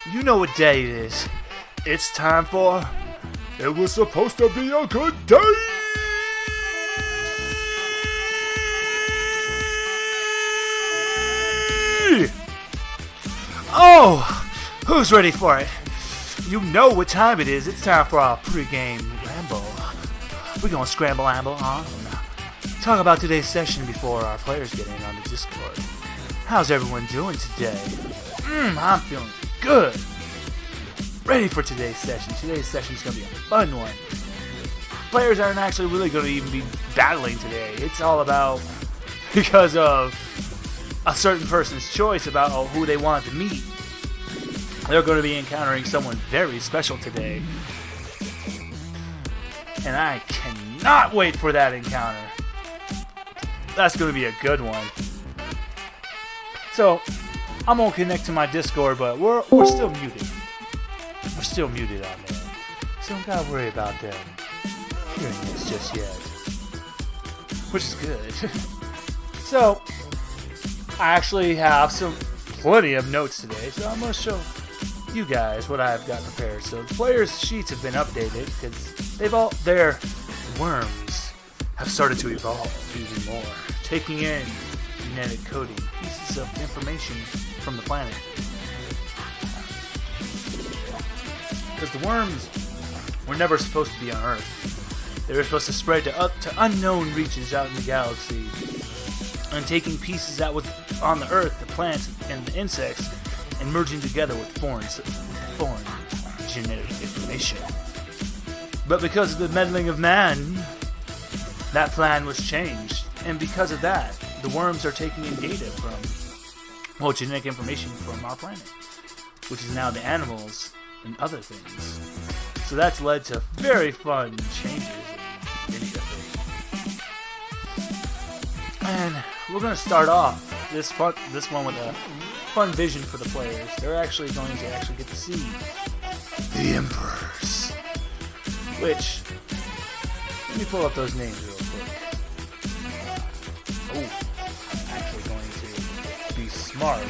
You know what day it is. It's time for... It was supposed to be a good day! Oh! Who's ready for it? You know what time it is. It's time for our pregame ramble. We're gonna scramble amble on. Talk about today's session before our players get in on the Discord. How's everyone doing today? I'm feeling good. Ready for today's session. Today's session is going to be a fun one. Players aren't actually really going to even be battling today. It's all about, because of a certain person's choice about who they want to meet. They're going to be encountering someone very special today. And I cannot wait for that encounter. That's going to be a good one. So, I'm going to connect to my Discord, but we're still muted. We're still muted on there. So don't gotta worry about them hearing this just yet. Which is good. So, I actually have plenty of notes today, so I'm going to show you guys what I've got prepared. So the players' sheets have been updated because their worms have started to evolve even more, taking in genetic coding, pieces of information from the planet. Because the worms were never supposed to be on Earth. They were supposed to spread to unknown reaches out in the galaxy, and taking pieces that was on the Earth, the plants and the insects, and merging together with foreign genetic information. But because of the meddling of man, that plan was changed, and because of that, the worms are taking in data from, genetic information from our planet, which is now the animals and other things. So that's led to very fun changes in video games. And we're going to start off this one with a fun vision for the players. They're actually going to get to see the Emperors. Which, let me pull up those names real quick. Actually going to be smart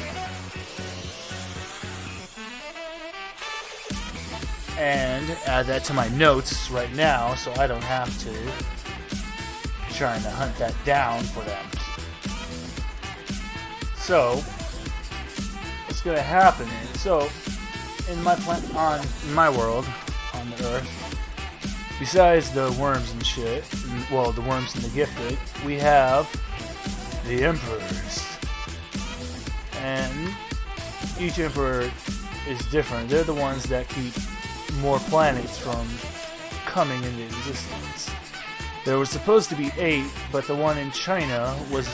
and add that to my notes right now so I don't have to trying to hunt that down for them. So what's gonna happen is, in my world on the Earth, besides the worms and shit, the worms and the gifted, we have the Emperors. And each Emperor is different. They're the ones that keep more planets from coming into existence. There was supposed to be 8, but the one in China was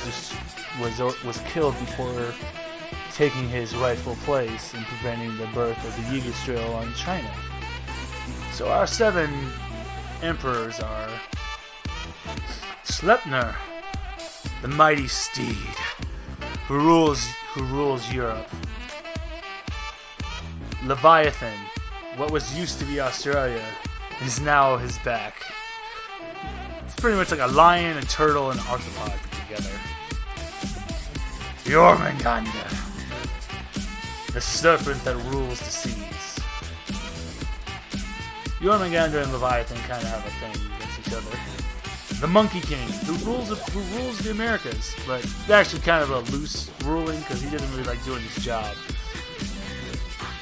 killed before taking his rightful place and preventing the birth of the Yggdrasil on China. So our 7 emperors are Sleipnir, the mighty steed, who rules Europe. Leviathan, what was used to be Australia, is now his back. It's pretty much like a lion, a turtle, and an arthropod put together. Jormungandr, the serpent that rules the seas. Jormungandr and Leviathan kind of have a thing against each other. The Monkey King, who rules the Americas, but it's actually kind of a loose ruling because he doesn't really like doing his job.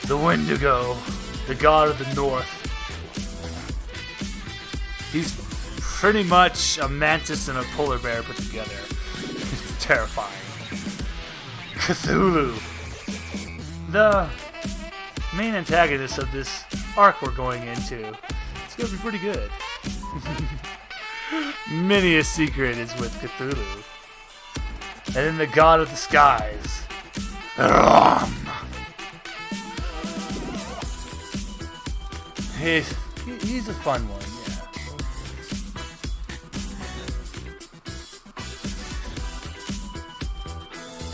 The Wendigo, the god of the north. He's pretty much a mantis and a polar bear put together. It's terrifying. Cthulhu, the main antagonist of this arc we're going into. It's gonna be pretty good. Many a secret is with Cthulhu. And then the god of the skies, Ram. He's a fun one, yeah.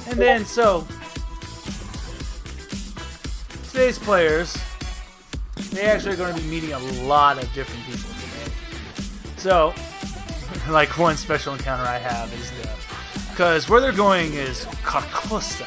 And then, today's players, they actually are going to be meeting a lot of different people today. So, like one special encounter I have is because where they're going is Carcosa,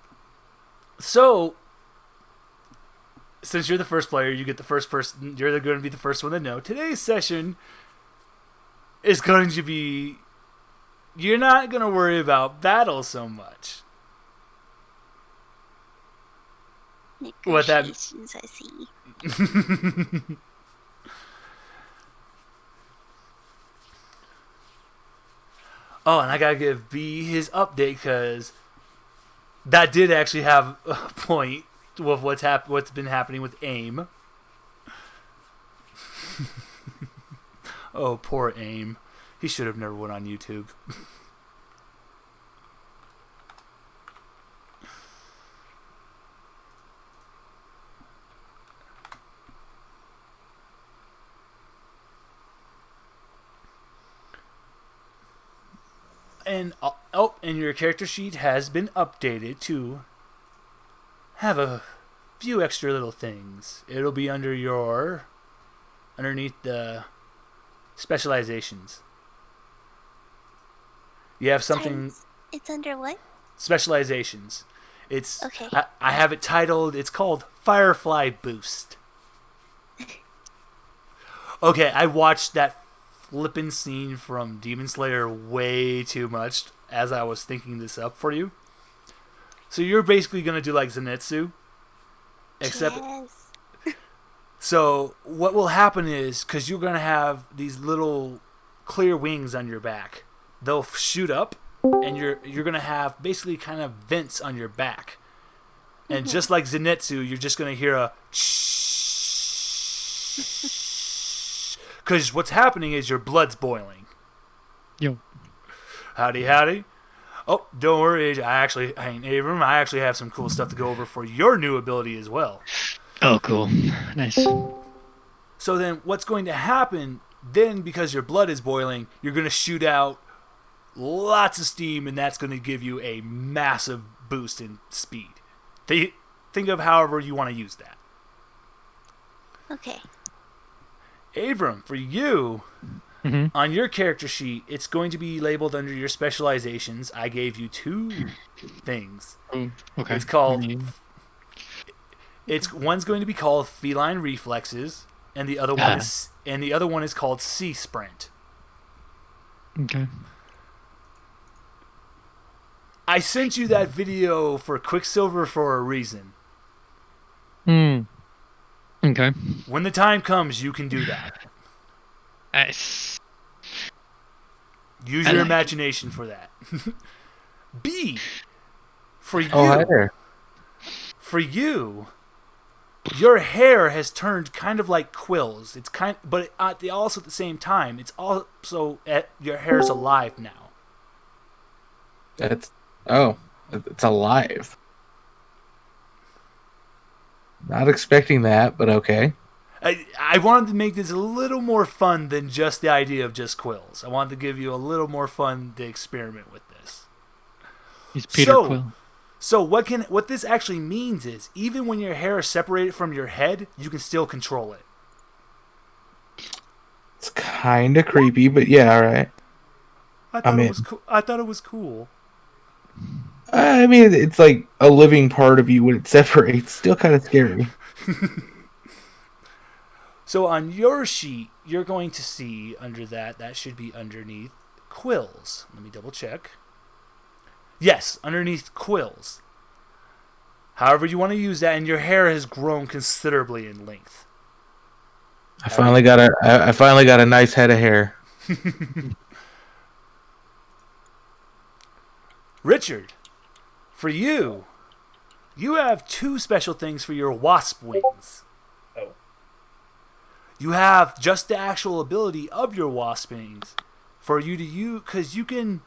So, since you're the first player, you get the first person. You're going to be the first one to know. Today's session is going to be. You're not going to worry about battle so much. What that? Negotiations, I see. Oh, and I gotta give B his update because that did actually have a point with what's been happening with AIM. Oh, poor AIM. He should have never went on YouTube. And and your character sheet has been updated to have a few extra little things. It'll be underneath the specializations. You have something. It's under what? Specializations. It's okay. I have it titled. It's called Firefly Boost. Okay, I watched that flippin' scene from Demon Slayer way too much as I was thinking this up for you. So you're basically gonna do like Zenitsu, except. Yes. So what will happen is because you're gonna have these little clear wings on your back, they'll shoot up, and you're gonna have basically kind of vents on your back, and just like Zenitsu, you're just gonna hear a. Because what's happening is your blood's boiling. Yo. Howdy, howdy. Oh, don't worry. I ain't Abram. I actually have some cool stuff to go over for your new ability as well. Oh, cool. Nice. So then what's going to happen then, because your blood is boiling, you're going to shoot out lots of steam, and that's going to give you a massive boost in speed. Think of however you want to use that. Okay. Abram, for you, on your character sheet, it's going to be labeled under your specializations. I gave you two things. Okay. It's called. One's going to be called feline reflexes, and the other one is called sea sprint. Okay. I sent you that video for Quicksilver for a reason. Okay. When the time comes, you can do that. Nice. Use your imagination for that. B, for you. Oh, hi there. For you, your hair has turned kind of like quills. But also at the same time, it's also your hair's alive now. It's alive. Not expecting that, but okay. I wanted to make this a little more fun than just the idea of just quills. I wanted to give you a little more fun to experiment with this. He's Peter Quill. So what this actually means is, even when your hair is separated from your head, you can still control it. It's kind of creepy, but yeah, all right. I thought it was cool. I mean, it's like a living part of you when it separates. Still kind of scary. So on your sheet, you're going to see under that should be underneath quills. Let me double check. Yes, underneath quills. However you want to use that, and your hair has grown considerably in length. I finally got a nice head of hair. Richard, for you have two special things for your wasp wings. Oh. You have just the actual ability of your wasp wings for you to use, because you can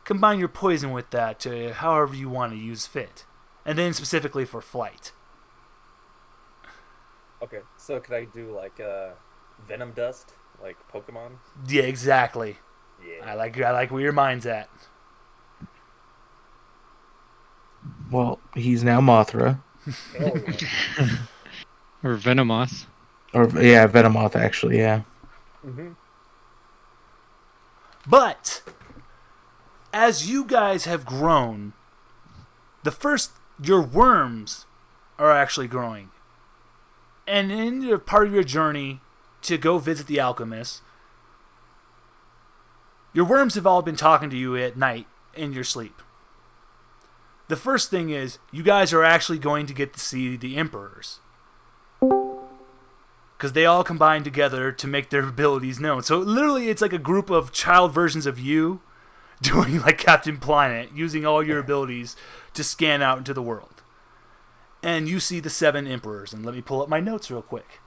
combine your poison with that to however you want to use fit. And then specifically for flight. Okay, so could I do like venom dust, like Pokemon? Yeah, exactly. Yeah. I like where your mind's at. Well, he's now Mothra. Hell yeah. Or Venomoth. Or, yeah, Venomoth, actually, yeah. Mm-hmm. But as you guys have grown, the first your worms are actually growing. And in your part of your journey to go visit the alchemist, your worms have all been talking to you at night in your sleep. The first thing is, you guys are actually going to get to see the emperors. Because they all combine together to make their abilities known. So literally it's like a group of child versions of you doing like Captain Planet, using all your abilities to scan out into the world. And you see the 7 emperors. And let me pull up my notes real quick.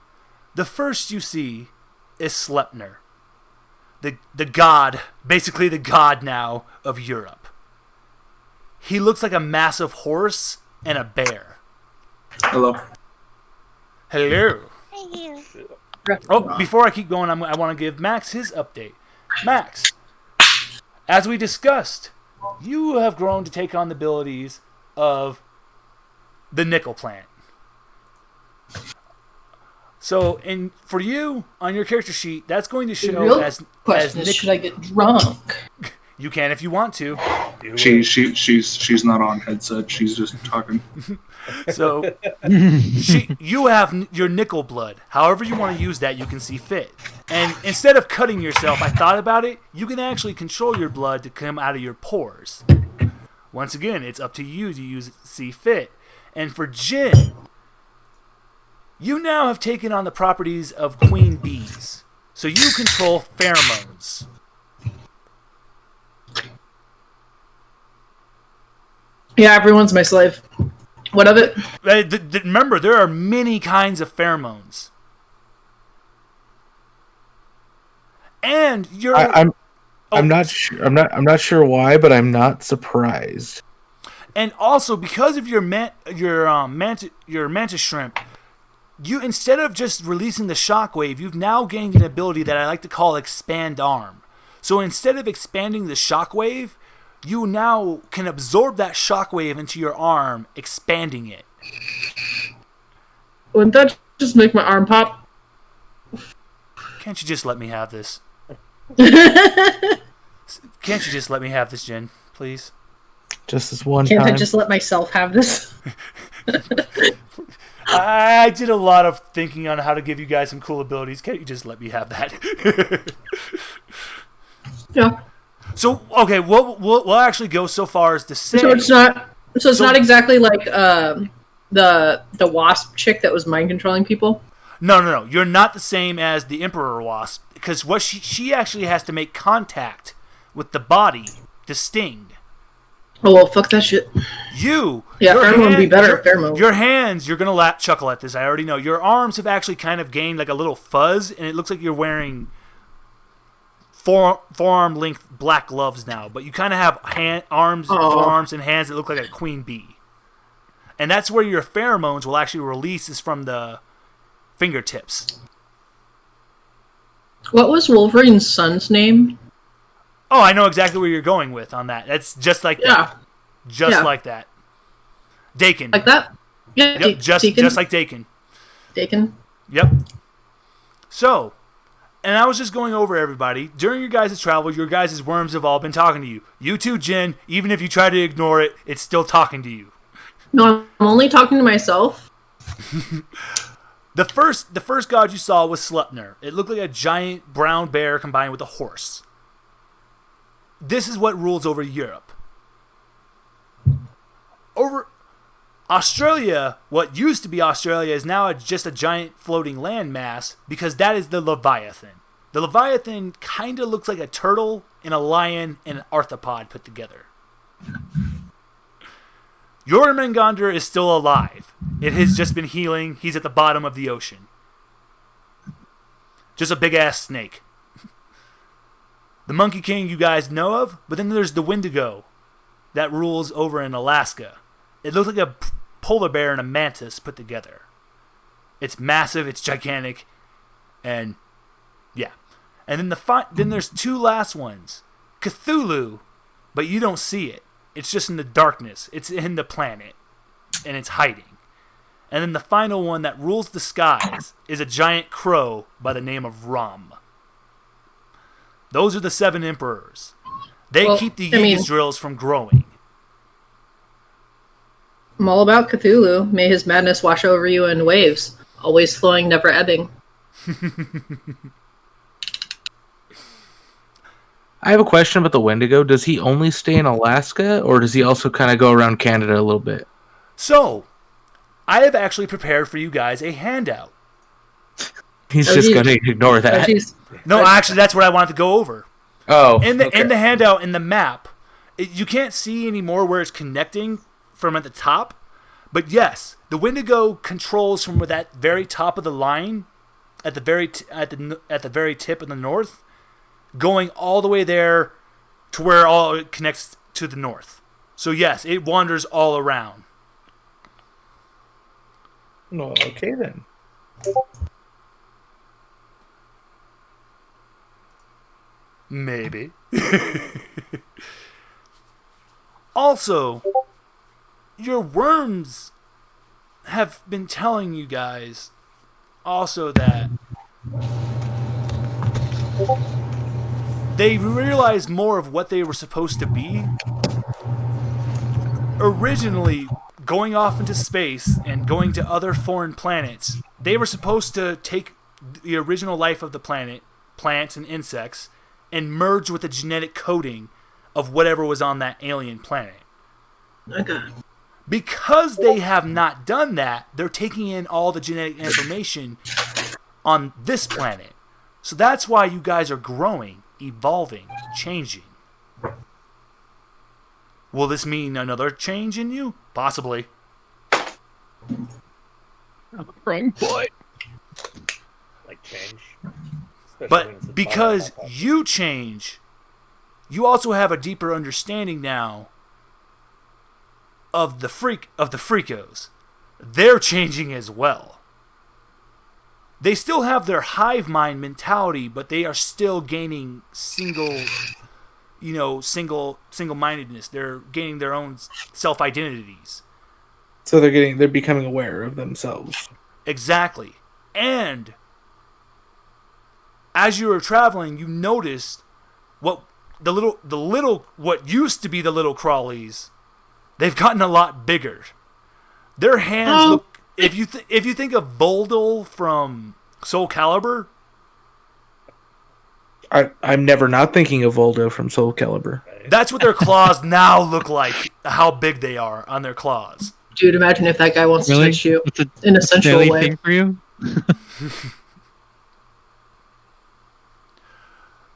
The first you see is Sleipnir. The god, basically the god now of Europe. He looks like a massive horse and a bear. Hello. Hello. Thank you. Oh, before I keep going, I want to give Max his update. Max, as we discussed, you have grown to take on the abilities of the nickel plant. So, for you, on your character sheet, that's going to show real as question is, should I get drunk? You can if you want to. She's not on headset. She's just talking. So, you have your nickel blood. However you want to use that, you can see fit. And instead of cutting yourself, I thought about it. You can actually control your blood to come out of your pores. Once again, it's up to you to see fit. And for Jin, you now have taken on the properties of queen bees. So you control pheromones. Yeah, everyone's my slave. What of it? Remember, there are many kinds of pheromones. And you're I'm not sure. I'm not sure why, but I'm not surprised. And also because of your mantis shrimp, you, instead of just releasing the shockwave, you've now gained an ability that I like to call expand arm. So instead of expanding the shockwave, you now can absorb that shockwave into your arm, expanding it. Wouldn't that just make my arm pop? Can't you just let me have this? Can't you just let me have this, Jen, please? Just this one Can't time. I just let myself have this? I did a lot of thinking on how to give you guys some cool abilities. Can't you just let me have that? Yeah. So, okay, we'll actually go so far as to say... So it's not exactly like the wasp chick that was mind controlling people? No. You're not the same as the Emperor Wasp. Because what she actually has to make contact with the body to sting. Oh, well, fuck that shit. Yeah, pheromone would be better. Pheromone. Your hands, you're going to chuckle at this, I already know. Your arms have actually kind of gained like a little fuzz, and it looks like you're wearing forearm length black gloves now. But you kind of have forearms, and hands that look like a queen bee. And that's where your pheromones will actually release, is from the fingertips. What was Wolverine's son's name? Oh, I know exactly where you're going with on that. That's just like that. Just like that. Dakin. Like that? Yeah. Yep, just like Dakin. Dakin? Yep. So, and I was just going over everybody. During your guys' travel, your guys' worms have all been talking to you. You too, Jin. Even if you try to ignore it, it's still talking to you. No, I'm only talking to myself. The first god you saw was Sleipnir. It looked like a giant brown bear combined with a horse. This is what rules over Europe. Over Australia, what used to be Australia is now just a giant floating landmass, because that is the Leviathan. The Leviathan kind of looks like a turtle and a lion and an arthropod put together. Jormungandr is still alive. It has just been healing. He's at the bottom of the ocean. Just a big-ass snake. The Monkey King you guys know of, but then there's the Wendigo that rules over in Alaska. It looks like a polar bear and a mantis put together. It's massive, it's gigantic, and yeah. And then then there's two last ones. Cthulhu, but you don't see it. It's just in the darkness. It's in the planet, and it's hiding. And then the final one that rules the skies is a giant crow by the name of Rum. Those are the 7 emperors. They keep the Yggdrasils from growing. I'm all about Cthulhu. May his madness wash over you in waves, always flowing, never ebbing. I have a question about the Wendigo. Does he only stay in Alaska, or does he also kind of go around Canada a little bit? So, I have actually prepared for you guys a handout. He's just going to ignore that. No, actually, that's what I wanted to go over. Oh, in the handout, in the map, you can't see anymore where it's connecting from at the top. But yes, the Wendigo controls from that very top of the line, at the very tip in the north, going all the way there to where all it connects to the north. So yes, it wanders all around. No, okay then. Maybe. Also, your worms have been telling you guys also that they realized more of what they were supposed to be. Originally, going off into space and going to other foreign planets, they were supposed to take the original life of the planet, plants and insects, and merge with the genetic coding of whatever was on that alien planet. Okay. Because they have not done that, they're taking in all the genetic information on this planet. So that's why you guys are growing, evolving, changing. Will this mean another change in you? Possibly. Wrong boy. Like change. Especially when it's But because you change, you also have a deeper understanding now of the freakos. They're changing as well. They still have their hive mind mentality, but they are still gaining single-mindedness. They're gaining their own self-identities. So they're becoming aware of themselves. Exactly. And as you were traveling, you noticed what what used to be the little crawlies, they've gotten a lot bigger. Their hands look. If you think of Voldel from Soul Calibur, I'm never not thinking of Voldo from Soul Calibur. that's what their claws now look like. How big they are on their claws. Dude, imagine if that guy wants to touch you It's in a sensual daily way. thing for you?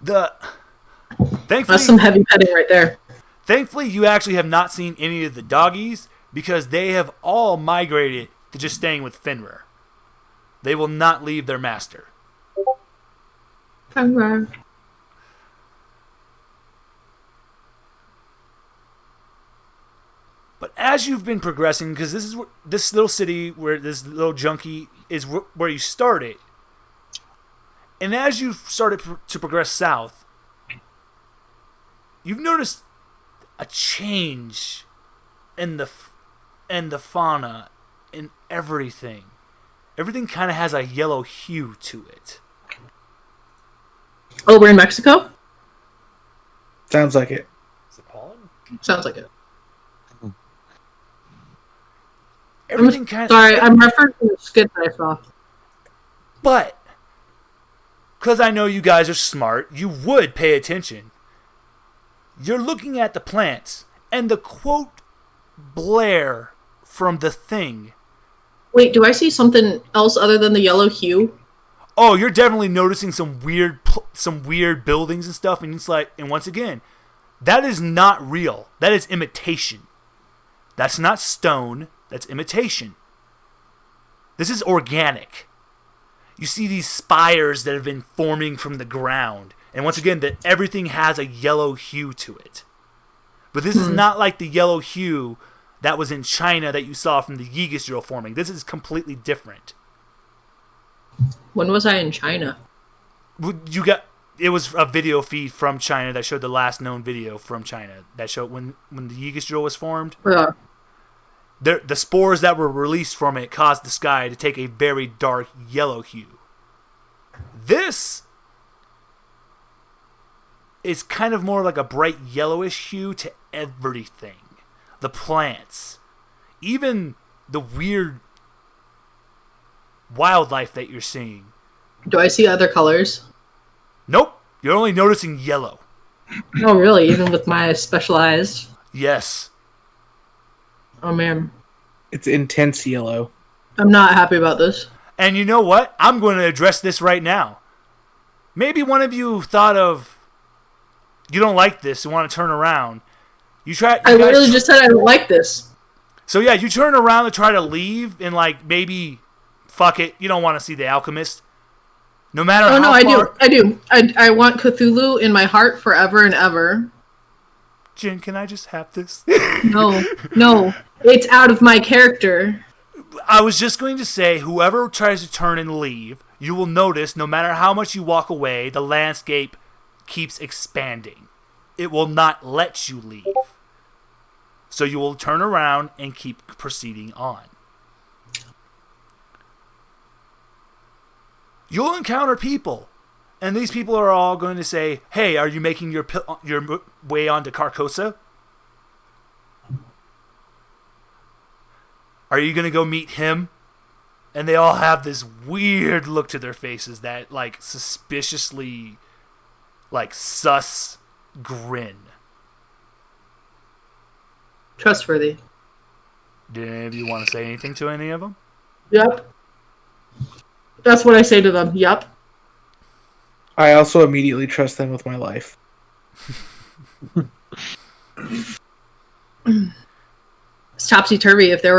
Thankfully, That's some heavy petting right there. Thankfully, you actually have not seen any of the doggies because they have all migrated to just staying with Fenrir. They will not leave their master. Congrats. But as you've been progressing, because this little city where this little junkie is where you started, and as you've started to progress south, you've noticed a change in the fauna, in everything. Everything kind of has a yellow hue to it. Oh, we're in Mexico? Sounds like it. Is it pollen? Sounds like it. Everything kind of. Sorry, I'm referencing the skit that I saw. But because I know you guys are smart, you would pay attention. You're looking at the plants, and the quote Blair from The Thing. Wait, do I see something else other than the yellow hue? Oh, you're definitely noticing some weird buildings and stuff, and it's like, and once again, that is not real. That is imitation. That's not stone. That's imitation. This is organic. You see these spires that have been forming from the ground. And once again, that everything has a yellow hue to it. But this is not like the yellow hue that was in China that you saw from the Yggdrasil forming. This is completely different. When was I in China? It was a video feed from China that showed the last known video from China that showed when the Yggdrasil was formed. Yeah. The spores that were released from it caused the sky to take a very dark yellow hue. This is kind of more like a bright yellowish hue to everything. The plants, even the weird wildlife that you're seeing. Do I see other colors? Nope, you're only noticing yellow. Oh, really? Even with my special eyes? Yes. Oh, man. It's intense yellow. I'm not happy about this. And you know what? I'm going to address this right now. Maybe one of you thought of, you don't like this, you want to turn around. I literally just said I don't like this. So yeah, you turn around to try to leave, and like maybe, fuck it, you don't want to see the alchemist. No matter how far... I do. I want Cthulhu in my heart forever and ever. Jen, can I just have this? No, it's out of my character. I was just going to say, whoever tries to turn and leave, you will notice no matter how much you walk away, the landscape keeps expanding. It will not let you leave. So you will turn around and keep proceeding on. You'll encounter people, and these people are all going to say, "Hey, are you making your way onto Carcosa? Are you going to go meet him?" And they all have this weird look to their faces, that like suspiciously like sus grin. Trustworthy. Did any of you want to say anything to any of them? Yep. That's what I say to them. Yep. I also immediately trust them with my life. It's topsy-turvy. If they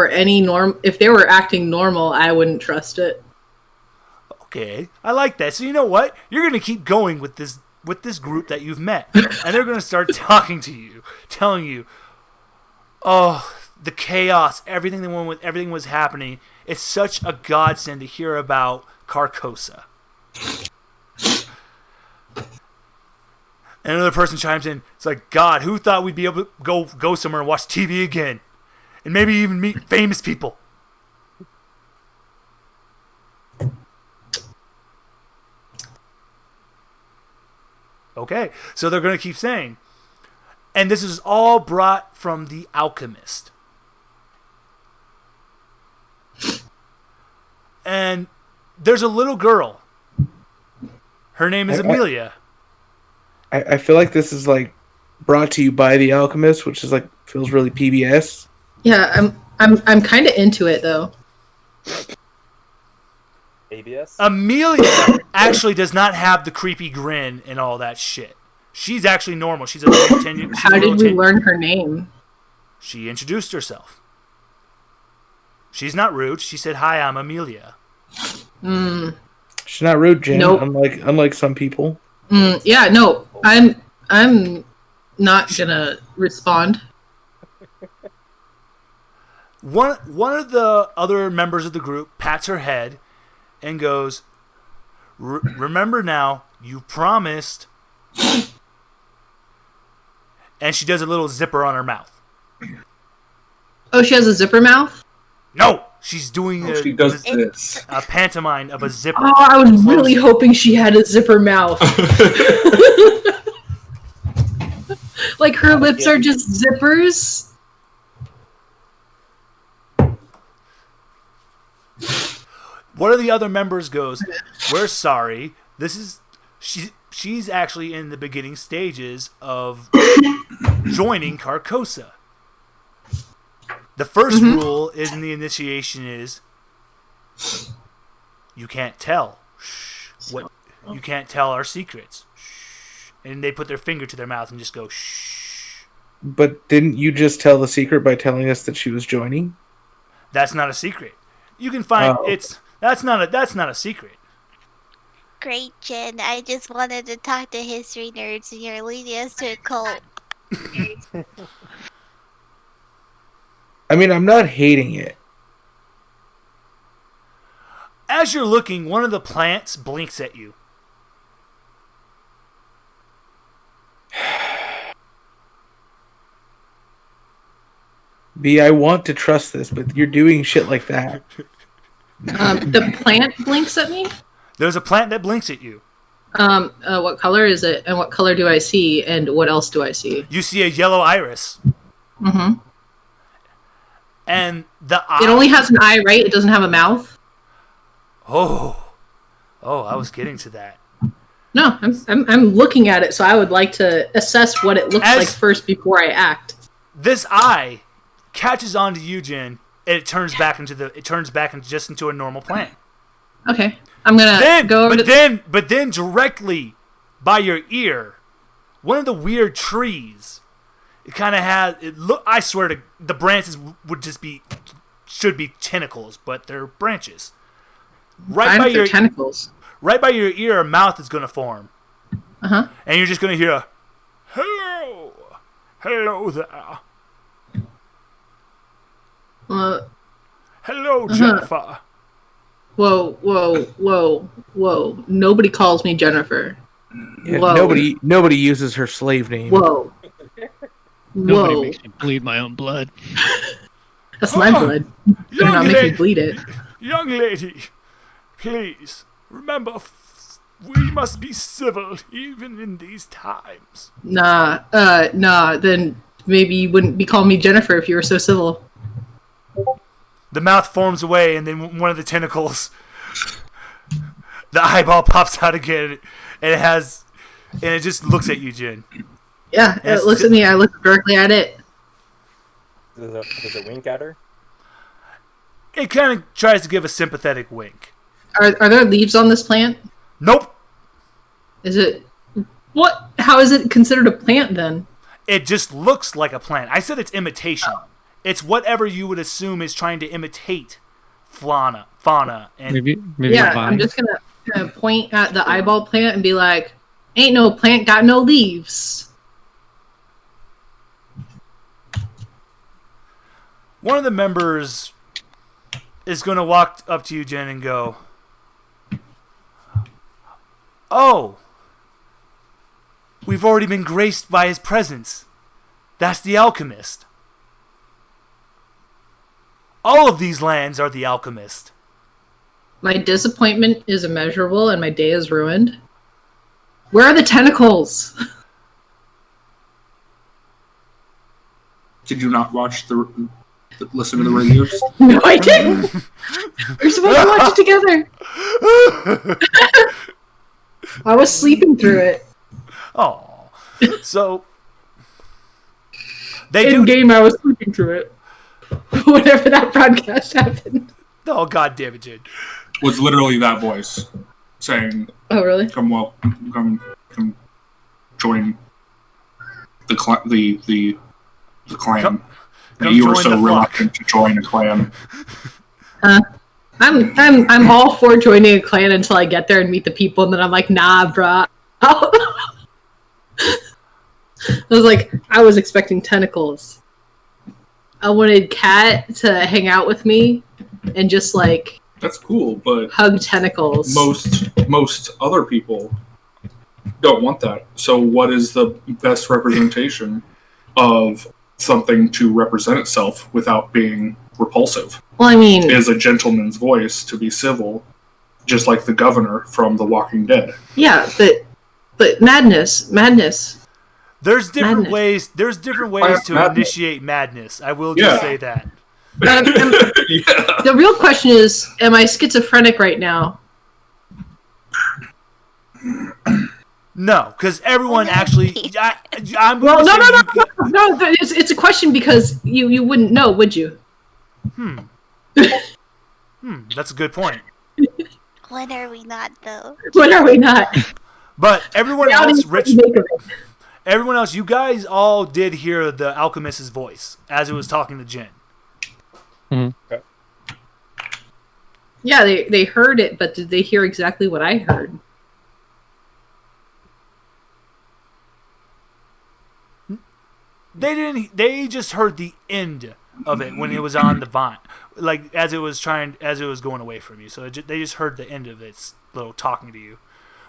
were acting normal, I wouldn't trust it. Okay, I like that. So you know what? You're going to keep going with this group that you've met, and they're going to start talking to you, telling you, "Oh, the chaos, everything was happening. It's such a godsend to hear about Carcosa." And another person chimes in. It's like, "God, who thought we'd be able to go somewhere and watch TV again, and maybe even meet famous people?" Okay, so they're going to keep saying, and this is all brought from the alchemist. And there's a little girl. Her name is Amelia. I feel like this is like brought to you by the alchemist, which is like feels really PBS. Yeah, I'm kind of into it though. ABS? Amelia actually does not have the creepy grin and all that shit. She's actually normal. She's a little tenured. How did we learn her name? She introduced herself. She's not rude. She said, "Hi, I'm Amelia." She's not rude, Jen. Nope. Unlike some people. Yeah, no, I'm not gonna respond. One of the other members of the group pats her head and goes, "Remember now, you promised." And she does a little zipper on her mouth. Oh, she has a zipper mouth? No, she's doing She does this. a pantomime of a zipper. Oh, I was really hoping she had a zipper mouth. Like her lips are just zippers. One of the other members goes, "We're sorry. She's actually in the beginning stages of joining Carcosa. The first rule in the initiation is you can't tell. You can't tell our secrets." And they put their finger to their mouth and just go, "Shh." But didn't you just tell the secret by telling us that she was joining? That's not a secret. You can find Oh. that's not a secret. Great, Jen. I just wanted to talk to history nerds, and you're leading us to a cult. I mean, I'm not hating it. As you're looking, one of the plants blinks at you. B, I want to trust this, but you're doing shit like that. The plant blinks at me. There's a plant that blinks at you. What color is it? And what color do I see? And what else do I see? You see a yellow iris. Mm-hmm. And the eye... It only has an eye, right? It doesn't have a mouth. Oh, I was getting to that. No, I'm looking at it, so I would like to assess what it looks like first before I act. This eye catches on to you, Jin, and it turns back into just into a normal plant. Okay, I'm gonna go over But then directly by your ear, one of the weird trees. It kind of has. I swear to the branches should be tentacles, but they're branches. Right by your tentacles. Right by your ear, a mouth is gonna form. Uh-huh. And you're just gonna hear, "Hello, hello there. Hello, Jennifer." Whoa. Nobody calls me Jennifer. Yeah, Whoa. nobody uses her slave name. Whoa. Nobody makes me bleed my own blood. That's my blood. Better not make me bleed it. Young lady, please, remember, we must be civil even in these times. Nah, then maybe you wouldn't be calling me Jennifer if you were so civil. The mouth forms away, and then one of the tentacles, the eyeball pops out again, and it just looks at you, Jin. Yeah, it looks at me, I look directly at it. Does it wink at her? It kind of tries to give a sympathetic wink. Are there leaves on this plant? Nope. Is it... What? How is it considered a plant, then? It just looks like a plant. I said it's imitation. It's whatever you would assume is trying to imitate fauna, and Maybe yeah, a vine. I'm just gonna point at the eyeball plant and be like, ain't no plant got no leaves. one of the members is going to walk up to you, Jen, and go, "Oh, we've already been graced by his presence. That's the alchemist. All of these lands are the alchemist." My disappointment is immeasurable and my day is ruined. Where are the tentacles? Did you not listen to the reviews? No, I didn't. We're supposed to watch it together. I was sleeping through it. Oh, so In game, I was sleeping through it. Whenever that broadcast happened. Oh, God damn it, Jen. Was literally that voice saying, "Oh, really? Come join the clan." Come you were join so the flock. reluctant to join a clan. I'm all for joining a clan until I get there and meet the people, and then I'm like, nah, bruh. I was expecting tentacles. I wanted Kat to hang out with me and just like That's cool, but hug tentacles. most other people don't want that. So what is the best representation of something to represent itself without being repulsive? Well, I mean, Is a gentleman's voice to be civil, just like the governor from The Walking Dead. yeah, but madness. There's different Madness. ways. There's different ways to Madness. initiate madness. I will just Yeah. say that. Yeah. The real question is, am I schizophrenic right now? No, because everyone actually. I'm Well, gonna no. say you- No, it's a question because you wouldn't know, would you? That's a good point. When are we not, though? When are we not? But everyone Reality else, is what Rich, you make of it. everyone else, you guys all did hear the alchemist's voice as it was talking to Jin. Yeah, they heard it, but did they hear exactly what I heard? They didn't. They just heard the end of it when it was on the vine, like as it was going away from you. So they just heard the end of its little talking to you.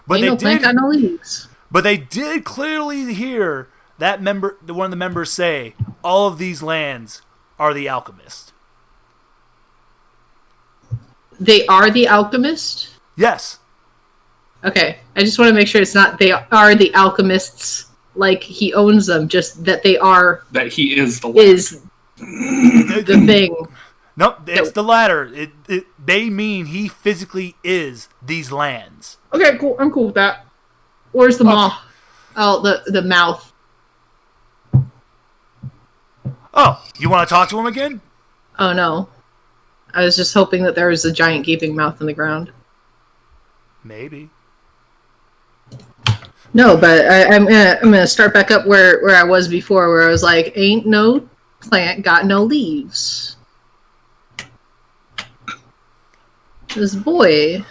But Ain't no plant got no leaves. But they did clearly hear that one of the members say, "All of these lands are the alchemist." They are the alchemist? Yes. Okay, I just want to make sure it's not they are the alchemists, like he owns them, just that they are That he is the is The thing. Nope, it's the latter. They mean he physically is these lands. Okay, cool. I'm cool with that. Where's the maw? Oh, the mouth. Oh, you want to talk to him again? Oh no. I was just hoping that there was a giant gaping mouth in the ground. Maybe. No, but I'm gonna start back up where I was before, where I was like, ain't no plant got no leaves. This boy.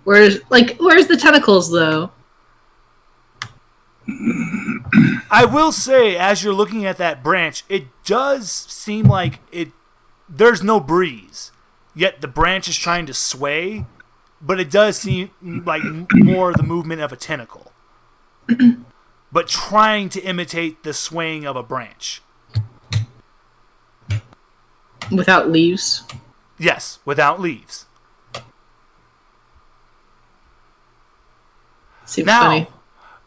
Where's the tentacles though? I will say, as you're looking at that branch, it does seem like there's no breeze. Yet the branch is trying to sway, but it does seem like more the movement of a tentacle. But trying to imitate the swaying of a branch. Without leaves? Yes, without leaves. Seems Now, funny.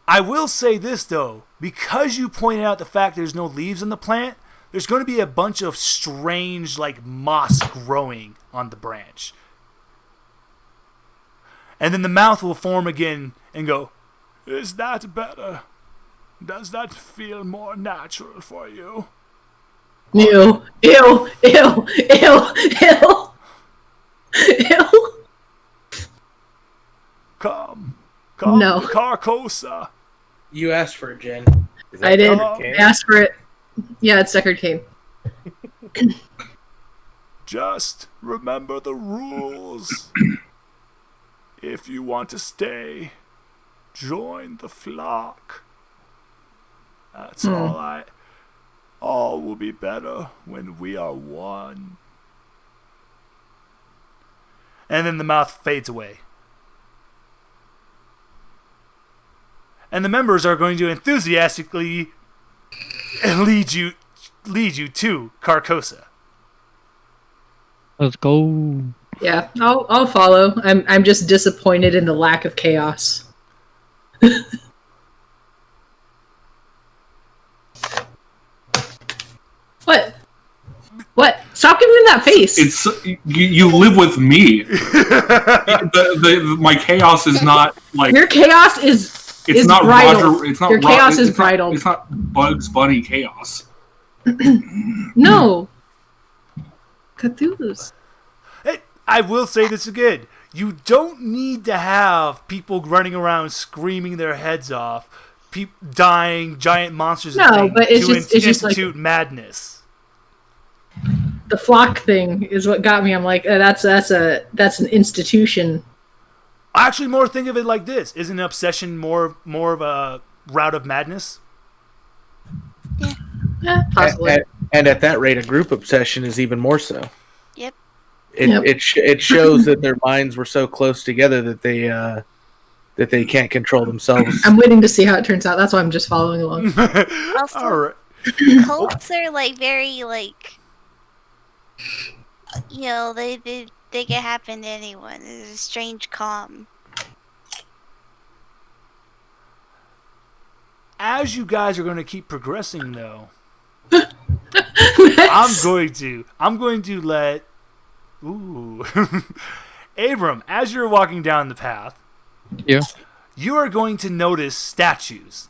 I will say this, though. Because you pointed out the fact there's no leaves on the plant, there's going to be a bunch of strange, like, moss growing on the branch. And then the mouth will form again and go, "Is that better? Does that feel more natural for you?" Ew. Ew. Ew. Ew. Ew. Ew. Come, No. Carcosa. You asked for it, Jen. Is that I did. Deckard Cain? I asked for it. Yeah, it's Deckard Cain. Just remember the rules. If you want to stay, join the flock. That's all will be better when we are one. And then the mouth fades away. And the members are going to enthusiastically lead you to Carcosa. Let's go. Yeah, I'll follow. I'm just disappointed in the lack of chaos. What? What? Stop giving me that face. It's you live with me. My chaos is not like Your chaos is not bridled. Roger. It's not Your chaos is it's not- bridled. It's not Bugs Bunny chaos. No. Cthulhu's. Hey, I will say this again. You don't need to have people running around screaming their heads off, dying, giant monsters and No, things but it's to just like- institute madness. The flock thing is what got me. I'm like, that's an institution. Actually, more think of it like this: isn't an obsession more of a route of madness? Yeah, possibly. And at that rate, a group obsession is even more so. Yep. It shows that their minds were so close together that they can't control themselves. I'm waiting to see how it turns out. That's why I'm just following along. Also, All right. cults are like very like, you know, they can happen to anyone. It's a strange calm. As you guys are going to keep progressing, though, I'm going to let Abram, as you're walking down the path, Yeah. you are going to notice statues.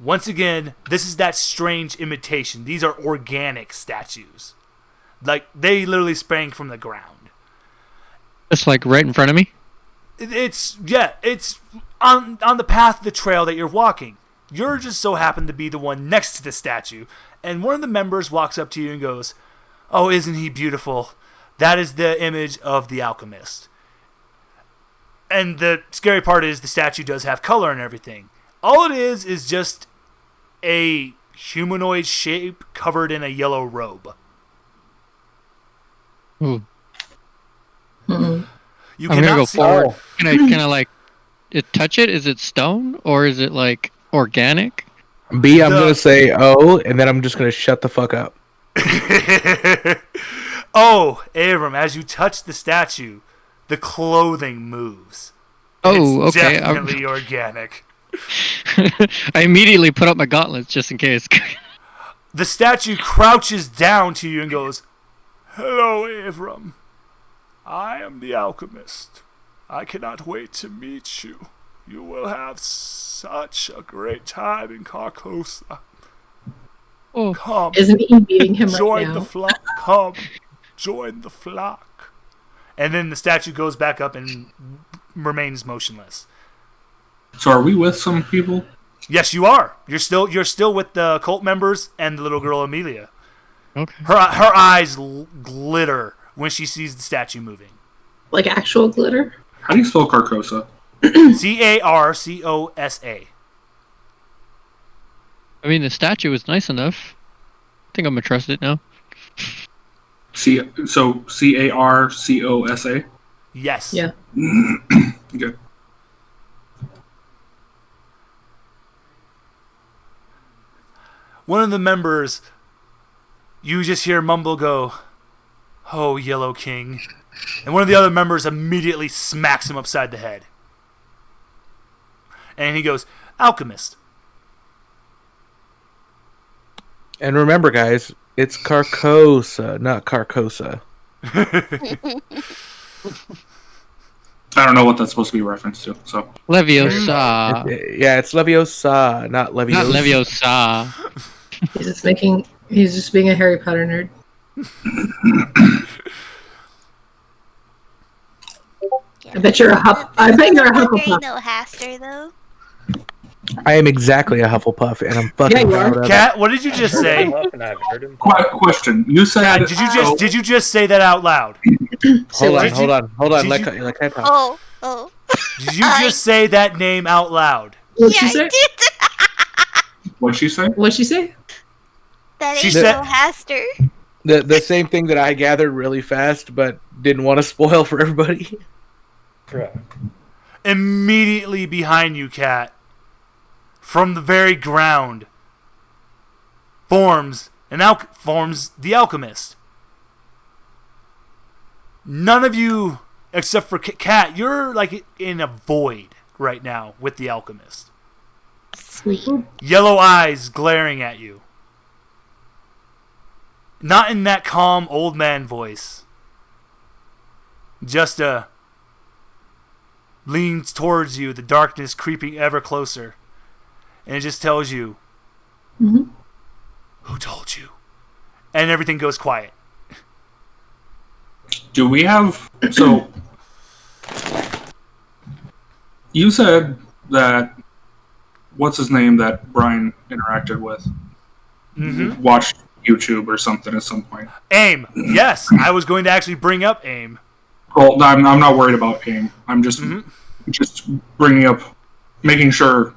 Once again, this is that strange imitation. These are organic statues. Like, they literally sprang from the ground. It's like right in front of me. It's on the path of the trail that you're walking. You're just so happen to be the one next to the statue. And one of the members walks up to you and goes, "Oh, isn't he beautiful? That is the image of the alchemist." And the scary part is the statue does have color and everything. All it is just a humanoid shape covered in a yellow robe. Ooh. You I'm gonna cannot go see. forward. Can I like touch it? Is it stone or is it like organic? B, I'm gonna say and then I'm just gonna shut the fuck up. Oh, Abram, as you touch the statue, the clothing moves. Oh, It's okay. definitely organic. I immediately put up my gauntlets just in case. The statue crouches down to you and goes, "Hello, Avram. I am the alchemist. I cannot wait to meet you. You will have such a great time in Carcosa. Oh, Come, Isn't he beating him right join now? the flock. Come, join the flock." And then the statue goes back up and remains motionless. So are we with some people? Yes, you are. You're still with the cult members and the little girl Amelia. okay. Her eyes glitter when she sees the statue moving. Like actual glitter? How do you spell Carcosa? Carcosa. I mean, the statue was nice enough. I think I'm gonna trust it now. Carcosa. Yes. Yeah. Okay. One of the members, you just hear mumble go, "Oh, Yellow King." And one of the other members immediately smacks him upside the head. And he goes, "Alchemist." And remember, guys, it's Carcosa, not Carcosa. I don't know what that's supposed to be a reference to. So Leviosa. Yeah, it's Leviosa, not Leviosa. Not Leviosa. He's just being a Harry Potter nerd. I bet you're a Hufflepuff. No Haster though. I am exactly a Hufflepuff, and I'm fucking Yeah, you proud are. of it. Kat, what did you just say? Up and I've heard him. question. You said Kat, did you just say that out loud? Say what? Hold on. did Let Kat talk. Oh. Did you just say that name out loud? What'd Yeah, she I say? did. what'd she say? What'd she say? That She ain't said- no Haster. The same thing that I gathered really fast, but didn't want to spoil for everybody. Correct. Immediately behind you, Kat, from the very ground, forms the alchemist. None of you, except for Kat, you're like in a void right now with the alchemist. Sweet. Yellow eyes glaring at you. Not in that calm old man voice. Just leans towards you, the darkness creeping ever closer. And it just tells you, Mhm. "Who told you?" And everything goes quiet. Do we have so? You said that what's his name that Brian interacted with Mm-hmm. watched YouTube or something at some point. AIM. Yes, I was going to actually bring up AIM. Well, I'm not worried about AIM. I'm just bringing up, making sure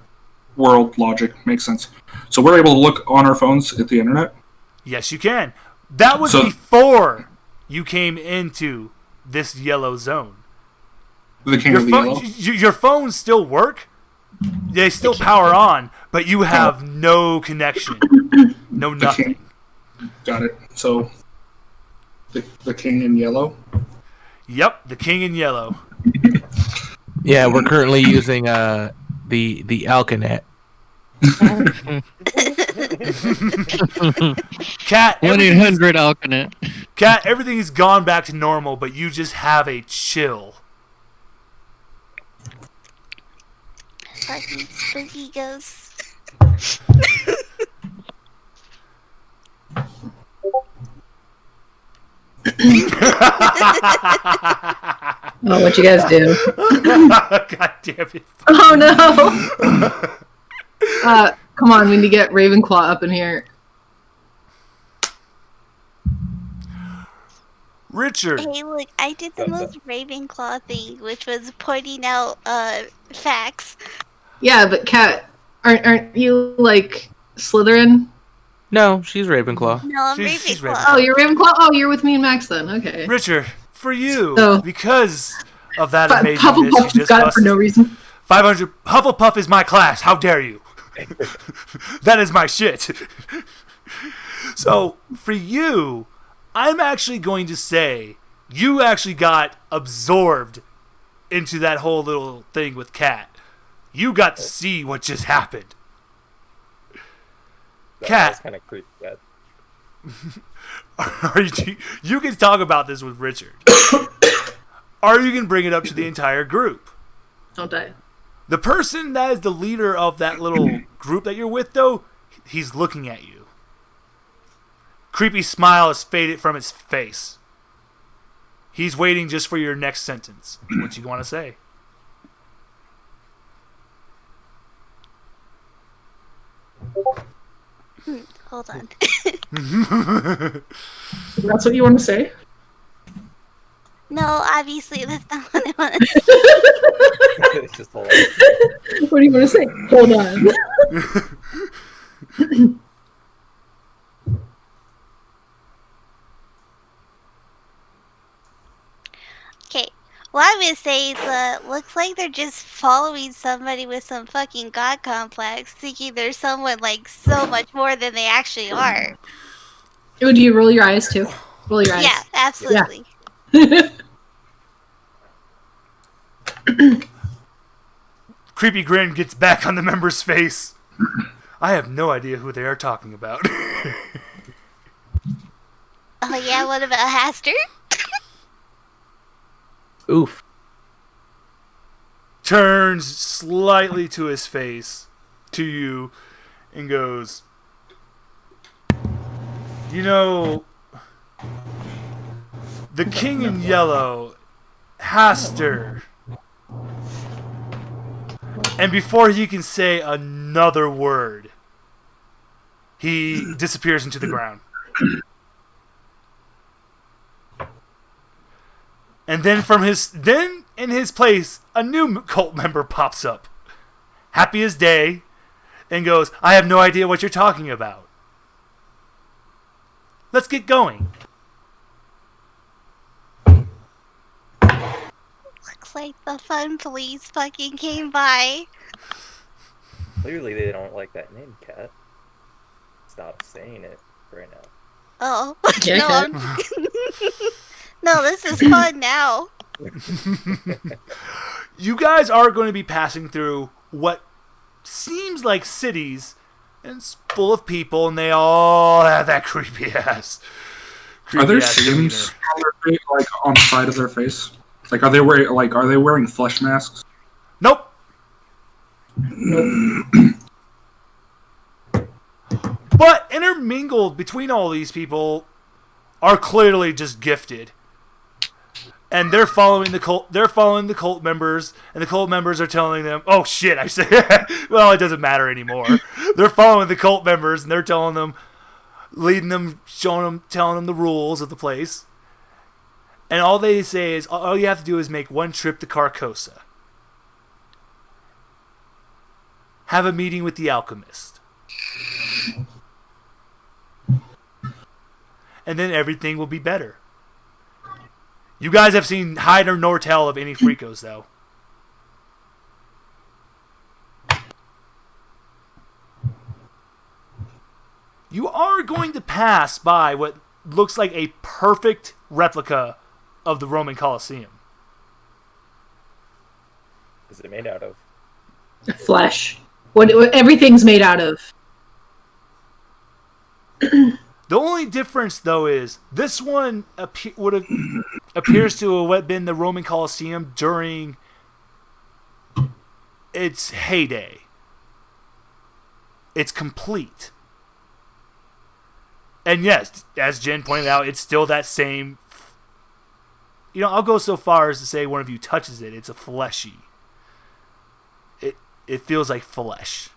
world logic makes sense. So we're able to look on our phones at the internet. Yes, you can. That was So- before you came into this yellow zone. The King Your, of the phone, Yellow. your phones still work. They still power on, but you have no connection. No nothing. Got it. So the King in Yellow. Yep, the king in yellow. Yeah, we're currently using the Alcanet. Cat, 1-800 Alcanet. Cat, everything's gone back to normal, but you just have a chill. Fucking spooky ghosts. Oh, what you guys do? God damn it. Oh no! Come on, we need to get Ravenclaw up in here. Richard, Hey, look, I did the most Ravenclaw thing, which was pointing out facts. Yeah, but Kat, aren't you like Slytherin? No, she's Ravenclaw. No, I'm She's Ravenclaw. Ravenclaw. Oh, you're Ravenclaw. Oh, you're with me and Max then. Okay. Richard, for you, So- because of that amazingness Hufflepuff you just just got it for busted, no reason. 500 Hufflepuff is my class. How dare you? That is my shit. So, for you, I'm actually going to say you actually got absorbed into that whole little thing with Kat. You got to see what just happened. That Cat. was kind of creepy. That. You can talk about this with Richard. Or you can bring it up to the entire group. Don't die. The person that is the leader of that little group that you're with, though, he's looking at you. Creepy smile has faded from his face. He's waiting just for your next sentence. What you want to say? Hold on. That's what you want to say? No, obviously that's not what I want to say. It's just hilarious. What do you want to say? Hold on. Okay. What I'm gonna say is, looks like they're just following somebody with some fucking god complex, thinking they're someone like so much more than they actually are. Oh, do you roll your eyes too? Roll your eyes. Yeah, absolutely. Creepy grin gets back on the member's face. I have no idea who they are talking about. Oh yeah, what about Haster? Oof. Turns slightly to his face, to you, and goes, you know, the king in yellow, Haster. And before he can say another word, he disappears into the ground. And then in his place, a new cult member pops up, happy as day, and goes, I have no idea what you're talking about. Let's get going. Looks like the fun police fucking came by. Clearly, they don't like that name, Cat. Stop saying it right now. Oh. Yeah, No, Cat. no, this is fun now. You guys are going to be passing through what seems like cities, and it's full of people, and they all have that creepy ass. Are there creepy-ass skins demeanor. on their face, like on the side of their face? Like, are they wearing flesh masks? Nope. But intermingled between all these people are clearly just gifted. And they're following the cult. They're following the cult members, and the cult members are telling them, "Oh shit!" I say, "Well, it doesn't matter anymore." They're following the cult members, and they're telling them, leading them, showing them, telling them the rules of the place. And all they say is, all you have to do is make one trip to Carcosa. Have a meeting with the alchemist. And then everything will be better. You guys have seen hide nor tell of any freakos, though. You are going to pass by what looks like a perfect replica of the Roman Colosseum. Is it made out of? Flesh. What everything's made out of. The only difference, though, is this one appears to have been the Roman Colosseum during its heyday. It's complete. And yes, as Jen pointed out, it's still that same... You know, I'll go so far as to say one of you touches it, it's a fleshy. It feels like flesh.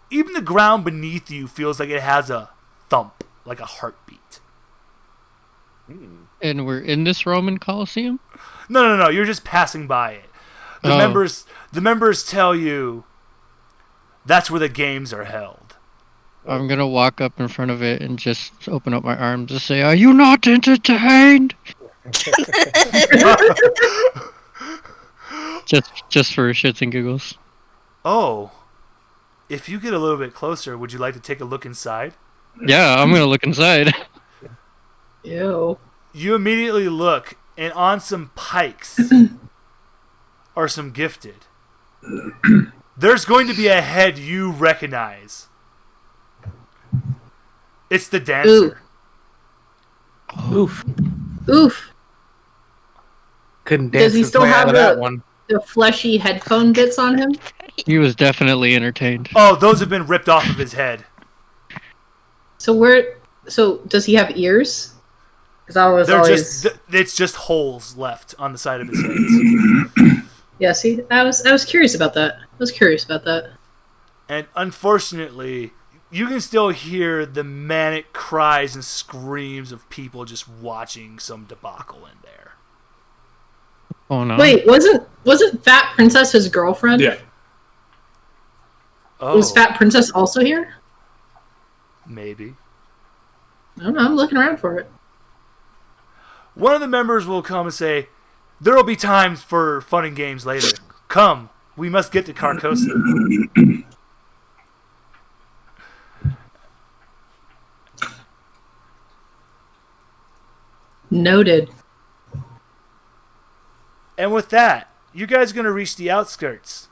Even the ground beneath you feels like it has a thump, like a heartbeat. And we're in this Roman Colosseum? No. You're just passing by it. The members tell you that's where the games are held. I'm gonna walk up in front of it and just open up my arms and say, "Are you not entertained?" just for shits and giggles. Oh, if you get a little bit closer, would you like to take a look inside? Yeah, I'm gonna look inside. Ew. You immediately look, and on some pikes are some gifted. There's going to be a head you recognize. It's the dancer. Oof. Oof. Couldn't dance Does he his still way out have of that one. the fleshy headphone bits on him? He was definitely entertained. Oh, those have been ripped off of his head. So does he have ears? Because I was always it's just holes left on the side of his face. yeah. See, I was curious about that. And unfortunately, you can still hear the manic cries and screams of people just watching some debacle in there. Oh no! Wait, wasn't Fat Princess his girlfriend? Yeah. Oh, Was Fat Princess also here? maybe. I don't know. I'm looking around for it. One of the members will come and say, "There will be times for fun and games later. Come, we must get to Carcosa." Noted. And with that, you guys are going to reach the outskirts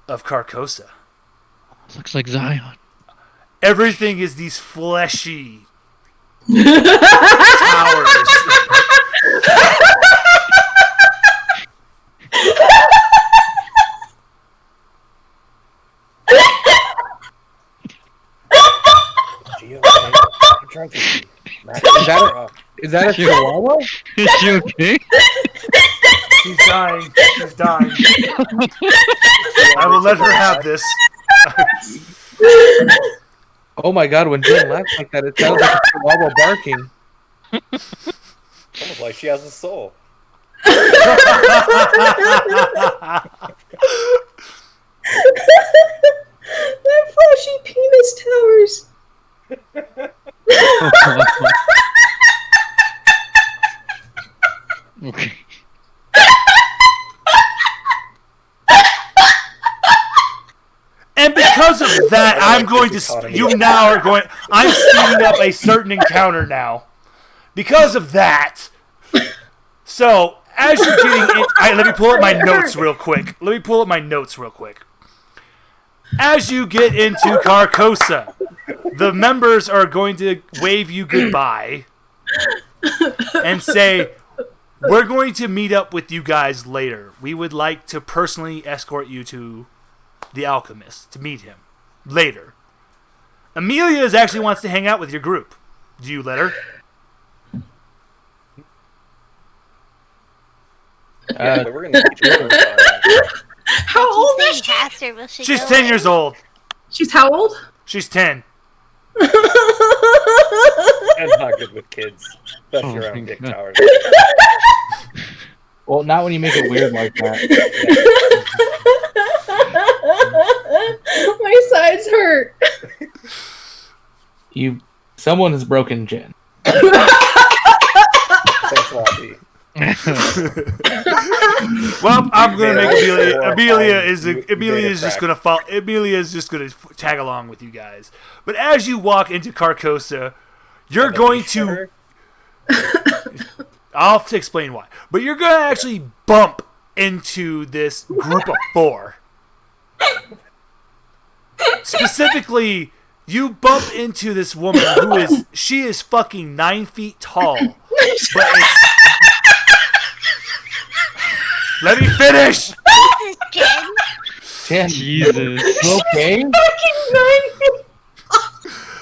of Carcosa. Looks like Zion. Everything is these fleshy towers. Gee, okay. I'm trying to see. Is that a chihuahua? Is she okay? She's dying. She's dying. I will let her have this. Oh my god, when Jen laughs like that, it sounds like a chihuahua barking. Almost like she has a soul. They're fleshy penis towers. Okay. And because of that, I'm going to. You now are going. I'm speeding up a certain encounter now. Because of that. So, as you're getting in. Let me pull up my notes real quick. As you get into Carcosa, the members are going to wave you goodbye and say, "We're going to meet up with you guys later. We would like to personally escort you to the Alchemist to meet him later." Amelia actually wants to hang out with your group. Do you let her? But we're gonna teach her. How old is she? Pastor, will she She's go 10 with? years old. She's how old? She's 10. And not good with kids, especially Oh around my big God. towers. Well, not when you make it weird like that. My sides hurt. Someone has broken Jen. Thanks a lot, B. Well, I'm gonna make Amelia. Or Amelia fine, is you just crack. gonna follow. Amelia is just gonna tag along with you guys. But as you walk into Carcosa, you're going to. I'll have to explain why. But you're gonna actually bump into this group of 4. Specifically, you bump into this woman she is fucking 9 feet tall. But let me finish! This is Jen. Jen, Jesus. you okay?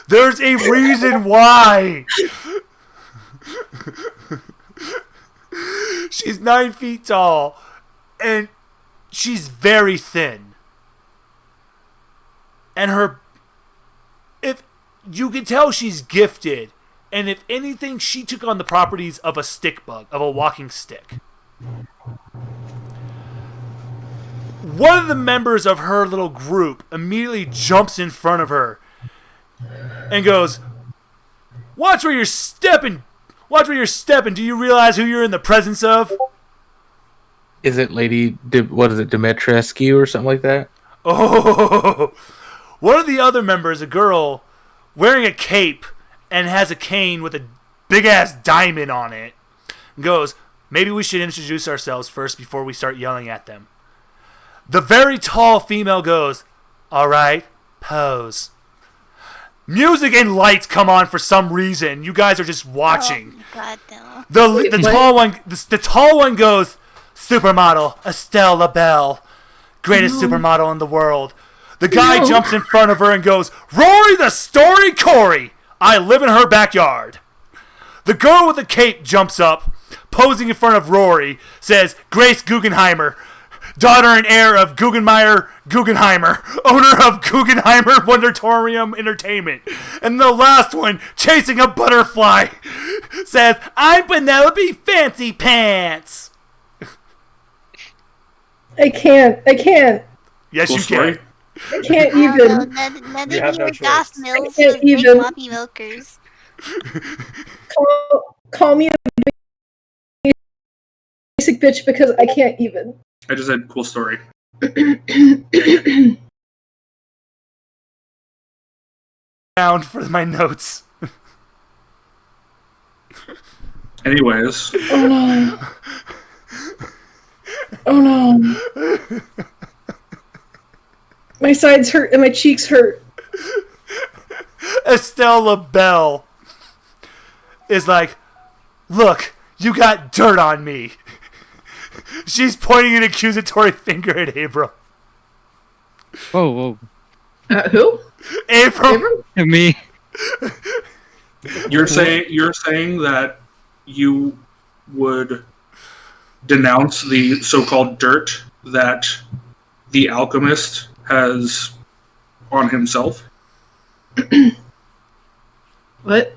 There's a reason why! She's 9 feet tall, and she's very thin. And if you can tell she's gifted, and if anything, she took on the properties of a stick bug, of a walking stick. One of the members of her little group immediately jumps in front of her and goes, "Watch where you're stepping! Watch where you're stepping! Do you realize who you're in the presence of?" Is it Dimitrescu or something like that? Oh! One of the other members, a girl, wearing a cape and has a cane with a big-ass diamond on it, goes, "Maybe we should introduce ourselves first before we start yelling at them." The very tall female goes, "All right, pose." Music and lights come on for some reason. You guys are just watching. Oh, God, no. The tall one goes, "Supermodel Estelle LaBelle, greatest supermodel in the world." The guy jumps in front of her and goes, "Rory the Story Corey, I live in her backyard." The girl with the cape jumps up, posing in front of Rory, says, "Grace Guggenheimer, daughter and heir of Guggenmeier Guggenheimer, owner of Guggenheimer Wondertorium Entertainment." And the last one, chasing a butterfly, says, "I'm Penelope Fancy Pants." I can't. Yes, Cool you story. can. I can't I don't even. know, none You of have no your choice. goth mills I can't with big even. floppy milkers. Call me a basic bitch because I can't even. I just said cool story. Down for my notes. Anyways, Oh no. Oh no. My sides hurt and my cheeks hurt. Estelle LaBelle is like, "Look, you got dirt on me." She's pointing an accusatory finger at Abram. Whoa. Who? Abram? Me. you're saying that you would denounce the so-called dirt that the alchemist has on himself? What?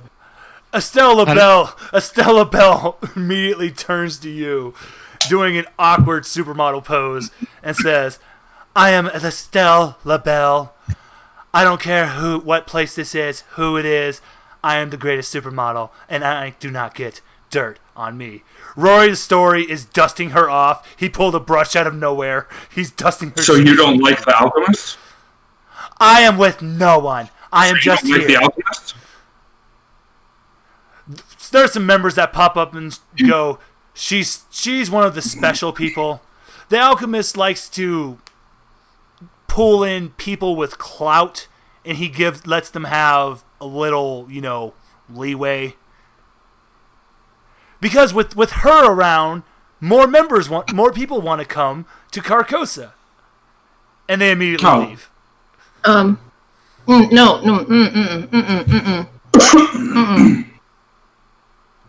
Estelle LaBelle immediately turns to you, doing an awkward supermodel pose, and says, "I am Estelle LaBelle. I don't care what place this is, who it is. I am the greatest supermodel, and I do not get dirt on me." Rory the Story is dusting her off. He pulled a brush out of nowhere. He's dusting her. So you don't like the alchemist? I am with no one. I am You just don't like here. the alchemist? There's some members that pop up and go, she's one of the special people. The alchemist likes to pull in people with clout, and he lets them have a little, leeway. Because with her around, more people want to come to Carcosa, and they immediately leave. No.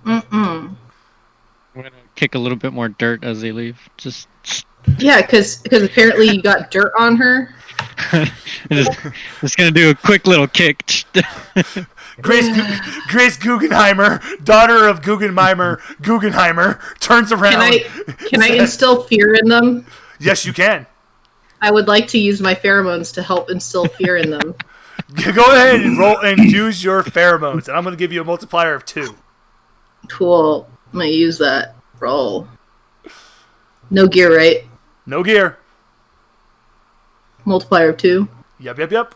I'm gonna kick a little bit more dirt as they leave. Just Yeah, because apparently you got dirt on her. just gonna do a quick little kick. Grace Guggenheimer, daughter of Guggenheimer, turns around. Can I instill fear in them? Yes, you can. I would like to use my pheromones to help instill fear in them. Go ahead and roll and use your pheromones, and I'm going to give you a multiplier of 2. Cool. I'm gonna use that. Roll. No gear, right? No gear. Multiplier of 2. Yep.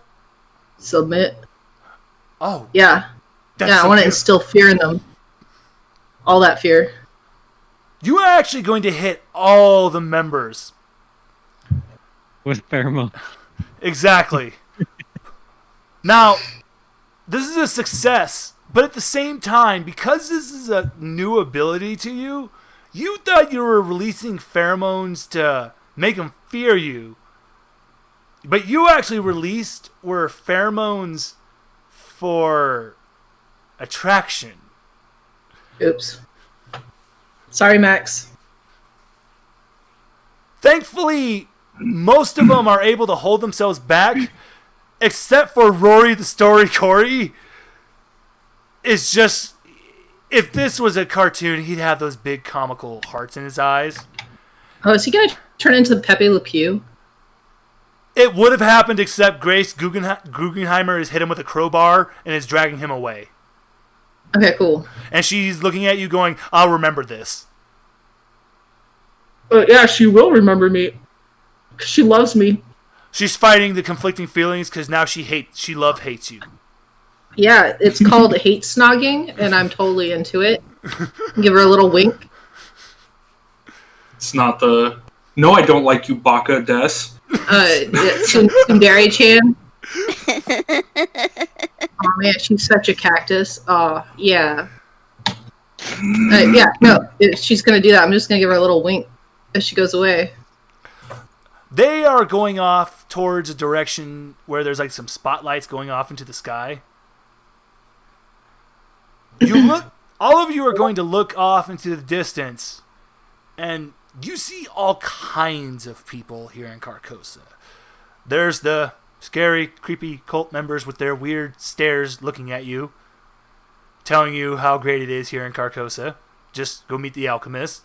Submit. Oh. Yeah. That's I so want to cute. instill fear in them. All that fear. You are actually going to hit all the members. With pheromone. Exactly. Now, this is a success, but at the same time, because this is a new ability to you, you thought you were releasing pheromones to make them fear you. But you actually were pheromones for attraction. Oops. Sorry, Max. Thankfully, most of them are able to hold themselves back, except for Rory the Story Corey. It's just, if this was a cartoon, he'd have those big comical hearts in his eyes. Oh, is he gonna turn into Pepe Le Pew? It would have happened, except Grace Guggenheimer has hit him with a crowbar and is dragging him away. Okay, cool. And she's looking at you going, "I'll remember this." Yeah, she will remember me. 'Cause she loves me. She's fighting the conflicting feelings because now she hates you. Yeah, it's called hate snogging, and I'm totally into it. Give her a little wink. It's not the "No, I don't like you, Baka Des." Tsundere-chan. man, she's such a cactus. Oh, yeah. Yeah, no, she's gonna do that. I'm just gonna give her a little wink as she goes away. They are going off towards a direction where there's like some spotlights going off into the sky. All of you are going to look off into the distance, and you see all kinds of people here in Carcosa. There's the scary, creepy cult members with their weird stares looking at you, telling you how great it is here in Carcosa. Just go meet the alchemist.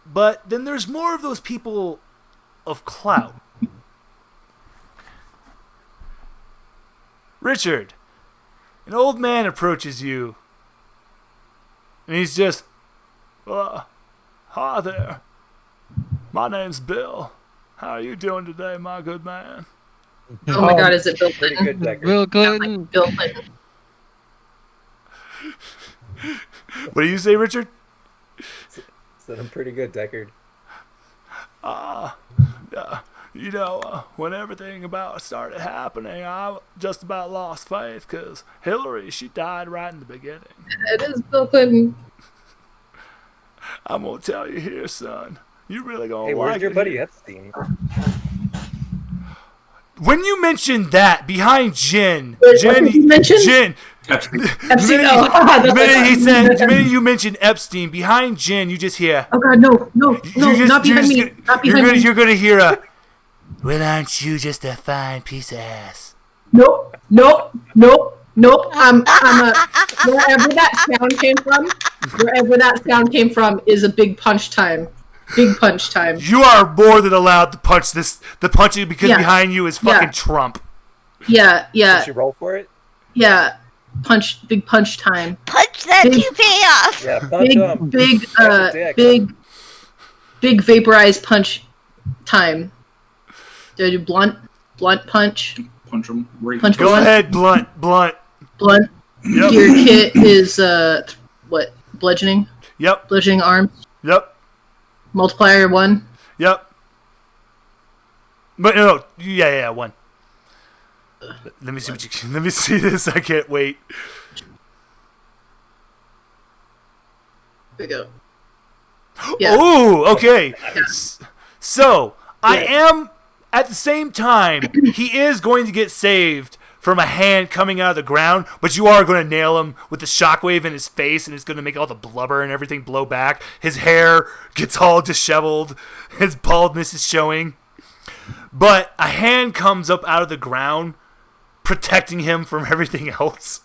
But then there's more of those people of clout. Richard, an old man approaches you, and he's just, hi there. My name's Bill. How are you doing today, my good man? Oh my god, is it Bill Pretty Clinton? good, Decker. Bill Clinton. Like Bill Clinton. What do you say, Richard? Said I'm pretty good, Deckard. When everything about started happening, I just about lost faith because Hillary, she died right in the beginning. It is Bill Clinton. I'm going to tell you here, son. You really going to Hey, like where's your it buddy here. Epstein? When you mentioned that, behind Jin, What did you mention? Jin, Epstein. Epstein. the minute you mentioned Epstein, behind Jin, you just hear, Oh god, no, not behind me. Not behind me. you're going to hear a, well, aren't you just a fine piece of ass? Nope. I'm wherever that sound came from is a big punch time. Big punch time. You are more than allowed to punch the punching because Yeah. behind you is fucking Yeah. Trump. Yeah. Did you roll for it? Yeah. Big punch time. Punch that Big- toupee off. Yeah, punch him. Big vaporized punch time. Do I do blunt punch? Punch him. Right. Punch Go ahead, blunt. Blunt. Yep. Your kit is what? Bludgeoning? Yep. Bludgeoning arm. Yep. Multiplier 1. Yep. But no, yeah, 1. Let me see let me see this. I can't wait. There we go. Yeah. Oh, okay. So, I am, at the same time, he is going to get saved from a hand coming out of the ground, but you are going to nail him with the shockwave in his face, and it's going to make all the blubber and everything blow back. His hair gets all disheveled. His baldness is showing. But a hand comes up out of the ground, protecting him from everything else.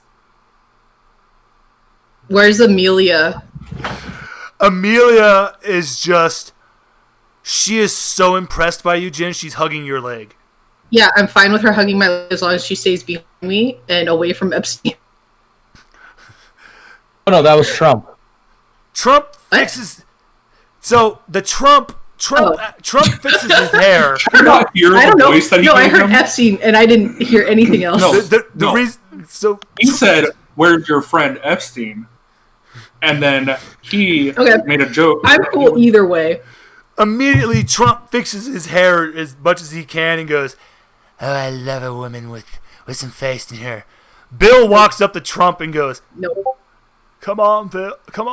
Where's Amelia? Amelia is just... She is so impressed by you, Jen, she's hugging your leg. Yeah, I'm fine with her hugging my leg as long as she stays behind me and away from Epstein. Oh no, that was Trump. Trump fixes... So, the Trump fixes his hair. Did you not hear I don't the know. voice that he No, I gave heard him? Epstein and I didn't hear anything else. No. The No. reason... So... He said, "Where's your friend Epstein?" And then he Okay. made a joke. I'm cool either way. Immediately, Trump fixes his hair as much as he can and goes, "Oh, I love a woman with some face in her." Bill walks up to Trump and goes, No. "Come on, Bill. Come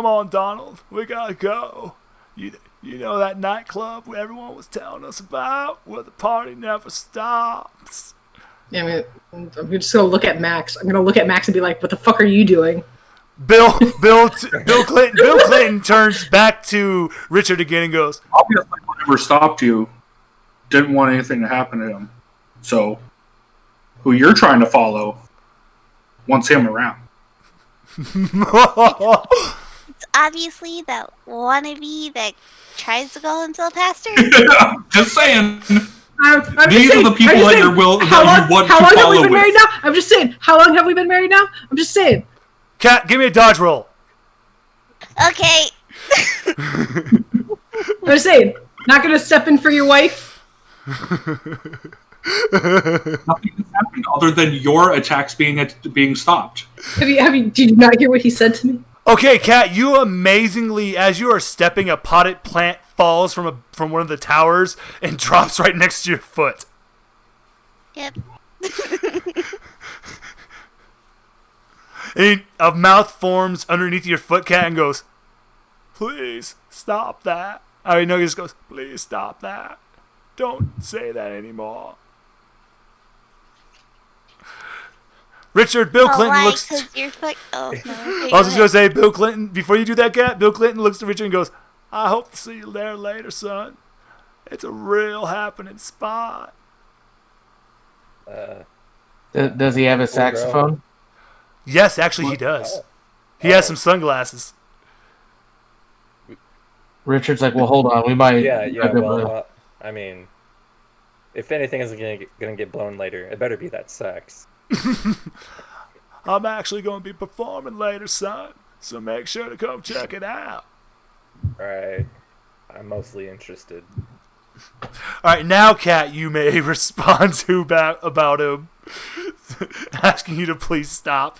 on, Donald. We gotta go. You know that nightclub where everyone was telling us about, where the party never stops." I mean, I'm just gonna look at Max. I'm gonna look at Max and be like, "What the fuck are you doing?" Bill Clinton turns back to Richard again and goes, Obviously, whatever stopped you didn't want anything to happen to him. So, who you're trying to follow wants him around. It's obviously that wannabe that tries to call himself pastor. Just saying. I'm These just saying, are the people I'm just that saying, you want how long to have we follow been with. married now? I'm just saying. How long have we been married now? I'm just saying. "Cat, give me a dodge roll." Okay. I'm just saying. Not gonna step in for your wife. Nothing has happened other than your attacks being stopped. Did you not hear what he said to me? Okay, Kat, you amazingly, as you are stepping, a potted plant falls from one of the towers and drops right next to your foot. Yep. And a mouth forms underneath your foot, Cat, and goes, "Please stop that." I mean, no, he just goes, "Please stop that. Don't say that anymore." Richard, Bill Clinton why? looks. 'Cause you're no. Okay, I was just gonna say, Bill Clinton. Before you do that, Cat, Bill Clinton looks to Richard and goes, "I hope to see you there later, son. It's a real happening spot." Does he have a saxophone? Yes, actually, he does. He has some sunglasses. Richard's like, well, hold on, we might. Yeah. Well, I mean, if anything is gonna get blown later, it better be that sax. I'm actually going to be performing later, son. So make sure to come check it out. Right. I'm mostly interested. All right, now, Kat, you may respond to about him, asking you to please stop.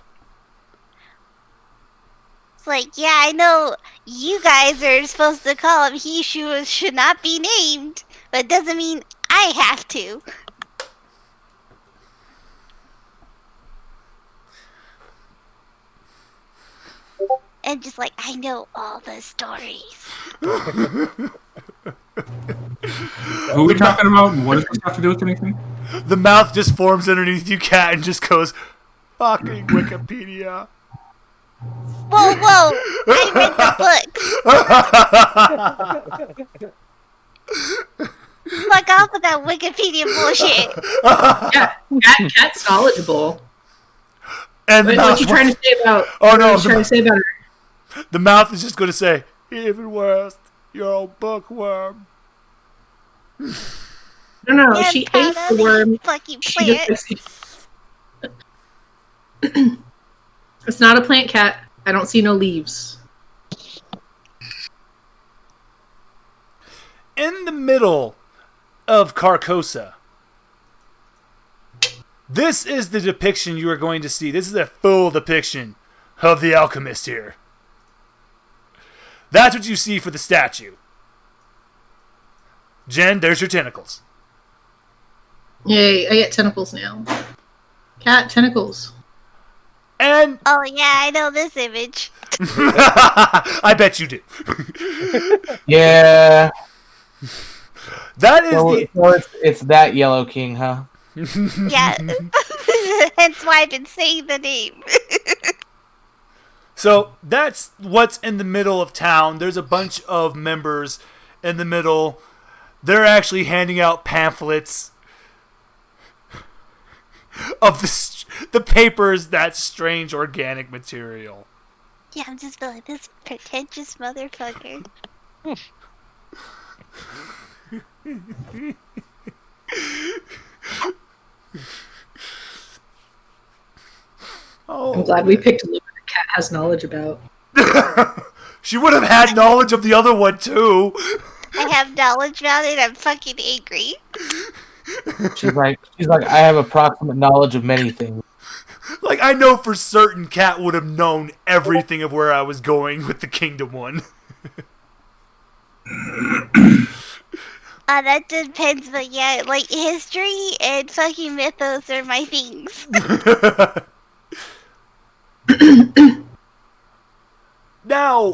It's like, yeah, I know you guys are supposed to call him he should not be named, but it doesn't mean I have to. And just like, I know all the stories. Who are we talking about? And what does this have to do with anything? The mouth just forms underneath you, Cat, and just goes, "Fucking Wikipedia." Whoa! I read the book. Fuck off with that Wikipedia bullshit. Yeah, Cat's knowledgeable. And Wait, what you trying to say about? Oh no! What you trying to say about her? The mouth is just going to say, "Even worse, you're a bookworm." No, Yeah, she proud ate of the worm. you, fucking She plant. just- It's not a plant, Cat. I don't see no leaves. In the middle of Carcosa, this is the depiction you are going to see. This is a full depiction of the alchemist here. That's what you see for the statue. Jen, there's your tentacles. Yay, I get tentacles now. Cat tentacles. And Oh yeah, I know this image. I bet you do. Yeah. That is So it's that Yellow King, huh? Yeah. Hence why I've been saying the name. So that's what's in the middle of town. There's a bunch of members in the middle. They're actually handing out pamphlets of the papers, that strange organic material. Yeah, I'm just feeling this pretentious motherfucker. Oh, I'm glad we picked a look that Cat has knowledge about. she would have had knowledge of the other one too. I have knowledge about it. I'm fucking angry. She's like, I have approximate knowledge of many things. Like, I know for certain Kat would have known everything of where I was going with the Kingdom one. That depends, but yeah, like history and fucking mythos are my things. Now,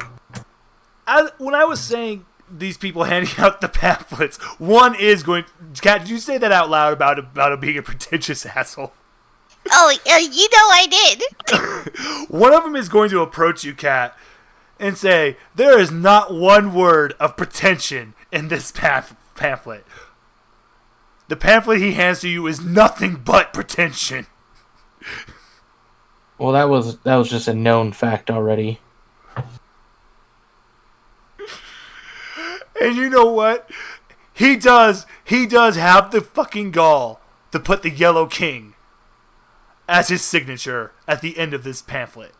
when I was saying these people handing out the pamphlets, one is going. Kat, did you say that out loud about it being a pretentious asshole? Oh, you know I did. One of them is going to approach you, Kat, and say, "There is not one word of pretension in this pamphlet. The pamphlet he hands to you is nothing but pretension." Well, that was just a known fact already. And you know what? He does have the fucking gall to put the Yellow King as his signature at the end of this pamphlet.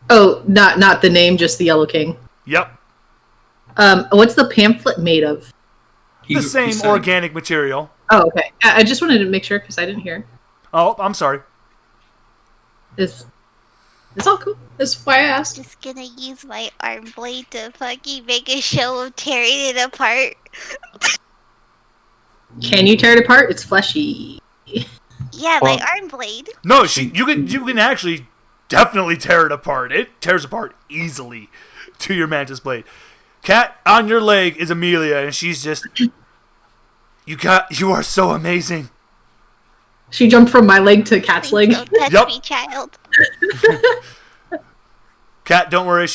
Oh, not the name, just the Yellow King. Yep. What's the pamphlet made of? The same organic material. Oh, okay. I just wanted to make sure because I didn't hear. Oh, I'm sorry. It's all cool. That's why I asked. Just gonna use my arm blade to fucking make a show of tearing it apart. Can you tear it apart? It's fleshy. Yeah, my arm blade. No, you can actually definitely tear it apart. It tears apart easily to your mantis blade. Cat, on your leg is Amelia, and she's just, you are so amazing. She jumped from my leg to Cat's leg. Don't touch Yup. me, child. Cat, don't worry,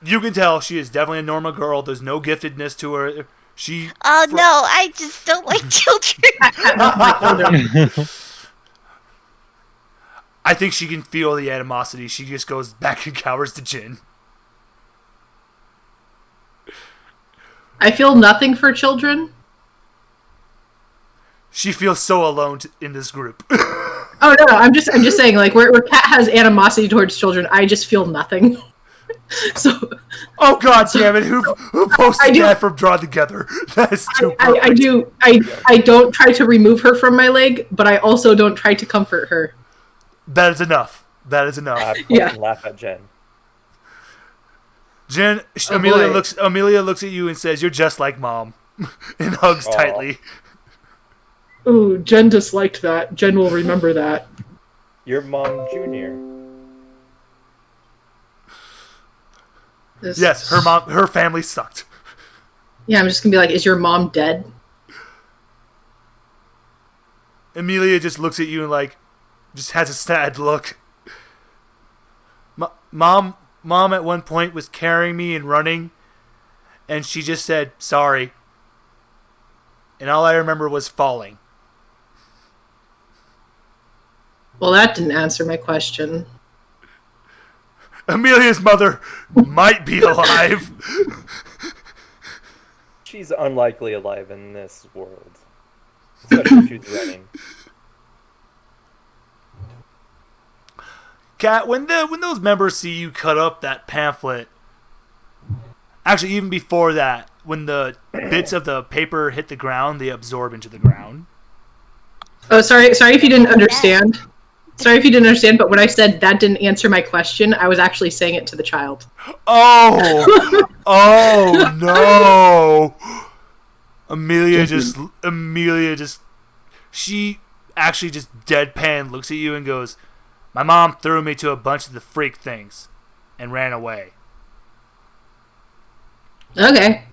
you can tell she is definitely a normal girl. There's no giftedness to her. Oh no, I just don't like children. I think she can feel the animosity. She just goes back and cowers to Jin. I feel nothing for children. She feels so alone in this group. Oh no, I'm just saying, like where Cat has animosity towards children, I just feel nothing. So. Oh god damn it! Who posted that from Drawn Together? That is too perfect. I don't try to remove her from my leg, but I also don't try to comfort her. That is enough. Yeah. Laugh at Jen. Jen, Amelia looks at you and says, "You're just like Mom," and hugs tightly. Ooh, Jen disliked that. Jen will remember that. Your Mom Junior. Yes, her family sucked. Yeah, I'm just gonna be like, is your mom dead? Amelia just looks at you and just has a sad look. Mom at one point was carrying me and running, and she just said, sorry. And all I remember was falling. Well, that didn't answer my question. Amelia's mother might be alive. She's unlikely alive in this world. Especially if she's running. Kat, when those members see you cut up that pamphlet, actually even before that, when the bits of the paper hit the ground, they absorb into the ground. Oh, sorry if you didn't understand. Sorry if you didn't understand, but when I said that didn't answer my question, I was actually saying it to the child. Oh! Oh, no! She actually just deadpan looks at you and goes, my mom threw me to a bunch of the freak things and ran away. Okay.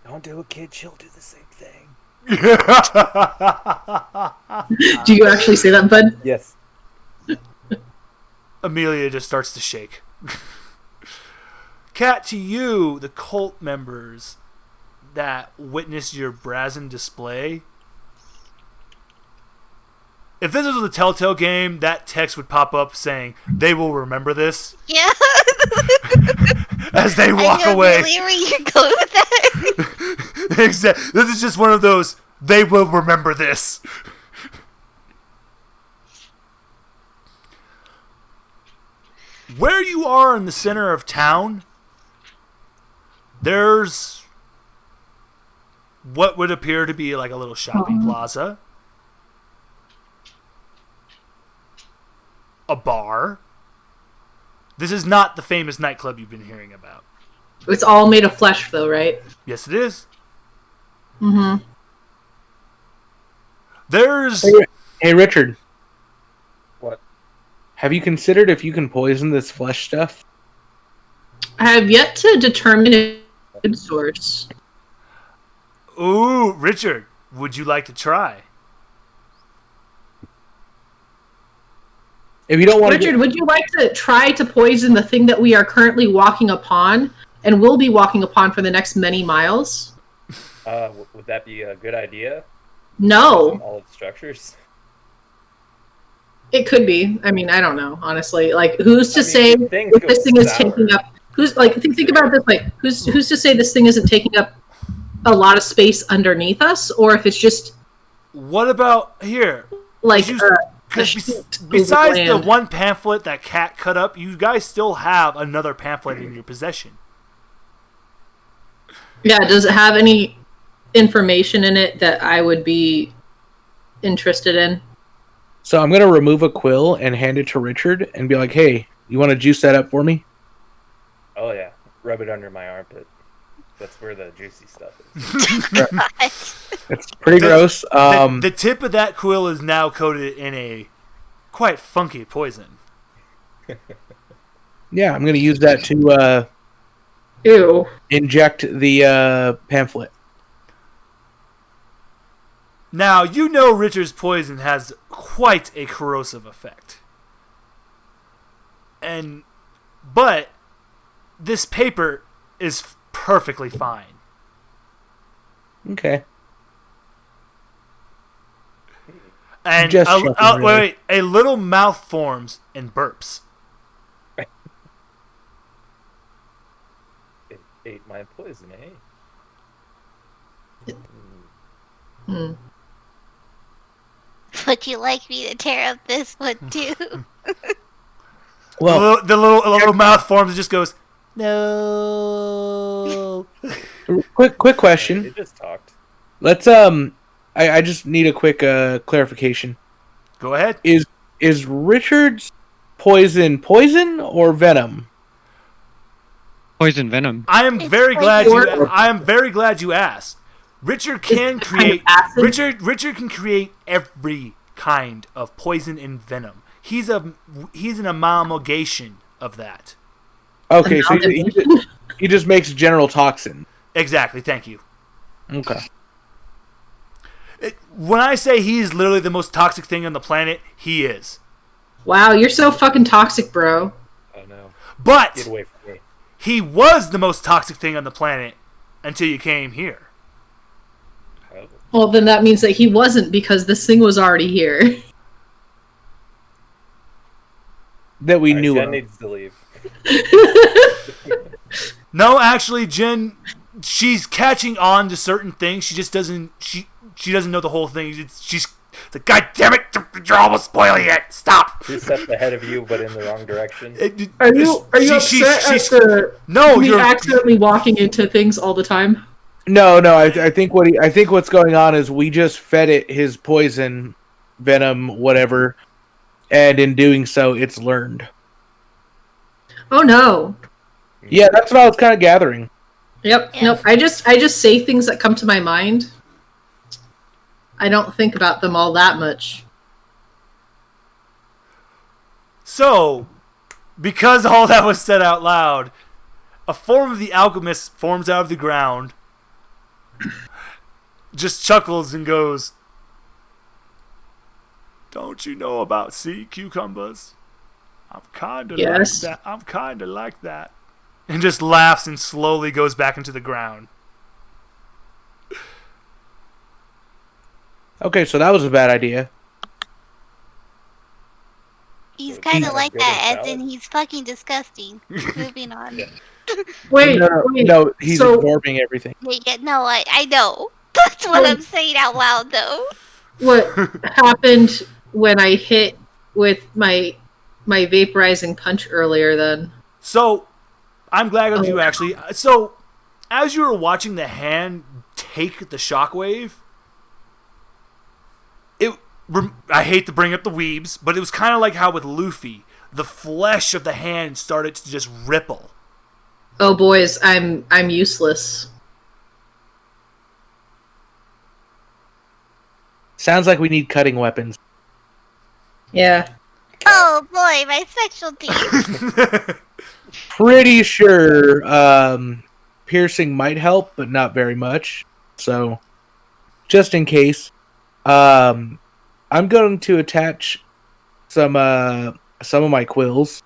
Don't do a kid, she'll do the same thing. Do you actually say that, bud? Yes. Amelia just starts to shake. Kat, to you, the cult members that witnessed your brazen display, if this was a Telltale game, that text would pop up saying, they will remember this. Yeah. As they walk away. Really where you're going with that? Exactly. This is just one of those, they will remember this. Where you are in the center of town, there's what would appear to be like a little shopping plaza, a bar. This is not the famous nightclub you've been hearing about. It's all made of flesh, though, right? Yes, it is. Mm-hmm. There's... Hey, Richard. What? Have you considered if you can poison this flesh stuff? I have yet to determine a good source. Ooh, Richard, would you like to try? If you don't want Richard, would you like to try to poison the thing that we are currently walking upon and will be walking upon for the next many miles? Would that be a good idea? No. All of the structures? It could be. I mean, I don't know, honestly. Like, who's to say if this thing is taking up... Think about this, like, who's to say this thing isn't taking up a lot of space underneath us, or if it's just... What about here? Like, besides the one pamphlet that Kat cut up, you guys still have another pamphlet in your possession. Yeah, does it have any information in it that I would be interested in? So I'm going to remove a quill and hand it to Richard and be like, hey, you want to juice that up for me? Oh, yeah. Rub it under my armpit. That's where the juicy stuff is. It's pretty gross. The tip of that quill is now coated in a quite funky poison. Yeah, I'm going to use that to Ew. inject the pamphlet. Now, you know Richard's poison has quite a corrosive effect. But this paper is perfectly fine. Okay. And Just checking, really. wait, a little mouth forms and burps. It ate my poison, eh? Hmm. Would you like me to tear up this one too? Well, The little mouth forms and just goes, no. quick question. It just talked. Let's I just need a quick clarification. Go ahead. Is Richard's poison or venom? Poison venom. I am It's very like glad water. I am very glad you asked. Richard can Is it create kind of acid? Richard can create every kind of poison and venom. He's an amalgamation of that. Okay, so he just makes general toxin. Exactly. Thank you. Okay. When I say he's literally the most toxic thing on the planet, he is. Wow, you're so fucking toxic, bro. Oh no. But Get away from me. he was the most toxic thing on the planet until you came here. Oh. Well, then that means that he wasn't because this thing was already here. That we Alright, knew Jen of. needs to leave. No, actually, Jen, she's catching on to certain things. She just doesn't. She doesn't know the whole thing. She's like, God damn it! You're almost spoiling it. Stop. 2 steps ahead of you, but in the wrong direction. Are you upset at the No, me you're accidentally walking into things all the time? No. I think what's going on is we just fed it his poison, venom, whatever, and in doing so, it's learned. Oh no. Yeah, that's what I was kind of gathering. Yep. Yeah. Nope. I just say things that come to my mind. I don't think about them all that much. So, because all that was said out loud, a form of the alchemist forms out of the ground, just chuckles and goes, "Don't you know about sea cucumbers? I'm kinda Yes. like that. I'm kinda like that." And just laughs and slowly goes back into the ground. Okay, so that was a bad idea. He's So kind he's of like good that, at as in he's fucking disgusting. Moving on. Yeah. Wait. No, he's so- absorbing everything. Yeah, no, I know. That's what I'm saying out loud, though. What happened when I hit with my vaporizing punch earlier? Then So, I'm glad of you actually. So, as you were watching the hand take the shockwave, I hate to bring up the weebs, but it was kind of like how with Luffy, the flesh of the hand started to just ripple. oh boys, I'm useless. Sounds like we need cutting weapons. Yeah. Oh boy, my specialty. Pretty sure piercing might help, but not very much. So, just in case, I'm going to attach some of my quills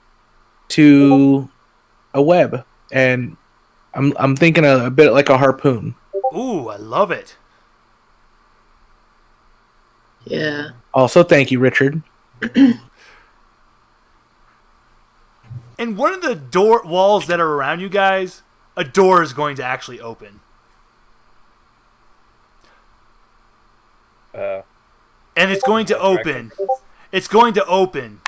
to a web, and I'm thinking a bit like a harpoon. Ooh, I love it. Yeah. Also, thank you, Richard. And one of the door walls that are around you guys, a door is going to actually open. And it's going to open. It's going to open.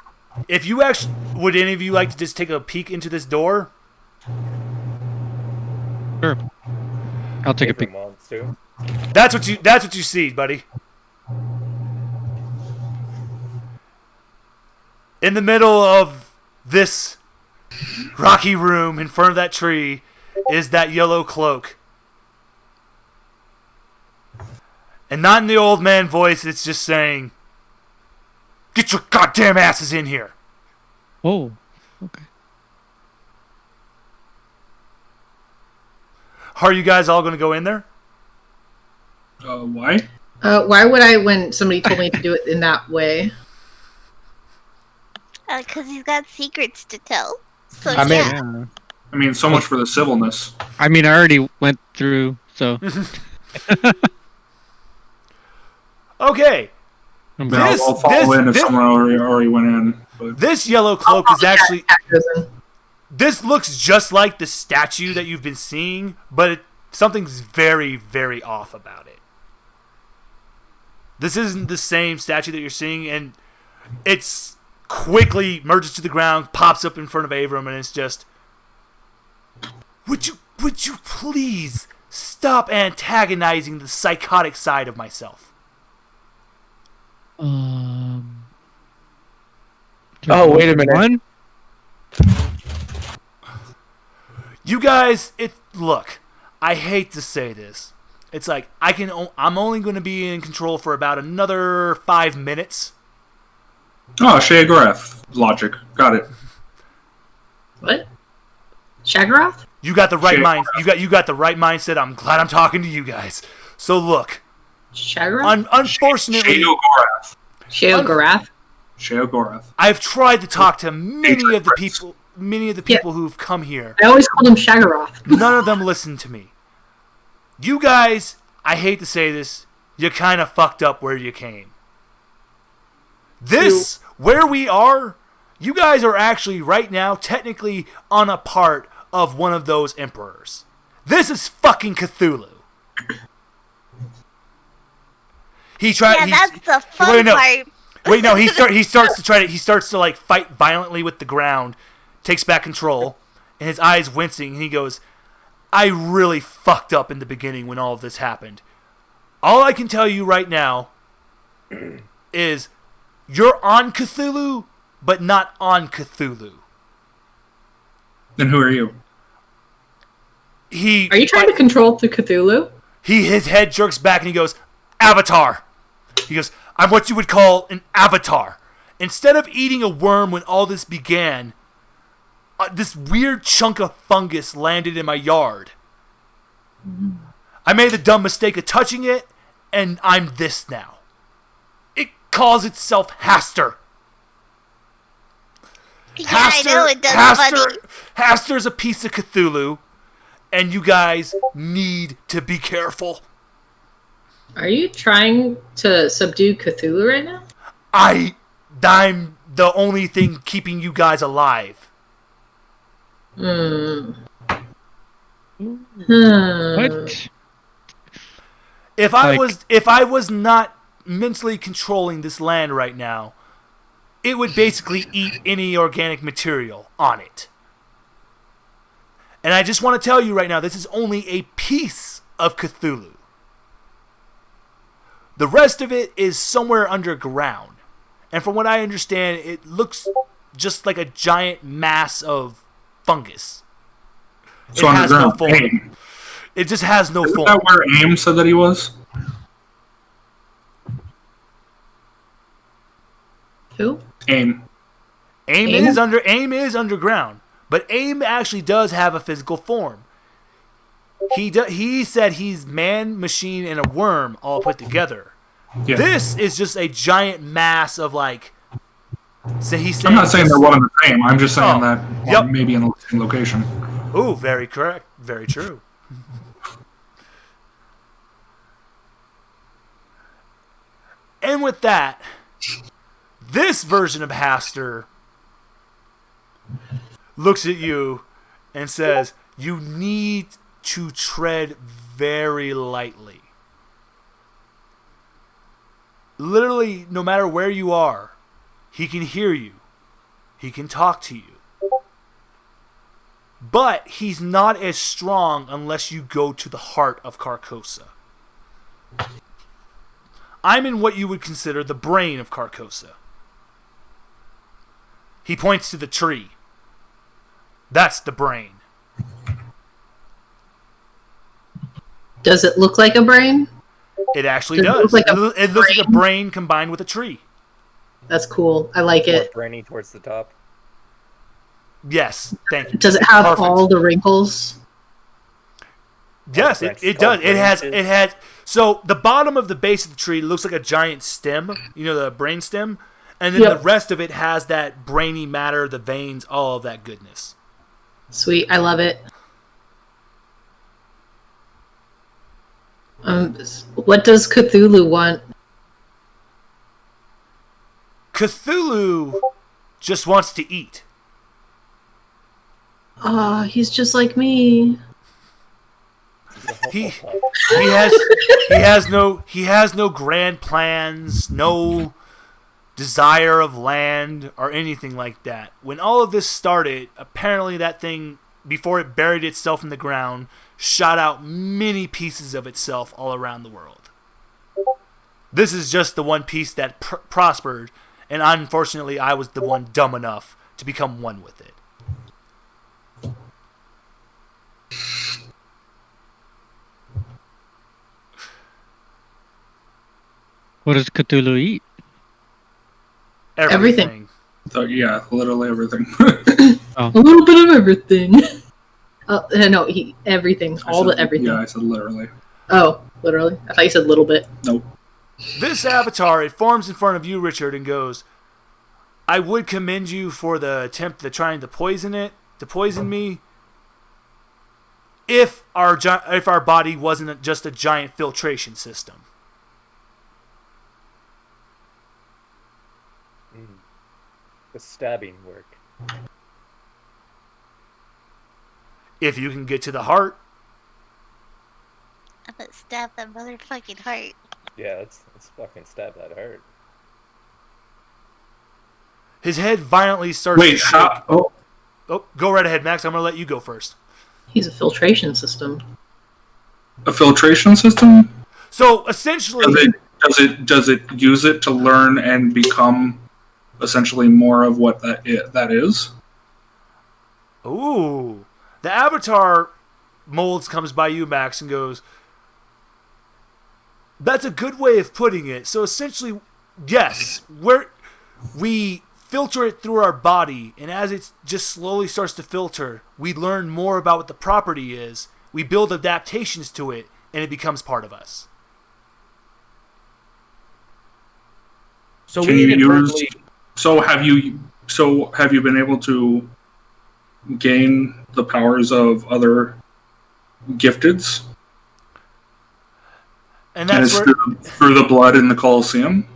If you actually, would any of you like to just take a peek into this door? Sure. I'll take a peek. Wants to. That's what you see, buddy. In the middle of this rocky room in front of that tree is that yellow cloak. And not in the old man voice, it's just saying, Get your goddamn asses in here. Whoa. Okay. Are you guys all going to go in there? Why? Why would I when somebody told me to do it in that way? Because he's got secrets to tell. So I mean- Yeah. I mean, so much for the civilness. I mean, I already went through, so. Okay. I'm Then good. I'll follow in if someone already went in. But This yellow cloak is actually... Cat goes in. This looks just like the statue that you've been seeing, but something's very, very off about it. This isn't the same statue that you're seeing, and it's quickly merges to the ground, pops up in front of Avram, and it's just... Would you please stop antagonizing the psychotic side of myself? Oh, wait a minute. One? You guys, look, I hate to say this. It's like I'm only going to be in control for about another 5 minutes. oh, Sheogorath logic. Got it. What? Shaggorath? You got the right Shit. mind. You got the right mindset. I'm glad I'm talking to you guys. So look, Shaggorath? unfortunately, Sheogorath. Sheogorath? Sheogorath. I've tried to talk to many of the people who've come here. I always called him Shaggorath. None of them listen to me. You guys, I hate to say this, you kind of fucked up where you came. Where we are, you guys are actually right now technically on a part of one of those emperors. This is fucking Cthulhu. that's the fun part. Wait, no, he starts to like fight violently with the ground, takes back control, and his eyes wincing, and he goes, I really fucked up in the beginning when all of this happened. All I can tell you right now is you're on Cthulhu, but not on Cthulhu. Then who are you? Are you trying to control the Cthulhu? His head jerks back and he goes, Avatar. He goes, I'm what you would call an avatar. Instead of eating a worm when all this began, this weird chunk of fungus landed in my yard. I made the dumb mistake of touching it, and I'm this now. It calls itself Haster. Yeah, I know it does, buddy. Haster's a piece of Cthulhu, and you guys need to be careful. Are you trying to subdue Cthulhu right now? I'm the only thing keeping you guys alive. What? If I was not mentally controlling this land right now, it would basically eat any organic material on it. And I just want to tell you right now, this is only a piece of Cthulhu. The rest of it is somewhere underground. And from what I understand, it looks just like a giant mass of fungus. So It has no underground. form. AIM. It just has no Isn't form. that where AIM said that he was? Who? AIM. AIM AIM? is underground, but AIM actually does have a physical form. He said he's man, machine, and a worm all put together. Yeah. This is just a giant mass of like. So he's saying I'm not saying they're one and the same. I'm just saying Oh, that yep. maybe in the same location. Ooh, very correct, very true. And with that, this version of Haster looks at you and says, you need to tread very lightly. Literally, no matter where you are, he can hear you. He can talk to you. But he's not as strong unless you go to the heart of Carcosa. I'm in what you would consider the brain of Carcosa. He points to the tree. That's the brain. Does it look like a brain? It actually Does it does. look like It looks like a brain combined with a tree. That's cool. I like More it. brainy towards the top. Yes, thank you. Does it have Perfect. all the wrinkles? Yes, French it called does. It branches. has. So the bottom of the base of the tree looks like a giant stem. You know, the brain stem, and then Yep. the rest of it has that brainy matter, the veins, all of that goodness. Sweet. I love it. What does Cthulhu want? Cthulhu just wants to eat. Ah, he's just like me. He has no grand plans, no desire of land or anything like that. When all of this started, apparently that thing, before it buried itself in the ground, shot out many pieces of itself all around the world. This is just the one piece that prospered, and unfortunately I was the one dumb enough to become one with it. What does Cthulhu eat? Everything. So, yeah, literally everything. A little bit of everything. No, everything. Everything. Yeah, I said literally. Oh, literally? I thought you said little bit. Nope. This avatar, it forms in front of you, Richard, and goes, I would commend you for the attempt at trying to poison me, if our body wasn't just a giant filtration system. The stabbing work. If you can get to the heart, I'm gonna stab that motherfucking heart. Yeah, let's fucking stab that heart. his head violently starts to Wait, shake. how? Oh, go right ahead, Max. I'm going to let you go first. He's a filtration system. A filtration system? So, essentially... Does it use it to learn and become essentially more of what that is? Ooh. The Avatar molds comes by you, Max, and goes, that's a good way of putting it. So essentially, yes, we filter it through our body, and as it just slowly starts to filter, we learn more about what the property is, we build adaptations to it, and it becomes part of us. So Can we you inadvertently. have you been able to gain the powers of other gifteds? And And that's it's where... through the blood in the Colosseum?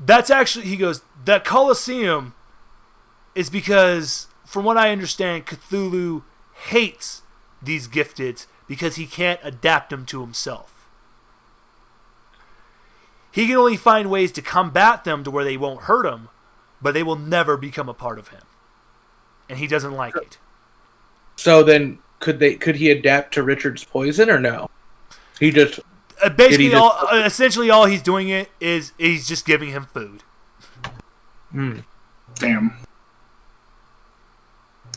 That's actually, he goes, that Colosseum is because, from what I understand, Cthulhu hates these gifteds because he can't adapt them to himself. He can only find ways to combat them to where they won't hurt him, but they will never become a part of him. And he doesn't like it. So then, could he adapt to Richard's poison or no? He just Basically, essentially all he's doing is he's just giving him food. Damn.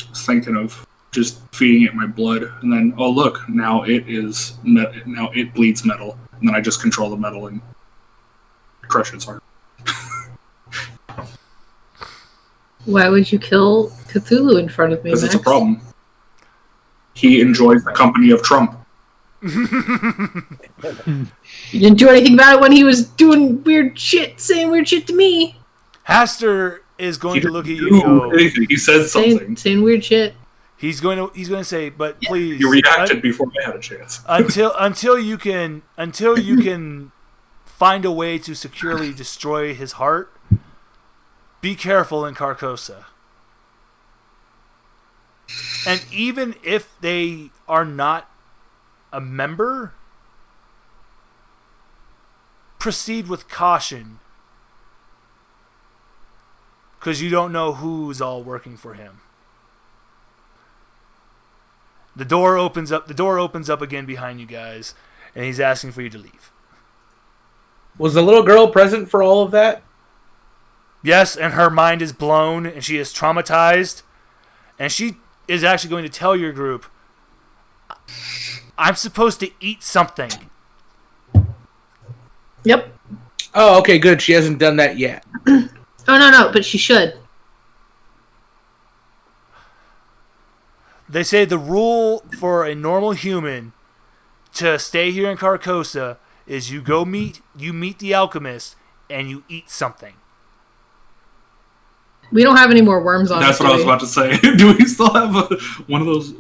I was thinking of just feeding it my blood, and then look, now it bleeds metal, and then I just control the metal and crush its heart. Why would you kill Cthulhu in front of me, Because Max? it's a problem. He enjoys the company of Trump. You didn't do anything about it when he was doing weird shit, saying weird shit to me. Haster is going He to didn't look at you do and go, anything. He said something. Saying weird shit. he's going to say, but please, He reacted before I had a chance. until you can find a way to securely destroy his heart, be careful in Carcosa. And even if they are not a member, proceed with caution, because you don't know who's all working for him. The door opens up again behind you guys, and he's asking for you to leave. Was the little girl present for all of that? Yes, and her mind is blown, and she is traumatized, and she is actually going to tell your group, I'm supposed to eat something. Yep. Oh, okay, good. She hasn't done that yet. Oh no, but she should. They say the rule for a normal human to stay here in Carcosa is you meet the alchemist and you eat something. We don't have any more worms on That's us, what I was do we? about to say. Do we still have one of those?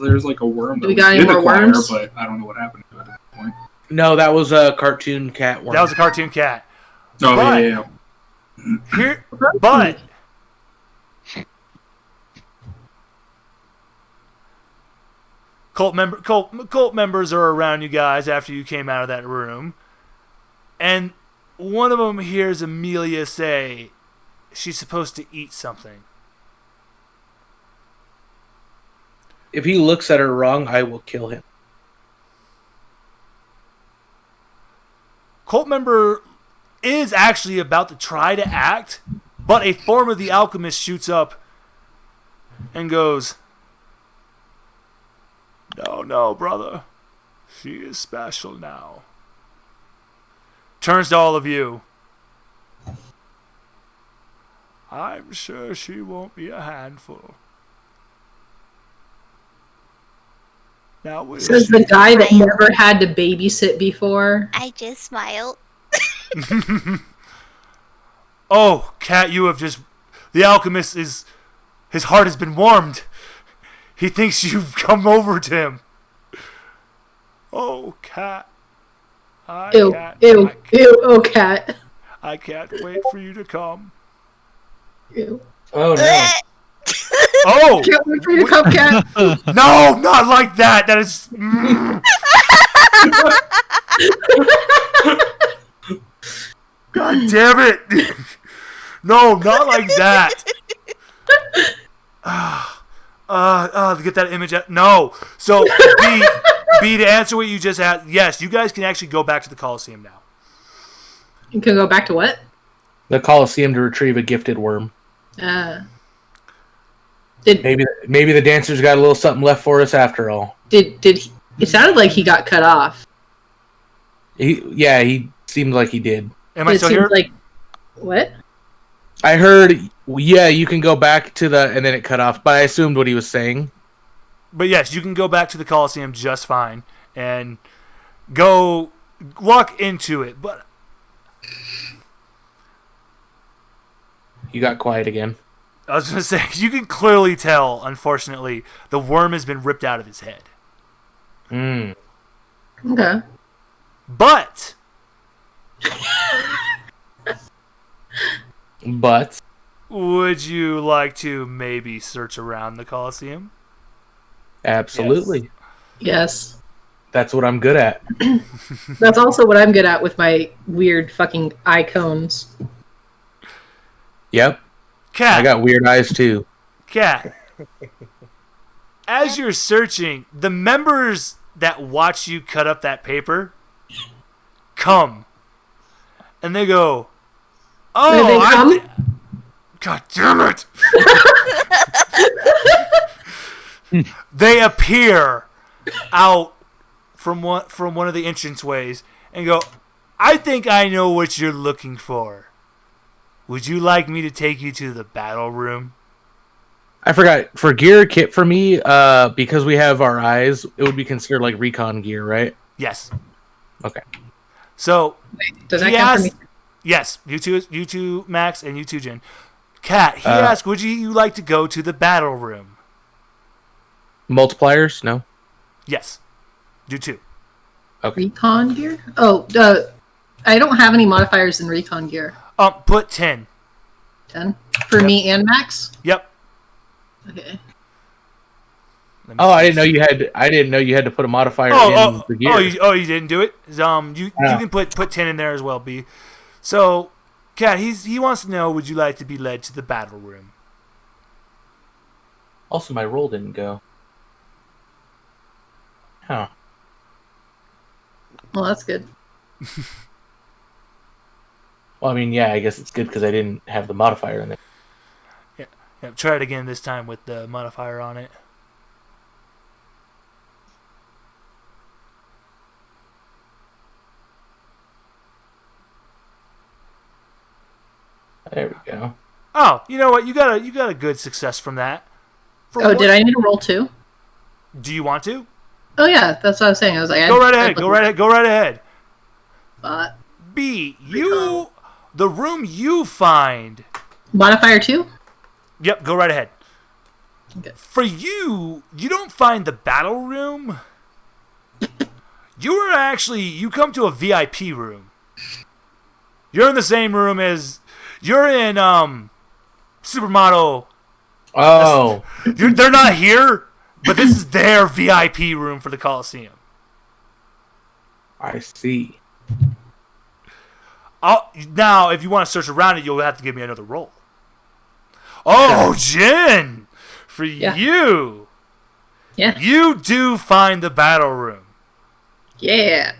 There's like a worm that Do we got any did more acquire, worms? but I don't know what happened to it at that point. No, that was a cartoon cat worm. That was a cartoon cat. Oh, But- yeah. Here, but cult members are around you guys after you came out of that room, and one of them hears Amelia say she's supposed to eat something. If he looks at her wrong, I will kill him. Cult member is actually about to try to act, but a form of the alchemist shoots up and goes, No, brother. She is special now. Turns to all of you. I'm sure she won't be a handful. Now, will Says she? the guy that never had to babysit before. I just smiled. Oh, Cat, you have just... The alchemist is... His heart has been warmed. He thinks you've come over to him. Oh, Cat. Ew, oh cat. I can't wait for you to come. Ew. Oh, no. Oh! Can't wait for you to come, cat. No, not like that. That is... God damn it. No, not like that. Get that image out. No. So, B, to answer what you just asked, yes, you guys can actually go back to the Coliseum now. You can go back to what? The Coliseum to retrieve a gifted worm. Did Maybe the dancers got a little something left for us after all. he, it sounded like he got cut off. He seemed like he did. Am I It still seems here? like what? I heard, yeah, you can go back to the, and then it cut off, but I assumed what he was saying. But yes, you can go back to the Coliseum just fine and go walk into it. But You got quiet again. I was going to say, you can clearly tell, unfortunately, the worm has been ripped out of his head. Mm. Okay. But But would you like to maybe search around the Coliseum? absolutely. Yes. That's what I'm good at. That's also what I'm good at with my weird fucking eye cones. Yep. Cat, I got weird eyes too. Cat. As you're searching, the members that watch you cut up that paper come. And they go, Where they come? God damn it! They appear out from one of the entranceways and go, I think I know what you're looking for. Would you like me to take you to the battle room? I forgot, for gear kit for me, because we have our eyes, it would be considered like recon gear, right? Yes. Okay. So Does that he count for asked, me? yes, you two Max and you two Jen. Cat, he asked, would you like to go to the battle room? Multipliers? No? Yes. You two. Okay. Recon gear? Oh, I don't have any modifiers in recon gear. Put 10. 10 for me and Max. Yep. Okay. Let me Oh, I see. didn't know you had to put a modifier in the gear. You didn't do it. You can put 10 in there as well, B. So, Cat, he wants to know, would you like to be led to the battle room? Also, my roll didn't go. Huh. Well, that's good. Well, I mean, yeah, I guess it's good because I didn't have the modifier in it. Yeah, try it again this time with the modifier on it. There we go. Oh, you know what? You got a good success from that. Did I need to roll 2? Do you want to? Oh yeah, that's what I was saying. I was like, Go right ahead. Go right ahead. B, the room you find. Modifier 2? Yep, go right ahead. Okay. For you don't find the battle room. You come to a VIP room. You're in the same room as you're in Supermodel. Oh. They're not here, but this is their VIP room for the Coliseum. I see. Now, if you want to search around it, you'll have to give me another roll. Oh, Jin! For you! Yeah. You do find the battle room. Yeah.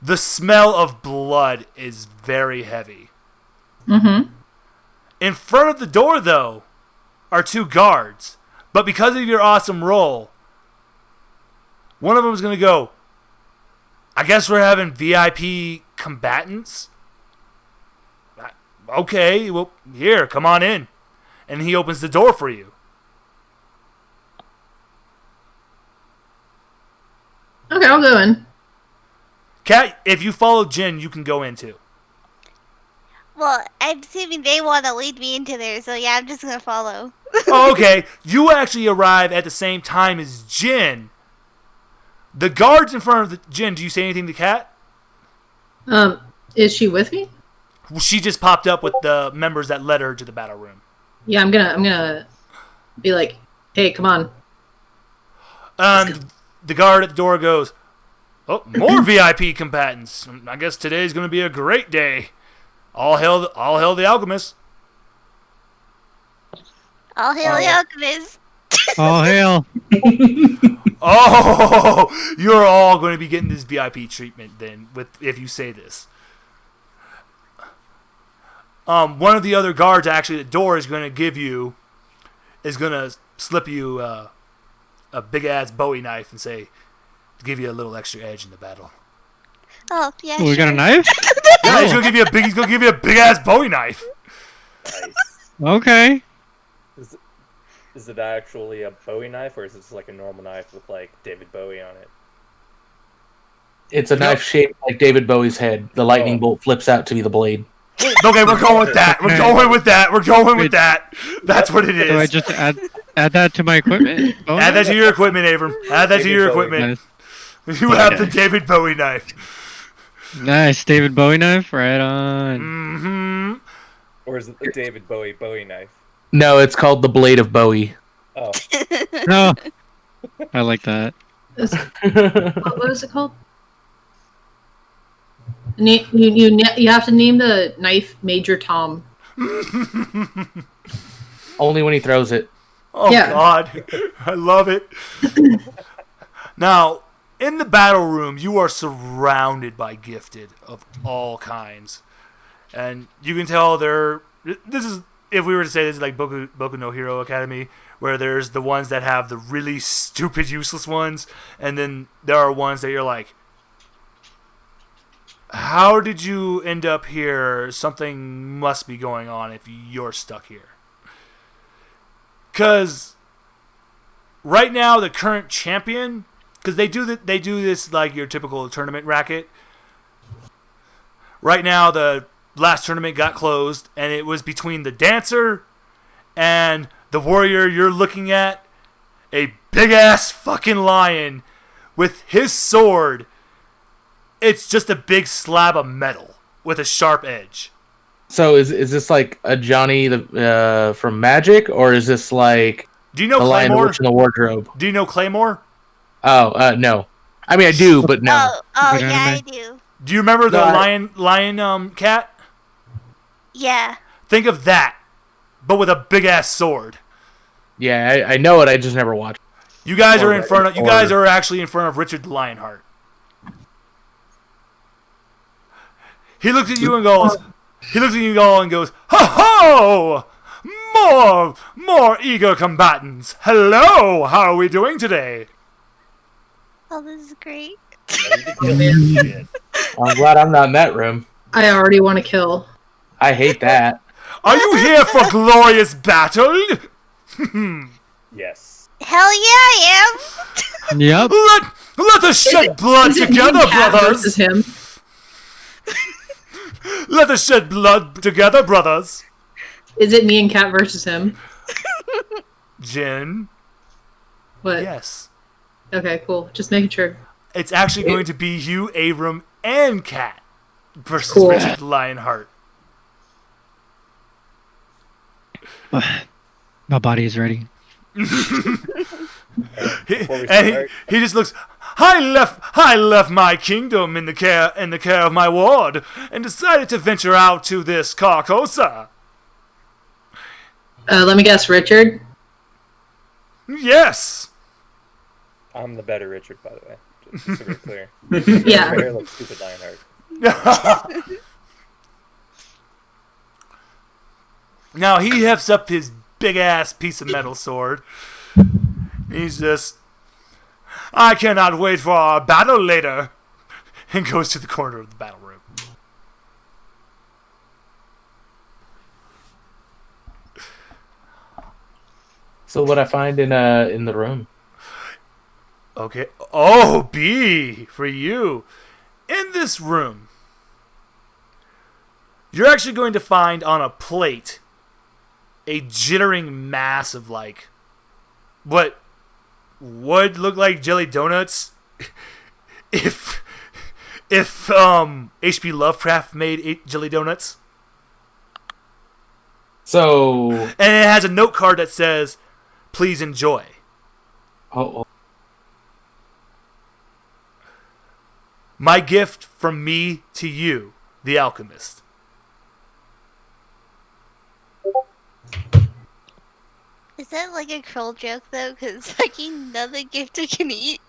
The smell of blood is very heavy. Mm-hmm. In front of the door, though, are 2 guards. But because of your awesome roll, one of them is going to go, I guess we're having VIP combatants? Okay, well, here, come on in. And he opens the door for you. Okay, I'll go in. Kat, if you follow Jin, you can go in too. Well, I'm assuming they want to lead me into there, so yeah, I'm just gonna follow. Oh, okay. You actually arrive at the same time as Jin. The guards in front of the Jin, do you say anything to Kat? Is she with me? She just popped up with the members that led her to the battle room. Yeah, I'm gonna be like, hey, come on. The guard at the door goes, oh, more VIP combatants. I guess today's going to be a great day. All hail the alchemist. All hail the alchemist. All hail. Oh, you're all going to be getting this VIP treatment then, if you say this. One of the other guards actually at the door is going to slip you a big ass Bowie knife and say, to give you a little extra edge in the battle. Oh yeah. We got a knife? Yeah, he's gonna give you a big ass Bowie knife. Nice. Okay. Is it actually a Bowie knife, or is it just like a normal knife with like David Bowie on it? It's a knife shaped like David Bowie's head. The lightning bolt flips out to be the blade. Okay, we're going with that. We're going with that. That's what it is. Do I just add that to my equipment? Oh, Add that to your equipment, Abram. Add that to your equipment. Nice. You have the David Bowie knife. Nice, David Bowie knife, right on. Mm-hmm. Or is it the David Bowie knife? No, it's called the Blade of Bowie. Oh. No, I like that. What is it called? You have to name the knife Major Tom. Only when he throws it. Oh, Yeah. God. I love it. Now, in the battle room, you are surrounded by gifted of all kinds. And you can tell this is, if we were to say this is like Boku no Hero Academy, where there's the ones that have the really stupid, useless ones, and then there are ones that you're like, how did you end up here? Something must be going on if you're stuck here. Because right now, the current champion, because they do this like your typical tournament racket. Right now, the last tournament got closed, and it was between the dancer and the warrior you're looking at, a big-ass fucking lion with his sword. It's just a big slab of metal with a sharp edge. So is this like a Johnny from Magic, or is this like Do you know the Lion, the Claymore? Witch, and the Wardrobe? Do you know Claymore? Oh, no. I mean, I do, but no. Oh What yeah, anime? I do. Do you remember the No, lion cat? Yeah. Think of that, but with a big ass sword. Yeah, I know it. I just never watched. You guys Or- are in front of. You or- guys are actually in front of Richard the Lionheart. He looks at you and goes. He looks at you all and goes, "Ho ho! More eager combatants. Hello, how are we doing today?" Oh, this is great. I'm glad I'm not in that room. I already want to kill. I hate that. Are you here for glorious battle? Yes. Hell yeah, I am. Yep. Let us shed blood Is it me together, and Cat versus brothers. him? Let us shed blood together, brothers. Is it me and Cat versus him? Jin. What? Yes. Okay, cool. Just making sure. It's actually going to be you, Abram, and Kat versus Cool. Richard Lionheart. My body is ready. Before we And start, he just looks. I left my kingdom in the care of my ward, and decided to venture out to this Carcosa. Let me guess, Richard? Yes. I'm the better Richard, by the way. Just to be clear. Yeah. My hair looks stupid Lionheart. Now he hefts up his big ass piece of metal sword. He's just. I cannot wait for our battle later. And goes to the corner of the battle room. So what I find in the room? Okay. Oh, B, for you. In this room, you're actually going to find on a plate a jittering mass of, like, what would look like jelly donuts if H.P. Lovecraft made jelly donuts. So And it has a note card that says, "Please enjoy." oh, My gift from me to you, the alchemist. Is that like a troll joke though? Because fucking another gift I can eat.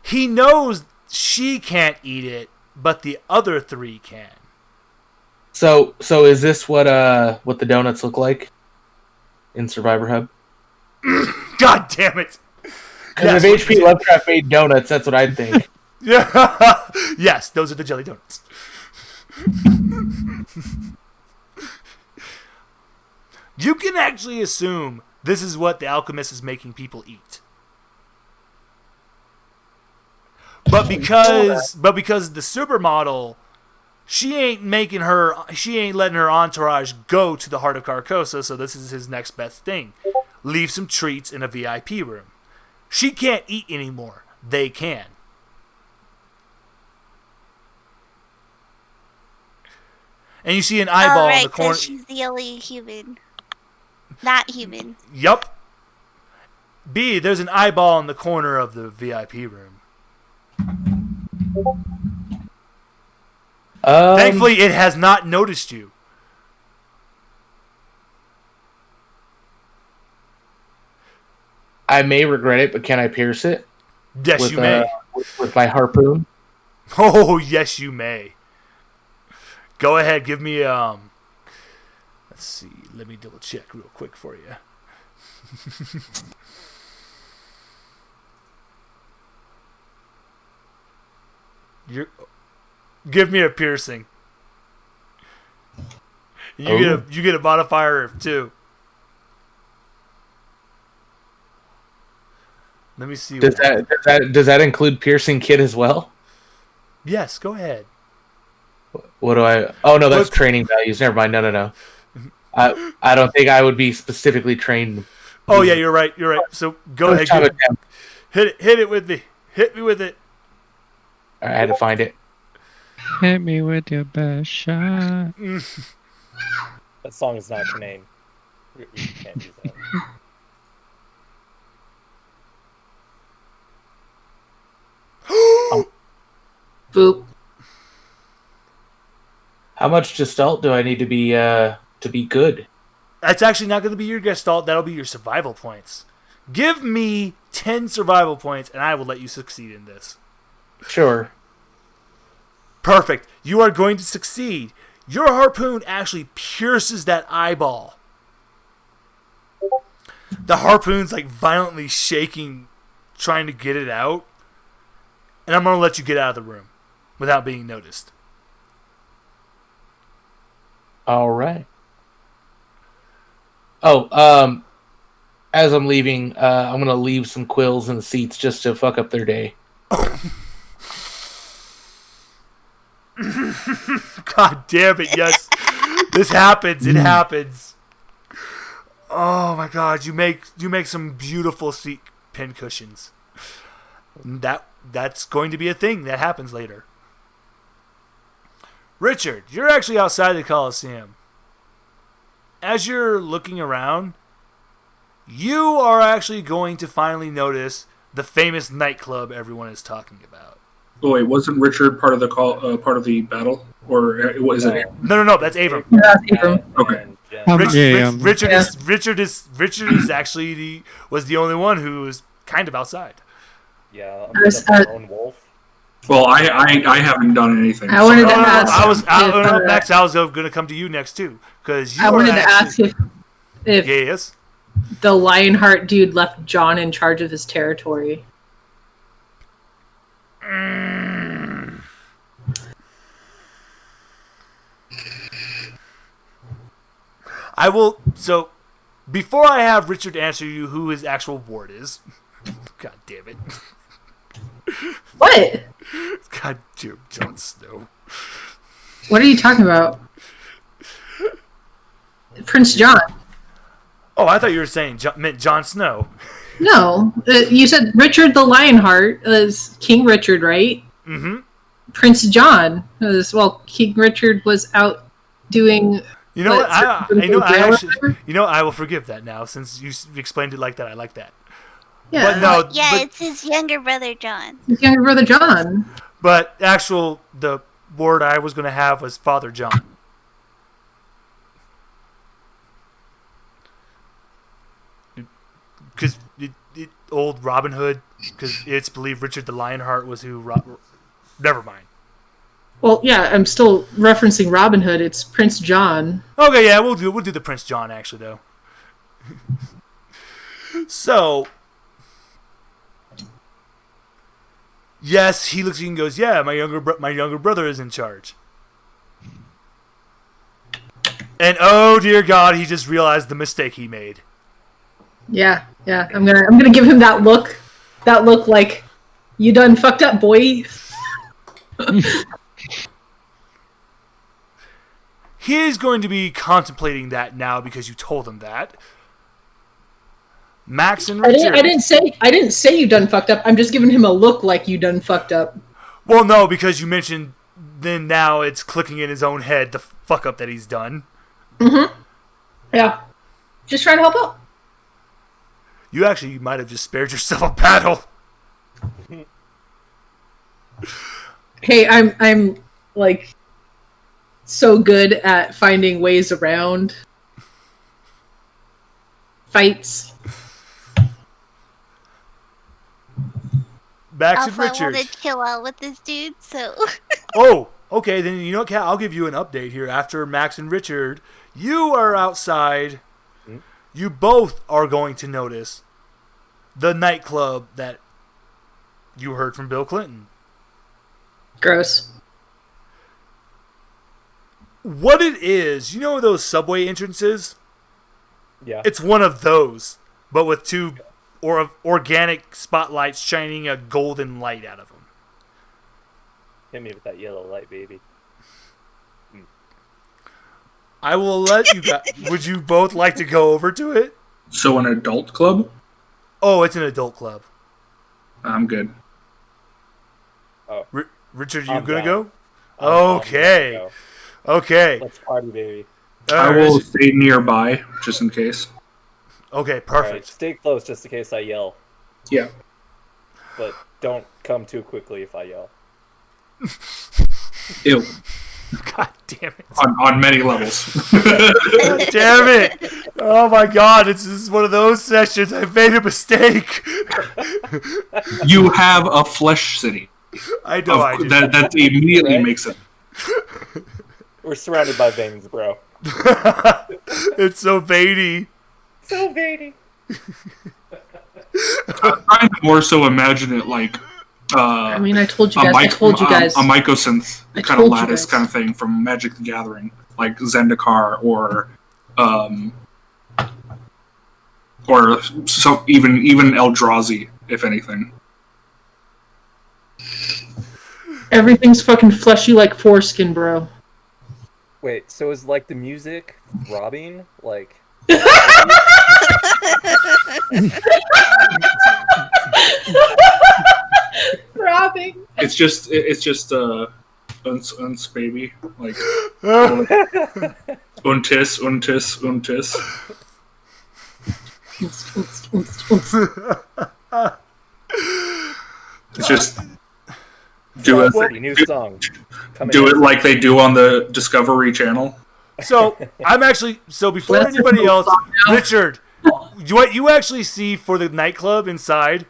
He knows she can't eat it, but the other three can. so is this what the donuts look like in Survivor Hub? God damn it! Because if HP Lovecraft made donuts, that's what I'd think. Yeah. Yes, those are the jelly donuts. You can actually assume this is what the alchemist is making people eat. But because the supermodel, she ain't letting her entourage go to the heart of Carcosa, so this is his next best thing. Leave some treats in a VIP room. She can't eat anymore. They can. And you see an eyeball Oh, in right, the corner. because she's the only human. Not human. Yup. B, there's an eyeball in the corner of the VIP room. Thankfully, it has not noticed you. I may regret it, but can I pierce it? Yes, you may. With my harpoon. Oh, yes, you may. Go ahead, give me let's see. Let me double check real quick for you. Give me a piercing. You get a modifier of 2. Let me see. Does that include piercing kit as well? Yes, go ahead. What do I? Oh no, that's training values. Never mind. No. I don't think I would be specifically trained. Oh yeah, you're right. So go ahead. Hit it with me. Hit me with it. I had to find it. Hit me with your best shot. That song is not Canaan. We can't use that. Boop. How much gestalt do I need to be good? That's actually not going to be your gestalt. That'll be your survival points. Give me 10 survival points, and I will let you succeed in this. Sure. Perfect. You are going to succeed. Your harpoon actually pierces that eyeball. The harpoon's like violently shaking, trying to get it out. and I'm going to let you get out of the room without being noticed. All right. Oh, as I'm leaving, I'm gonna leave some quills in the seats just to fuck up their day. God damn it! Yes, this happens. It happens. Oh my God! You make some beautiful seat pin cushions. That's going to be a thing that happens later. Richard, you're actually outside the Coliseum. As you're looking around, you are actually going to finally notice the famous nightclub everyone is talking about. Oh wait, wasn't Richard part of the part of the battle, or is it? No. That's Abram. Yeah, that's Abram. Okay. Richard is actually was the only one who was kind of outside. Yeah, I'm a lone wolf. Well, I haven't done anything. I wanted to ask. Max, I was going to come to you next too, because I wanted to ask if yes, the Lionheart dude left John in charge of his territory. I will. So, before I have Richard answer you who his actual ward is, God damn it. What? God damn Jon Snow. What are you talking about? Prince John. Oh, I thought you were saying meant Jon Snow. No, you said Richard the Lionheart is King Richard, right? Mm-hmm. Prince John was King Richard was out doing. You know what? I will forgive that now since you explained it like that. I like that. Yeah. But no, it's his younger brother John. His younger brother John. But the word I was going to have was Father John. Because old Robin Hood, because it's believed Richard the Lionheart was who. Never mind. Well, yeah, I'm still referencing Robin Hood. It's Prince John. Okay, yeah, we'll do the Prince John actually though. So, yes, he looks at you and goes, "Yeah, my younger brother is in charge." And oh dear God, he just realized the mistake he made. Yeah. I'm gonna give him that look like you done fucked up, boy. He is going to be contemplating that now because you told him that. Max and Richard. I didn't say you done fucked up. I'm just giving him a look like you done fucked up. Well, no, because you mentioned. Then now it's clicking in his own head the fuck up that he's done. Mm-hmm. Yeah. Just trying to help out. You actually might have just spared yourself a battle. Hey, I'm like so good at finding ways around fights. Max and I Richard. want to chill out with this dude, so. Oh, okay. Then you know what, Kat? I'll give you an update here. After Max and Richard, you are outside. You both are going to notice the nightclub that you heard from Bill Clinton. Gross. What it is, you know those subway entrances? Yeah. It's one of those, but with two organic spotlights shining a golden light out of them. Hit me with that yellow light, baby. I will let you guys. Would you both like to go over to it? So an adult club? Oh, it's an adult club. I'm good. Oh, Richard, you I'm gonna down. go? Okay. Okay. Let's party, baby. I will stay nearby, just in case. Okay, perfect. All right, stay close just in case I yell. Yeah. But don't come too quickly if I yell. Ew. God damn it. On many levels. God damn it. Oh my God, this is one of those sessions. I made a mistake. You have a flesh city. I know I do. That immediately makes it. We're surrounded by veins, bro. It's so veiny. So veiny. I'm trying to more so imagine it like I mean, I told you guys. I told you guys. A mycosynth I kind of told you lattice guys. kind of thing from Magic the Gathering, like Zendikar or so even Eldrazi, if anything. Everything's fucking fleshy like foreskin, bro. Wait, so is like the music throbbing? Like Throbbing. It's just uns baby, like untis. It's just do it. City, new song. Do it like they do on the Discovery Channel. So before anybody else, Richard, what you actually see for the nightclub inside,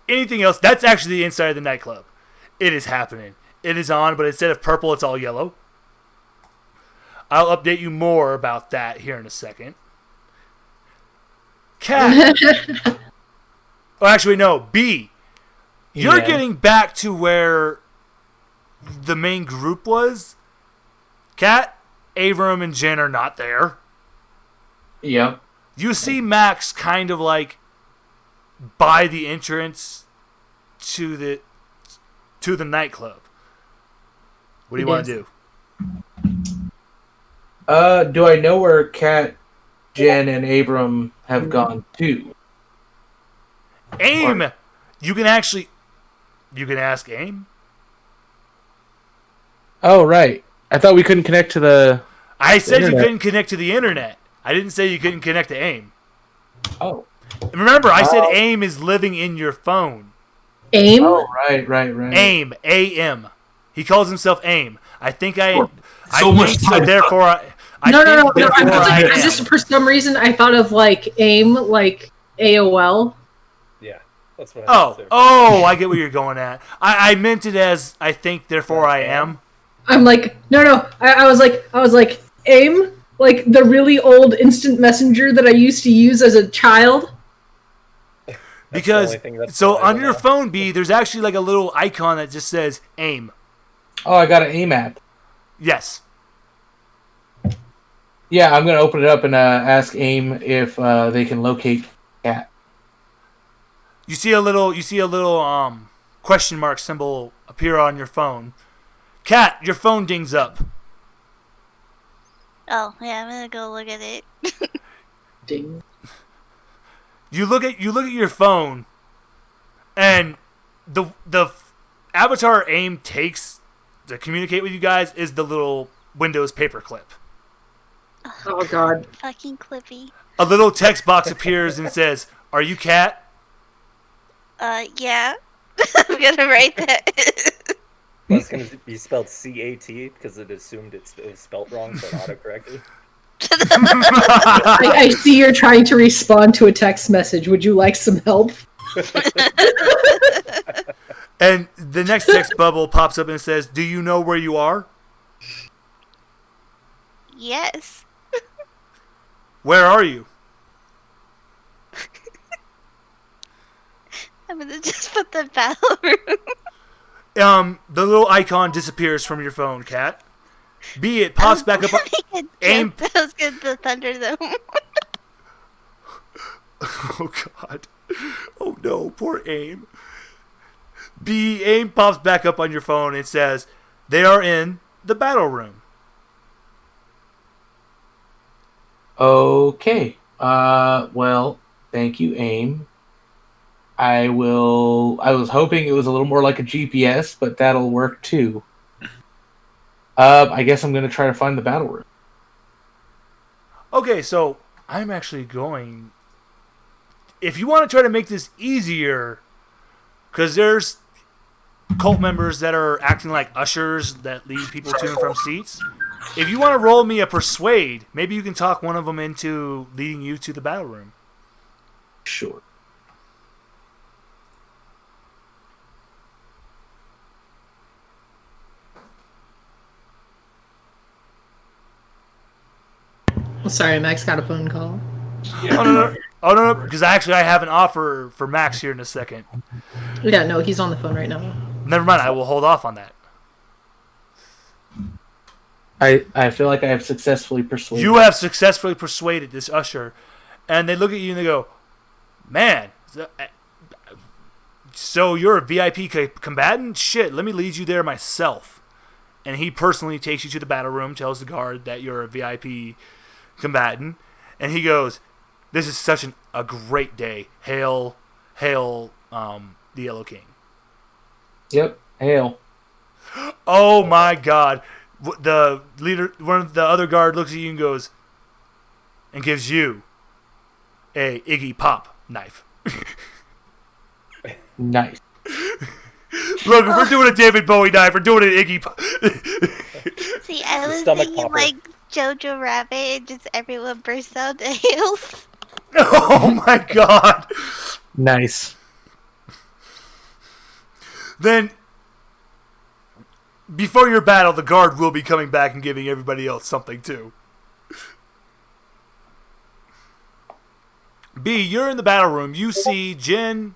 anything else, that's actually the inside of the nightclub. It is happening. It is on, but instead of purple, it's all yellow. I'll update you more about that here in a second. Cat. Oh, actually, no. B. You're getting back to where the main group was. Kat, Avram, and Jen are not there. Yep. You see Max kind of like by the entrance to the nightclub. What do you want to do? Do I know where Kat, Jen, and Abram have gone to? AIM! You can ask AIM. Oh, right. I thought we couldn't connect to the... I said you internet. couldn't connect to the internet. I didn't say you couldn't connect to AIM. Oh. Remember, I said AIM is living in your phone. AIM? Oh, right. AIM. A-M. He calls himself AIM. I think I... So I much think so, time. therefore I... No. Therefore I am. Just for some reason, I thought of like AIM, like AOL. Yeah, that's what I meant too. I get where you're going at. I meant it as I think, therefore I am. I'm like, no. I was like, AIM, like the really old instant messenger that I used to use as a child. Because so on your phone, B, there's actually like a little icon that just says AIM. Oh, I got an AIM app. Yes. Yeah, I'm going to open it up and ask AIM if they can locate Kat. You see a little question mark symbol appear on your phone. Kat, your phone dings up. Oh, yeah, I'm gonna go look at it. Ding. You look at your phone, and the avatar AIM takes to communicate with you guys is the little Windows paperclip. Oh God. Fucking Clippy. A little text box appears and says, "Are you Kat?" Yeah. I'm gonna write that. Well, it's going to be spelled C-A-T because it assumed it was spelled wrong, so it autocorrected. I see you're trying to respond to a text message. Would you like some help? And the next text bubble pops up and says, "Do you know where you are?" Yes. Where are you? I'm gonna just put the battle room. The little icon disappears from your phone, Kat. B, it pops back up. AIM. I was good. The Thunderdome. Oh God. Oh no, poor AIM. B, AIM pops back up on your phone and says, "They are in the battle room." Okay. Well, thank you, AIM. I was hoping it was a little more like a GPS, but that'll work too. I guess I'm going to try to find the battle room. Okay, so I'm actually going... If you want to try to make this easier, because there's cult members that are acting like ushers that lead people to and from seats. If you want to roll me a persuade, maybe you can talk one of them into leading you to the battle room. Sure. Oh, sorry, Max got a phone call. Oh no, because actually I have an offer for Max here in a second. Yeah, no, he's on the phone right now. Never mind, I will hold off on that. I feel like I have successfully persuaded. You have successfully persuaded this usher, and they look at you and they go, "Man, so you're a VIP combatant? Shit, let me lead you there myself." And he personally takes you to the battle room, tells the guard that you're a VIP combatant, and he goes, "This is such a great day. Hail, the Yellow King." Yep, hail. Oh my God! The leader, one of the other guard, looks at you and goes, and gives you a Iggy Pop knife. Nice. Look, if we're doing a David Bowie knife, we're doing an Iggy Pop. See, I was Stomach thinking popper. like Jojo Rabbit and just everyone bursts out the hills. Oh my God! Nice. Then, before your battle, the guard will be coming back and giving everybody else something too. B, you're in the battle room. You see Jen.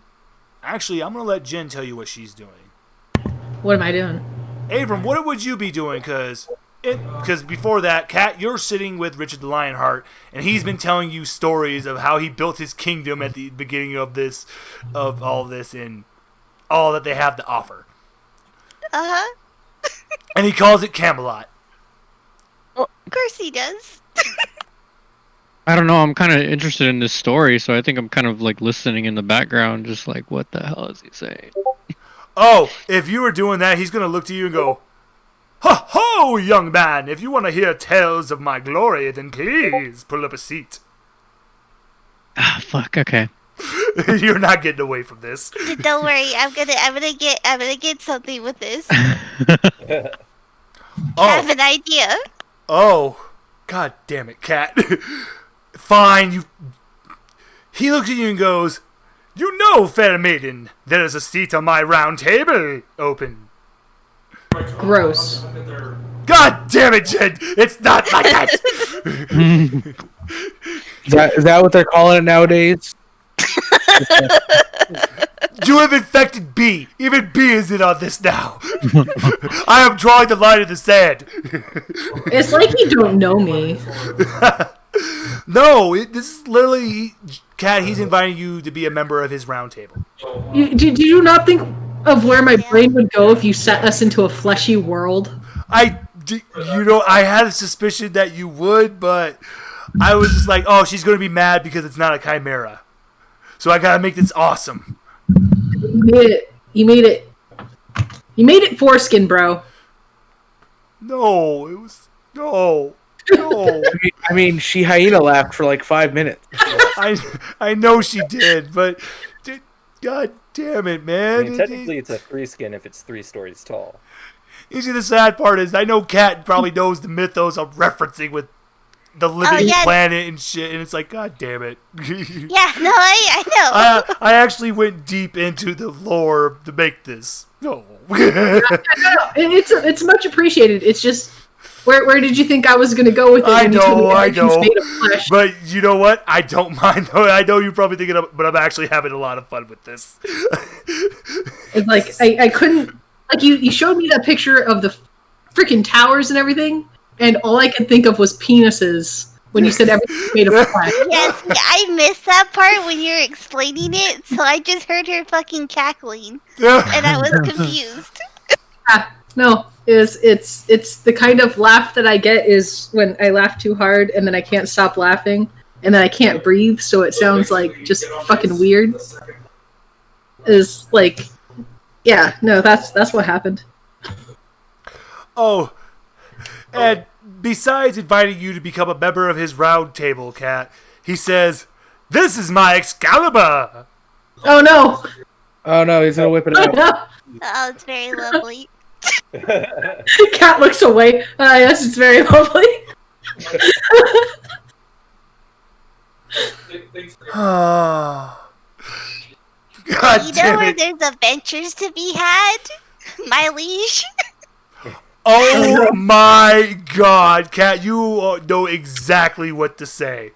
Actually, I'm going to let Jen tell you what she's doing. What am I doing? Abram, what would you be doing? Because before that, Kat, you're sitting with Richard the Lionheart, and he's been telling you stories of how he built his kingdom at the beginning of all this, and all that they have to offer. Uh-huh. And he calls it Camelot. Well, of course he does. I don't know. I'm kind of interested in this story, so I think I'm kind of like listening in the background, just like, what the hell is he saying? Oh, if you were doing that, he's going to look to you and go, "Ho ho, young man, if you want to hear tales of my glory, then please pull up a seat." Ah, fuck. Okay. You're not getting away from this. Don't worry, I'm gonna get something with this. I have an idea. Oh, God damn it, Cat. Fine, you. He looks at you and goes, "You know, fair maiden, there is a seat on my round table open." Gross. God damn it, Jen! It's not like that! Is that what they're calling it nowadays? You have infected B. Even B is in on this now. I am drawing the line in the sand. It's like you don't know me. No, this is literally Cat. He's inviting you to be a member of his round table. Do you not think of where my brain would go if you set us into a fleshy world? I had a suspicion that you would, but I was just like, oh, she's going to be mad because it's not a chimera. So I got to make this awesome. You made it foreskin, bro. No, it was no. I mean, she hyena laughed for like 5 minutes. I know she did, but God damn it, man! I mean, technically, it's a 3-skin if it's 3 stories tall. You see, the sad part is I know Kat probably knows the mythos I'm referencing with the living planet and shit, and it's like, God damn it. Yeah, no, I know. I actually went deep into the lore to make this. No. It's much appreciated. It's just where did you think I was gonna go with it? I know. Made of flesh? But you know what? I don't mind. I know you're probably thinking of, but I'm actually having a lot of fun with this. It's like I couldn't. Like you showed me that picture of the freaking towers and everything, and all I could think of was penises when you said everything's made of flesh. Yes, I missed that part when you were explaining it, so I just heard her fucking cackling, and I was confused. No, it's the kind of laugh that I get is when I laugh too hard and then I can't stop laughing and then I can't breathe, so it sounds like just fucking weird. Is like, yeah, no, that's what happened. Oh, and besides inviting you to become a member of his round table, Cat, he says, "This is my Excalibur." Oh no! Oh no, he's gonna whip it Oh out. no! Oh, it's very lovely. Cat looks away. Yes, it's very lovely. Oh. God You know damn where it. there's adventures to be had, my liege? Oh my God, Cat, you know exactly what to say.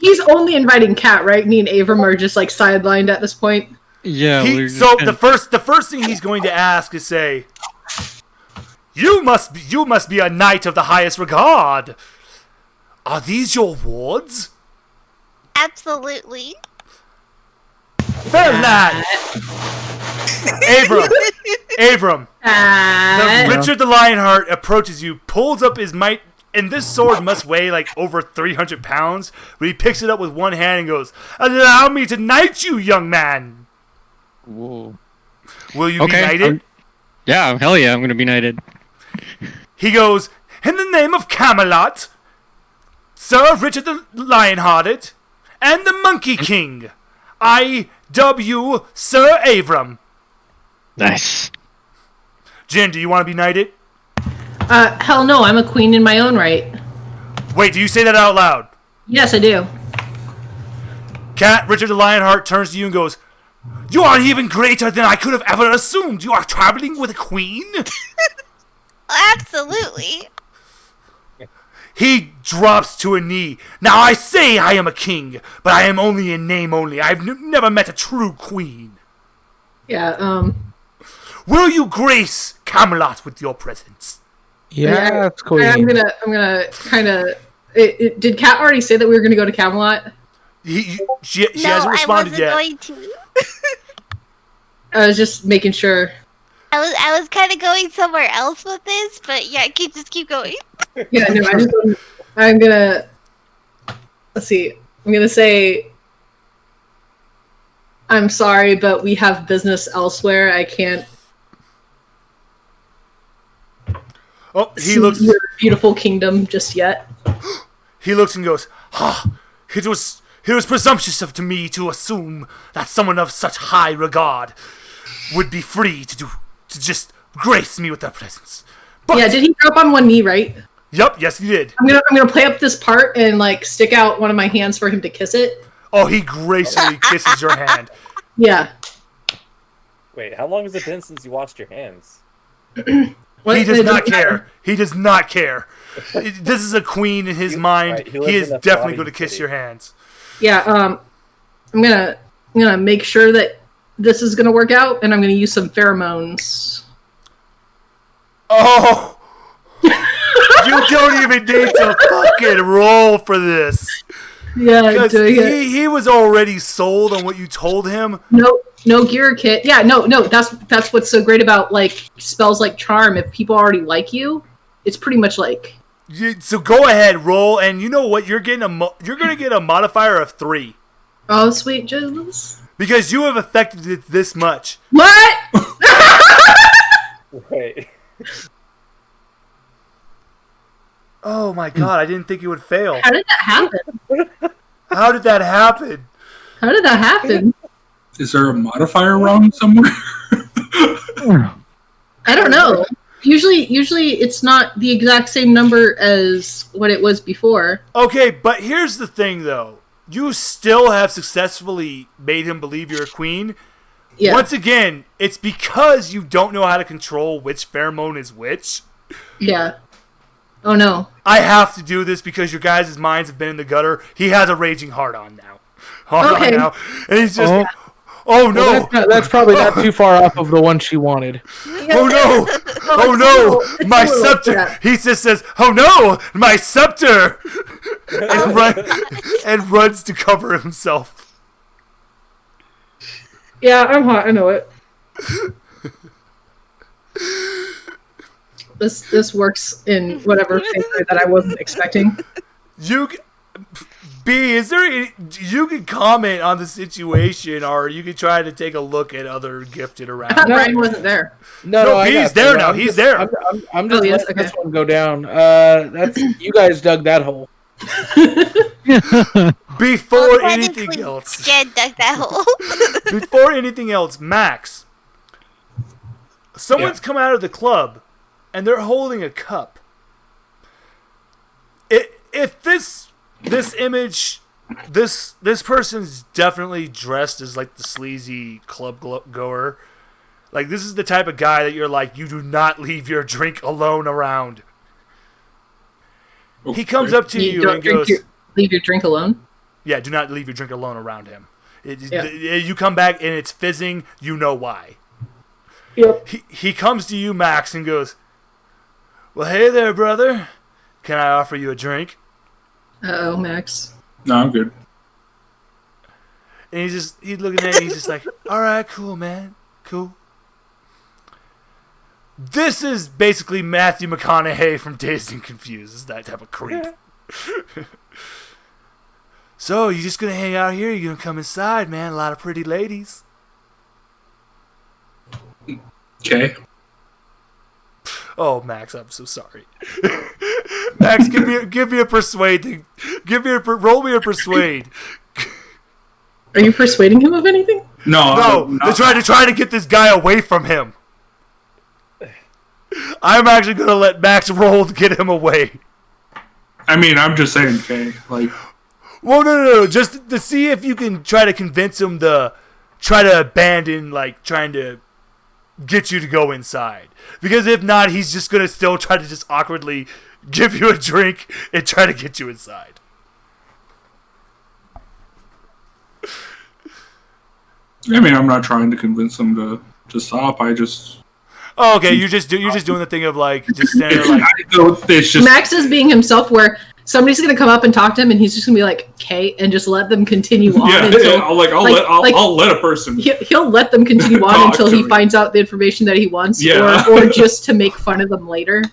he's only inviting Kat, right? Me and Avram are just like sidelined at this point. Yeah. So the first thing he's going to ask is say, You must be a knight of the highest regard. Are these your wards? Absolutely. Fair lad. Avram. Richard the Lionheart approaches you, pulls up his might, and this sword must weigh like over 300 pounds, but he picks it up with one hand and goes, Allow me to knight you, young man. Whoa. Will you be knighted? Yeah, hell yeah, I'm going to be knighted. He goes, In the name of Camelot, Sir Richard the Lionhearted, and the Monkey King, I W Sir Avram. Nice. Jin, do you want to be knighted? Hell no, I'm a queen in my own right. Wait, do you say that out loud? Yes, I do. Cat, Richard the Lionheart turns to you and goes, You are even greater than I could have ever assumed. You are traveling with a queen? Absolutely. He drops to a knee. Now I say I am a king, but I am only in name only. I've never met a true queen. Yeah, Will you grace Camelot with your presence? Yeah, that's queen. I'm gonna kind of. Did Kat already say that we were gonna go to Camelot? She No, hasn't responded I wasn't yet. going to. I was just making sure. I was kind of going somewhere else with this, but yeah, just keep going. Yeah, no, I'm gonna. Let's see. I'm gonna say. I'm sorry, but we have business elsewhere. I can't. Oh, he see looks. your beautiful kingdom just yet. He looks and goes, It was presumptuous of me to assume that someone of such high regard would be free to just grace me with their presence. But, Yeah, did he drop on one knee, right? Yup, yes he did. I'm gonna play up this part and like stick out one of my hands for him to kiss it. Oh, he gracefully kisses your hand. Yeah. Wait, how long has it been since you washed your hands? What? He does It not doesn't matter. care. He does not care. This is a queen in his mind. right, he He lives is in a definitely throbbing going to kiss city. your hands. Yeah. I'm gonna make sure that this is gonna work out, and I'm gonna use some pheromones. Oh! You don't even need to fucking roll for this. Yeah, Because doing it. he was already sold on what you told him. No gear kit. Yeah, no. That's what's so great about like spells like charm. If people already like you, it's pretty much like. So go ahead, roll, and you know what? You're getting you're going to get a modifier of 3 Oh, sweet Jesus. because you have affected it this much. What? Wait. Oh my god! I didn't think it would fail. How did that happen? How did that happen? How did that happen? Is there a modifier wrong somewhere? I don't know. Usually it's not the exact same number as what it was before. Okay, but here's the thing, though. You still have successfully made him believe you're a queen. Yeah. Once again, it's because you don't know how to control which pheromone is which. Yeah. Oh no. I have to do this because your guys' minds have been in the gutter. He has a raging heart on now. Okay. And he's just, no. Well, that's probably not too far off of the one she wanted. Oh no! Oh no! My scepter! He just says, "Oh no! My scepter!" and runs to cover himself. Yeah, I'm hot. I know it. This works in whatever favor that I wasn't expecting. Is there any, you can comment on the situation, or you can try to take a look at other gifted I around. thought Brian wasn't there. No, I he's got there you. now. He's there. I'm just Oh, yes, letting okay. this one go down. That's you guys dug that hole. Before Well, anything technically, else, Jed dug that hole. before anything else, Max, someone's come out of the club, and they're holding a cup. If this image, this person's definitely dressed as like the sleazy club goer. Like, this is the type of guy that you're like, you do not leave your drink alone around. He comes up to you and goes, leave your drink alone. Yeah, do not leave your drink alone around him. You come back and it's fizzing, you know why. Yep. He comes to you, Max, and goes, "Well, hey there, brother. Can I offer you a drink?" Uh-oh, Max. No, I'm good. And he's looking at it, he's just like, "All right, cool, man. Cool." This is basically Matthew McConaughey from Dazed and Confused. Is that type of creep. So, you just gonna hang out here? You gonna come inside, man? A lot of pretty ladies. Okay. Oh, Max, I'm so sorry. Max, give me a persuade thing. Roll me a persuade. Are you persuading him of anything? No, they're trying to get this guy away from him. I'm actually gonna let Max roll to get him away. I mean, I'm just saying, okay, like. Well, no. Just to see if you can try to convince him to try to abandon, like, trying to get you to go inside. Because if not, he's just going to still try to just awkwardly give you a drink and try to get you inside. I mean, I'm not trying to convince him to stop. I just. Oh, okay, you're just doing the thing of, like, just standing there, like. It's just. Max is being himself where somebody's going to come up and talk to him and he's just going to be like, okay, and just let them continue on. I'll let a person. He'll let them continue on until he finds out the information that he wants, or just to make fun of them later.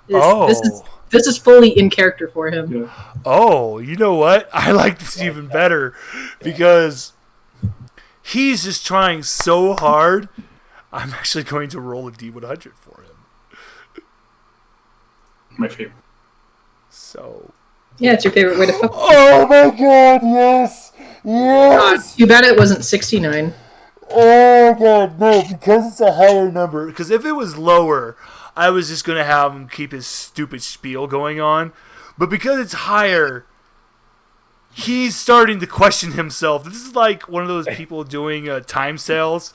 This is fully in character for him. Yeah. Oh, you know what? I like this even better because he's just trying so hard. I'm actually going to roll a D100 for him. My favorite. So. Yeah, it's your favorite way to fuck. Oh my god, yes! Yes! Too bad it wasn't 69. Oh god, no, because it's a higher number. Because if it was lower, I was just going to have him keep his stupid spiel going on. But because it's higher, he's starting to question himself. This is like one of those people doing time sales,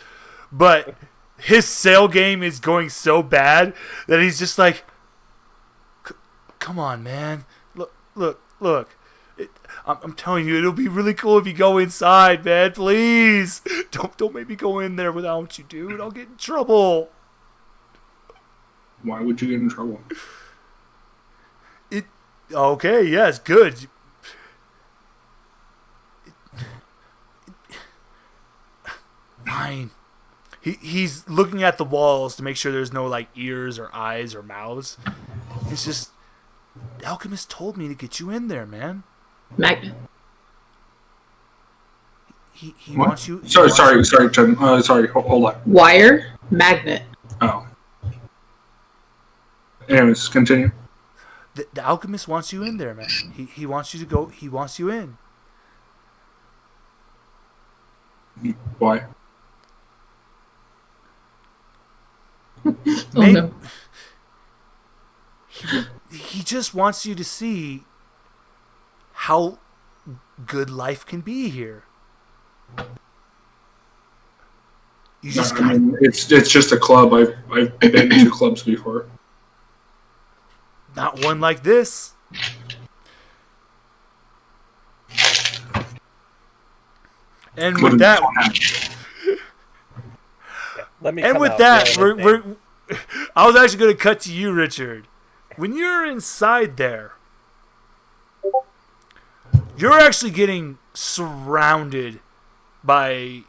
but his sale game is going so bad that he's just like, come on, man. Look. I'm telling you, it'll be really cool if you go inside, man. Please. Don't make me go in there without you, dude. I'll get in trouble. Why would you get in trouble? Okay, yes, good. Fine. He's looking at the walls to make sure there's no, like, ears or eyes or mouths. It's just, the alchemist told me to get you in there, man. Magnet. He wants you. Sorry, Jen. Sorry, hold on. Wire. Magnet. Oh. Anyways, continue. The alchemist wants you in there, man. He wants you to go. He wants you in. Why? Oh no. He just wants you to see how good life can be here. It's just a club. I've been to clubs before. Not one like this. And with that, I was actually going to cut to you, Richard. When you're inside there, you're actually getting surrounded by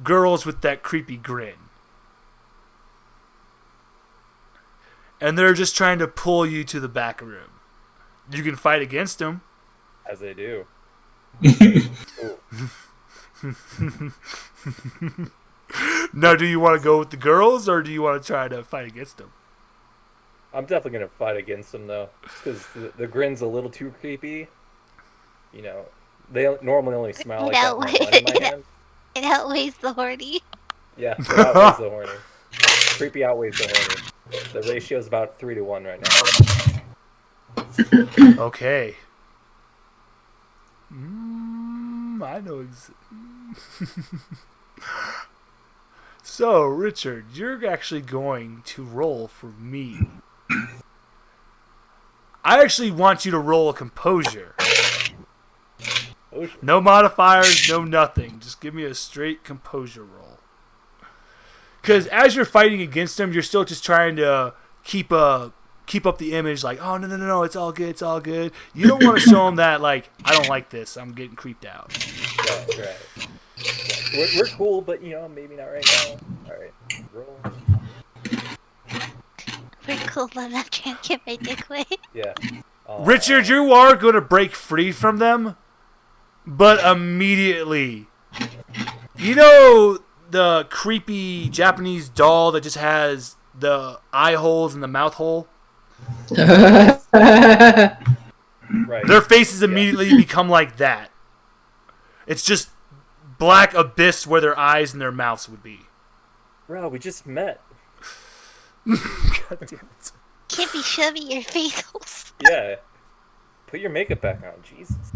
girls with that creepy grin. And they're just trying to pull you to the back room. You can fight against them. As they do. Now, do you want to go with the girls, or do you want to try to fight against them? I'm definitely going to fight against them, though. Because the grin's a little too creepy. You know, they normally only smile like that with one in my hand. It outweighs the horny. Yeah, it outweighs the horny. Creepy outweighs the horny. The ratio is about 3 to 1 right now. Okay. I know. So, Richard, you're actually going to roll for me. I actually want you to roll a composure. No modifiers, no nothing. Just give me a straight composure roll. Because as you're fighting against them, you're still just trying to keep up the image, like, oh, no, it's all good, it's all good. You don't want to show them that, like, I don't like this, I'm getting creeped out. Right. We're cool, but, maybe not right now. Alright, roll. We're cool, I'm not trying to get my dick wet. Yeah. Richard, you are going to break free from them, but immediately. You know the creepy Japanese doll that just has the eye holes and the mouth hole? Right. Their faces immediately become like that. It's just black abyss where their eyes and their mouths would be. Bro, we just met. God damn it. Can't be shoving your face holes. Yeah. Put your makeup back on, Jesus.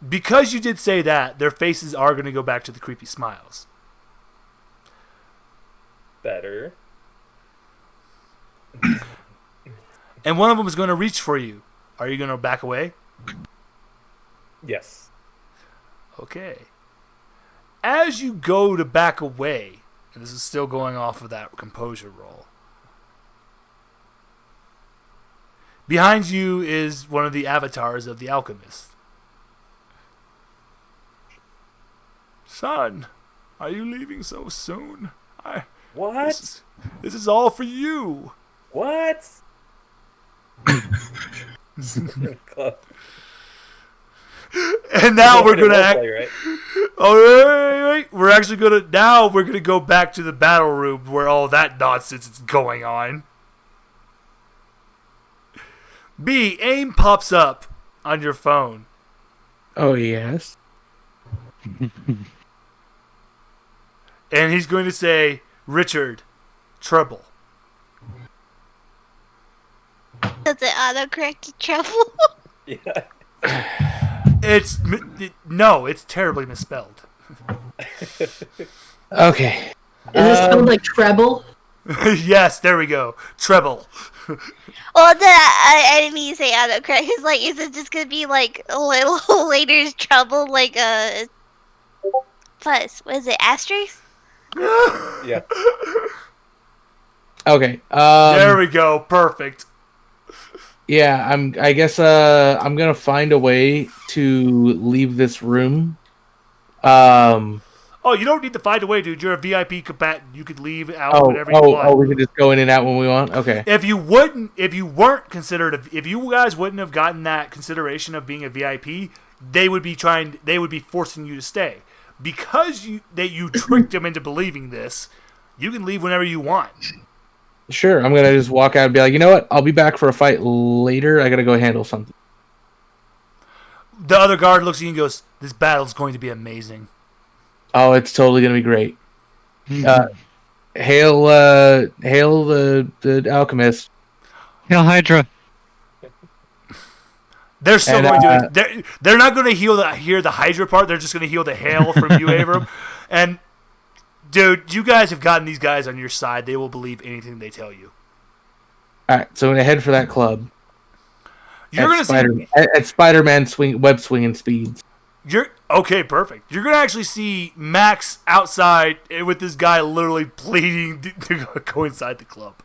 Because you did say that, their faces are going to go back to the creepy smiles. Better. And one of them is going to reach for you. Are you going to back away? Yes. Okay. As you go to back away, and this is still going off of that composure roll, behind you is one of the avatars of the alchemist. Son, are you leaving so soon? What? This is all for you. What? And now we're gonna act. Right? Oh, wait. We're actually gonna go back to the battle room where all that nonsense is going on. B, AIM pops up on your phone. Oh, yes. And he's going to say, Richard, trouble. Does it autocorrect to trouble? Yeah. It's terribly misspelled. Okay. Is it spelled like treble? Yes, there we go. Treble. Well, I didn't mean to say autocorrect. It's like, is it just gonna be like a little later's trouble, like plus, what is it, asterisk? Yeah. Okay. There we go. Perfect. Yeah, I guess I'm gonna find a way to leave this room. Oh, you don't need to find a way, dude. You're a VIP combatant. You could leave out whenever you want. Oh, we can just go in and out when we want. Okay. If you guys wouldn't have gotten that consideration of being a VIP, they would be forcing you to stay. Because you tricked them into believing this, you can leave whenever you want. Sure, I'm gonna just walk out and be like, you know what? I'll be back for a fight later. I gotta go handle something. The other guard looks at you and goes, "This battle's going to be amazing." Oh, it's totally gonna be great. Hail the alchemist. Hail Hydra. They're still going to. They're not going to hear the Hydra part. They're just going to heal the hail from you, Abram. And dude, you guys have gotten these guys on your side. They will believe anything they tell you. All right, so I'm gonna head for that club. You're going to see at Spider-Man web swinging speeds. Okay, perfect. You're going to actually see Max outside with this guy literally pleading to go inside the club.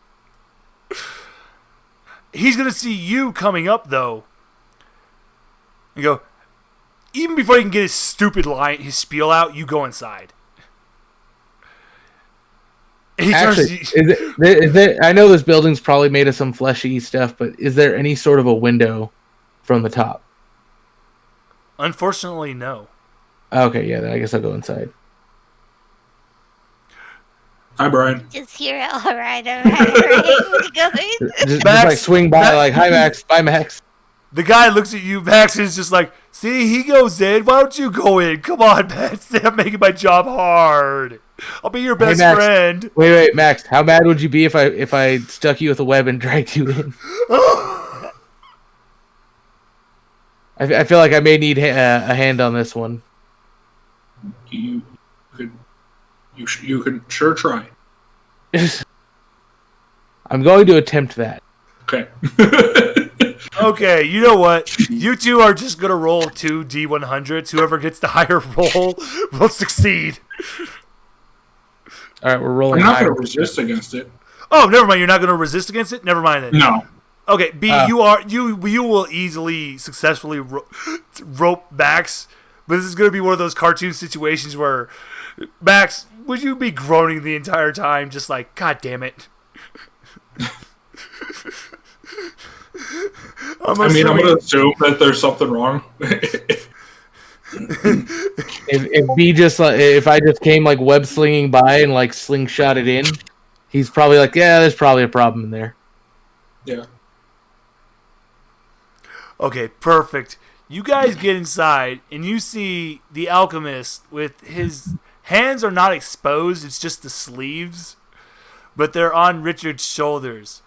He's going to see you coming up, though. And go, even before he can get his stupid line, his spiel out, you go inside. Actually, is there, I know this building's probably made of some fleshy stuff, but is there any sort of a window from the top? Unfortunately, no. Okay, yeah, then I guess I'll go inside. Hi, Brian. Just hear it. All right. Just like swing by, like, hi, Max. Bye, Max. The guy looks at you, Max, and is just like, see, he goes in. Why don't you go in? Come on, Max. I'm making my job hard. I'll be your best friend. Wait, Max. How mad would you be if I stuck you with a web and dragged you in? I feel like I may need a hand on this one. You could sure try. I'm going to attempt that. Okay. Okay, you know what? You two are just gonna roll 2 D100s. Whoever gets the higher roll will succeed. All right, we're I'm rolling. not higher. going to resist against it. Oh, never mind. You're not gonna resist against it. Never mind then. No. Okay, B, you will easily successfully rope Max, but this is gonna be one of those cartoon situations where Max, would you be groaning the entire time, just like, God damn it? I'm going to assume that there's something wrong. If B just if I just came like web slinging by and like slingshot it in, he's probably like, yeah, there's probably a problem in there. Yeah. Okay, perfect. You guys get inside, and you see the alchemist with his hands are not exposed, it's just the sleeves, but they're on Richard's shoulders.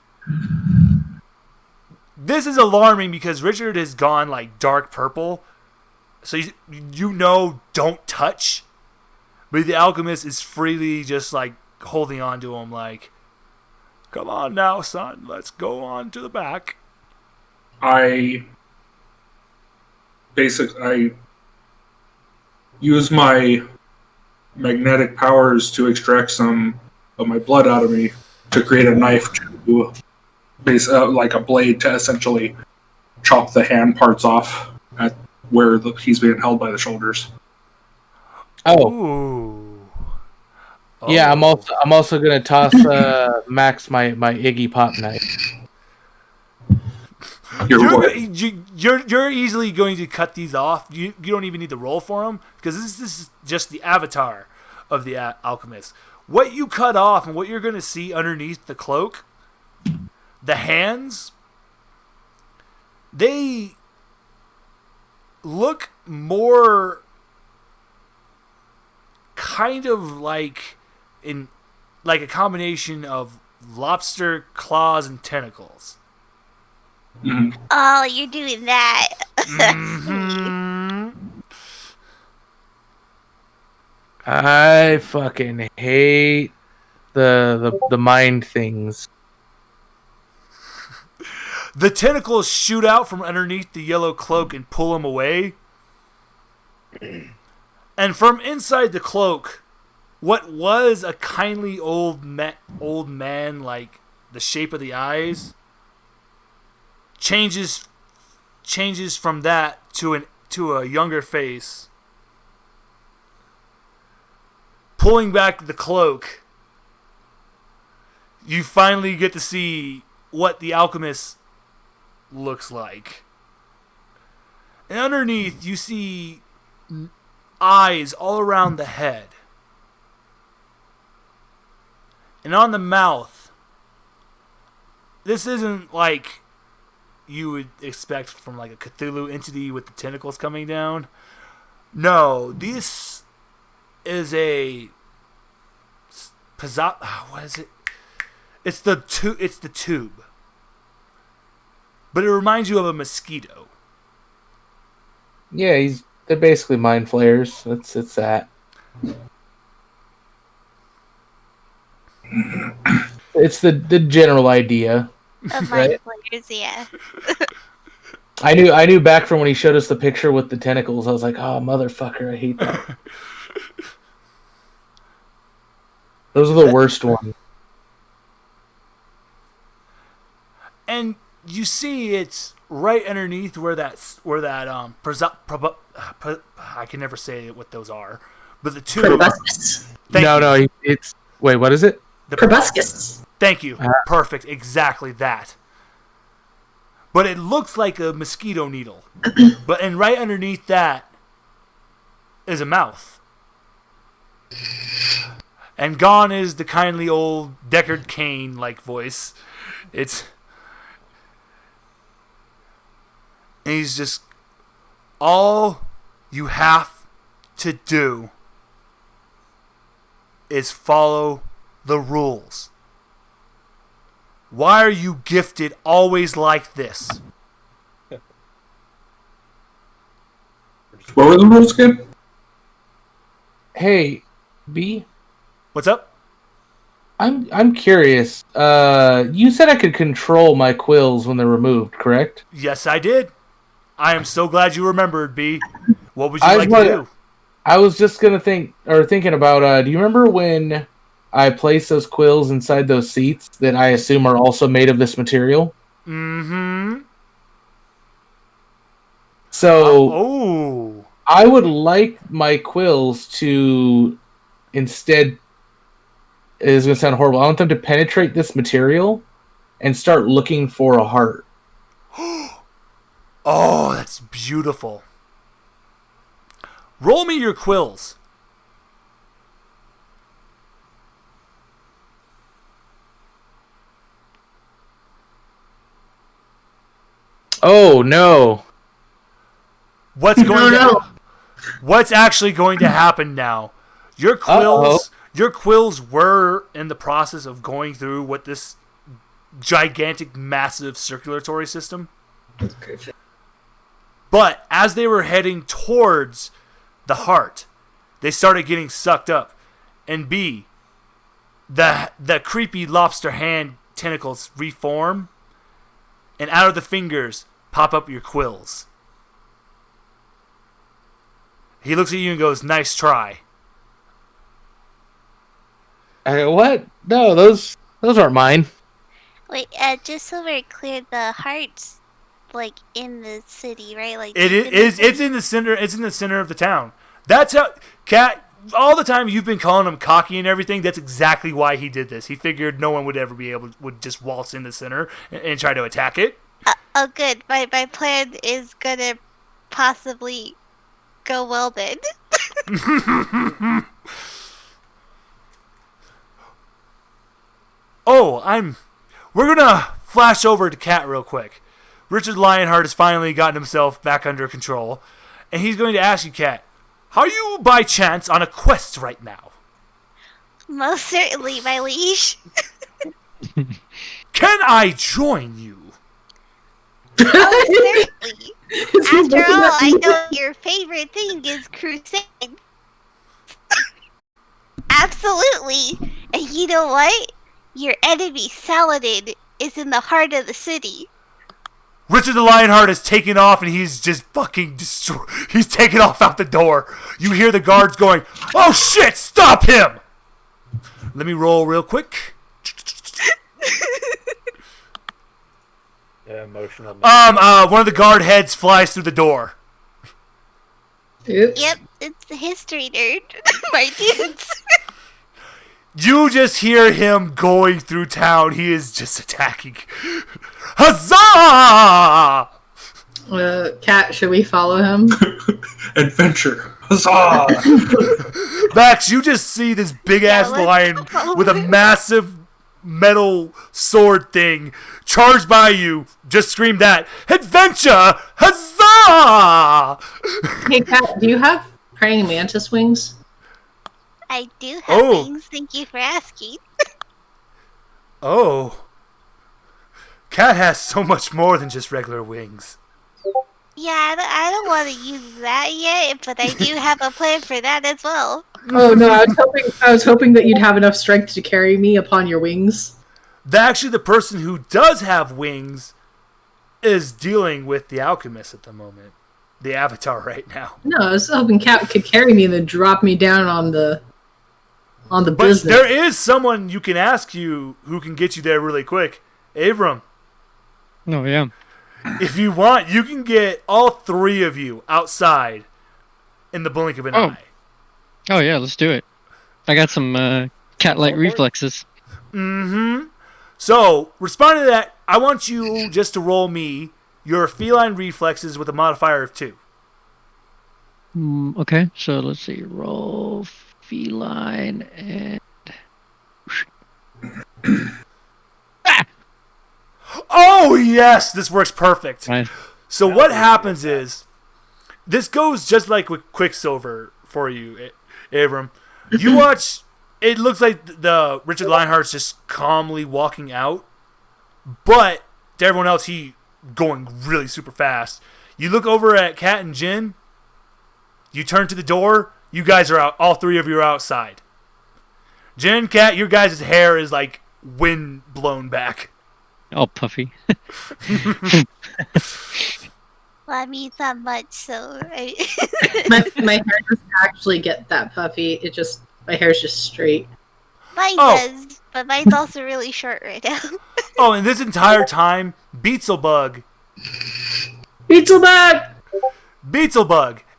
This is alarming because Richard has gone like dark purple, so you know don't touch, but the alchemist is freely just like holding on to him like, come on now, son, let's go on to the back. I use my magnetic powers to extract some of my blood out of me to create a knife to like a blade to essentially chop the hand parts off at where he's being held by the shoulders. Oh. Ooh. Yeah, I'm also gonna toss Max my Iggy Pop knife. You're easily going to cut these off. You don't even need to roll for them because this is just the avatar of the alchemist. What you cut off and what you're going to see underneath the cloak, the hands, they look more kind of like a combination of lobster claws and tentacles. Mm-hmm. Oh, you're doing that. Mm-hmm. I fucking hate the mind things. The tentacles shoot out from underneath the yellow cloak and pull him away. And from inside the cloak, what was a kindly old man, like the shape of the eyes, changes from that to a younger face. Pulling back the cloak, you finally get to see what the alchemist looks like. And underneath, you see eyes all around the head. And on the mouth, this isn't like you would expect from like a Cthulhu entity with the tentacles coming down. No, this is a what is it? It's the tube. But it reminds you of a mosquito. Yeah, they're basically mind flayers. It's that. It's the general idea. Of mind flayers, yeah. I knew back from when he showed us the picture with the tentacles. I was like, oh motherfucker, I hate that. Those are the worst ones. And you see it's right underneath where that I can never say what those are, but the two. Proboscis. No, it's wait, what is it? The Proboscis. Thank you. Perfect. Exactly that. But it looks like a mosquito needle. And right underneath that is a mouth. And gone is the kindly old Deckard Cain like voice. And he's just, all you have to do is follow the rules. Why are you gifted always like this? What were the rules again? Hey, B. What's up? I'm curious. You said I could control my quills when they're removed, correct? Yes, I did. I am so glad you remembered, B. What would you like to do? I was just thinking about. Do you remember when I placed those quills inside those seats that I assume are also made of this material? Mm-hmm. So, I would like my quills to instead. It's going to sound horrible. I want them to penetrate this material and start looking for a heart. Oh, that's beautiful. Roll me your quills. Oh no! What's actually going to happen now? Your quills were in the process of going through what this gigantic, massive circulatory system. But as they were heading towards the heart, they started getting sucked up. And B, the creepy lobster hand tentacles reform, and out of the fingers pop up your quills. He looks at you and goes, "Nice try." What? No, those aren't mine. Wait, just so we're clear, the heart's like in the city, right? Like it is. It's in the center. It's in the center of the town. That's how Cat. All the time you've been calling him cocky and everything. That's exactly why he did this. He figured no one would ever would just waltz in the center and try to attack it. Oh, good. My plan is gonna possibly go well then. We're gonna flash over to Cat real quick. Richard Lionheart has finally gotten himself back under control, and he's going to ask you, Cat, are you by chance on a quest right now? Most certainly, my liege. Can I join you? Oh, certainly. After all, I know your favorite thing is crusade. Absolutely. And you know what? Your enemy, Saladin, is in the heart of the city. Richard the Lionheart is taking off, and he's just fucking destroyed. He's taking off out the door. You hear the guards going, "Oh shit, stop him!" Let me roll real quick. Yeah, emotional. One of the guard heads flies through the door. Oops. Yep, it's the history nerd, my dudes. You just hear him going through town. He is just attacking. Huzzah! Cat, should we follow him? Adventure. Huzzah! Max, you just see this big-ass lion with a massive metal sword thing charge by you. Just scream that. Adventure! Huzzah! Hey, Cat, do you have praying mantis wings? I do have wings, thank you for asking. Oh. Cat has so much more than just regular wings. Yeah, I don't want to use that yet, but I do have a plan for that as well. Oh no, I was hoping that you'd have enough strength to carry me upon your wings. Actually, the person who does have wings is dealing with the alchemist at the moment. The avatar right now. No, I was hoping Cat could carry me and then drop me down on the but business. There is someone you can ask you who can get you there really quick. Avram. Oh, yeah. If you want, you can get all three of you outside in the blink of an eye. Oh, yeah, let's do it. I got some cat-like reflexes. Mm-hmm. So, responding to that, I want you just to roll me your feline reflexes with a modifier of 2. Okay, so let's see. Roll feline and... Oh, yes! This works perfect. Nice. So what happens is, this goes just like with Quicksilver for you, Abram. You watch, it looks like the Richard Lionheart's just calmly walking out, but to everyone else, he going really super fast. You look over at Kat and Jin, you turn to the door, you guys are out, all three of you are outside. Jen and Kat, your guys' hair is like wind blown back. All puffy. Well, I mean, it's not much, so. My hair doesn't actually get that puffy. My hair's just straight. Mine does, but mine's also really short right now. Oh, and this entire time, Beetzelbug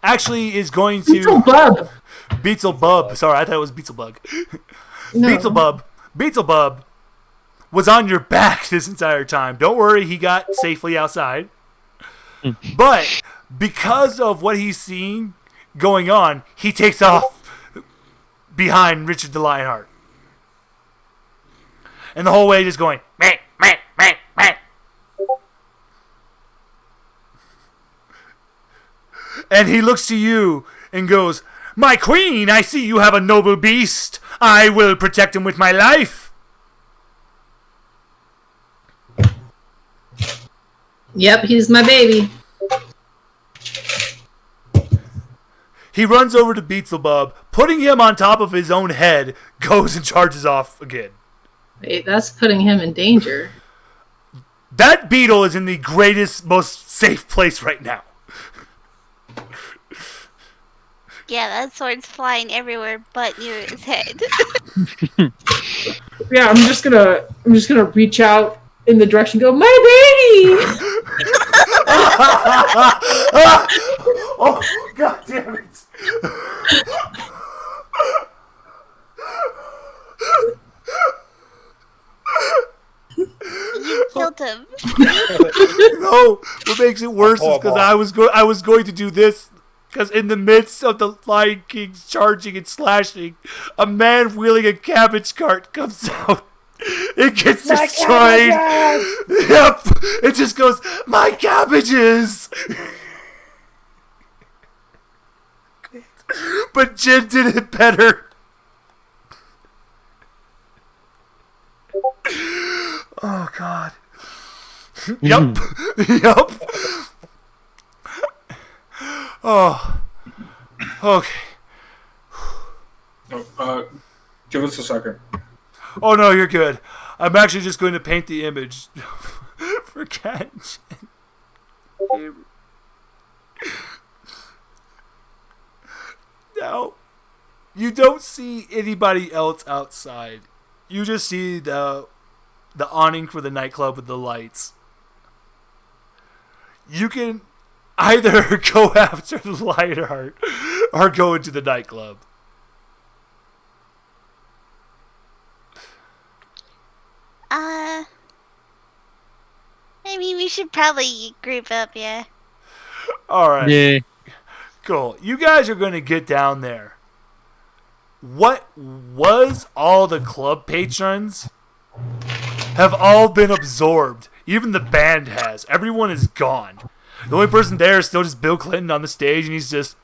actually is going to... Beetzelbub. Sorry, I thought it was Beetzelbug. No. Beetzelbub was on your back this entire time. Don't worry, he got safely outside. But because of what he's seen going on, he takes off behind Richard the Lionheart. And the whole way just going, meh, meh, meh, meh. And he looks to you and goes, "My queen, I see you have a noble beast. I will protect him with my life." Yep, he's my baby. He runs over to Beelzebub, putting him on top of his own head, goes and charges off again. Wait, that's putting him in danger. That beetle is in the greatest, most safe place right now. Yeah, that sword's flying everywhere but near his head. Yeah, I'm just gonna reach out in the direction, go, my baby! Oh, God damn it. You killed him. No, what makes it worse is because I was going to do this. Because in the midst of the Lion King's charging and slashing, a man wheeling a cabbage cart comes out. It gets destroyed. Yep. It just goes, my cabbages. But Jin did it better. Oh, God. Yup. Yup. Oh. Okay. Give us a second. Oh, no, you're good. I'm actually just going to paint the image for Cat and Jen. Now, you don't see anybody else outside. You just see the awning for the nightclub with the lights. You can either go after the Lionheart or go into the nightclub. I mean, we should probably group up, yeah. Alright. Yeah. Cool. You guys are going to get down there. What was all the club patrons have all been absorbed. Even the band has. Everyone is gone. The only person there is still just Bill Clinton on the stage, and he's just,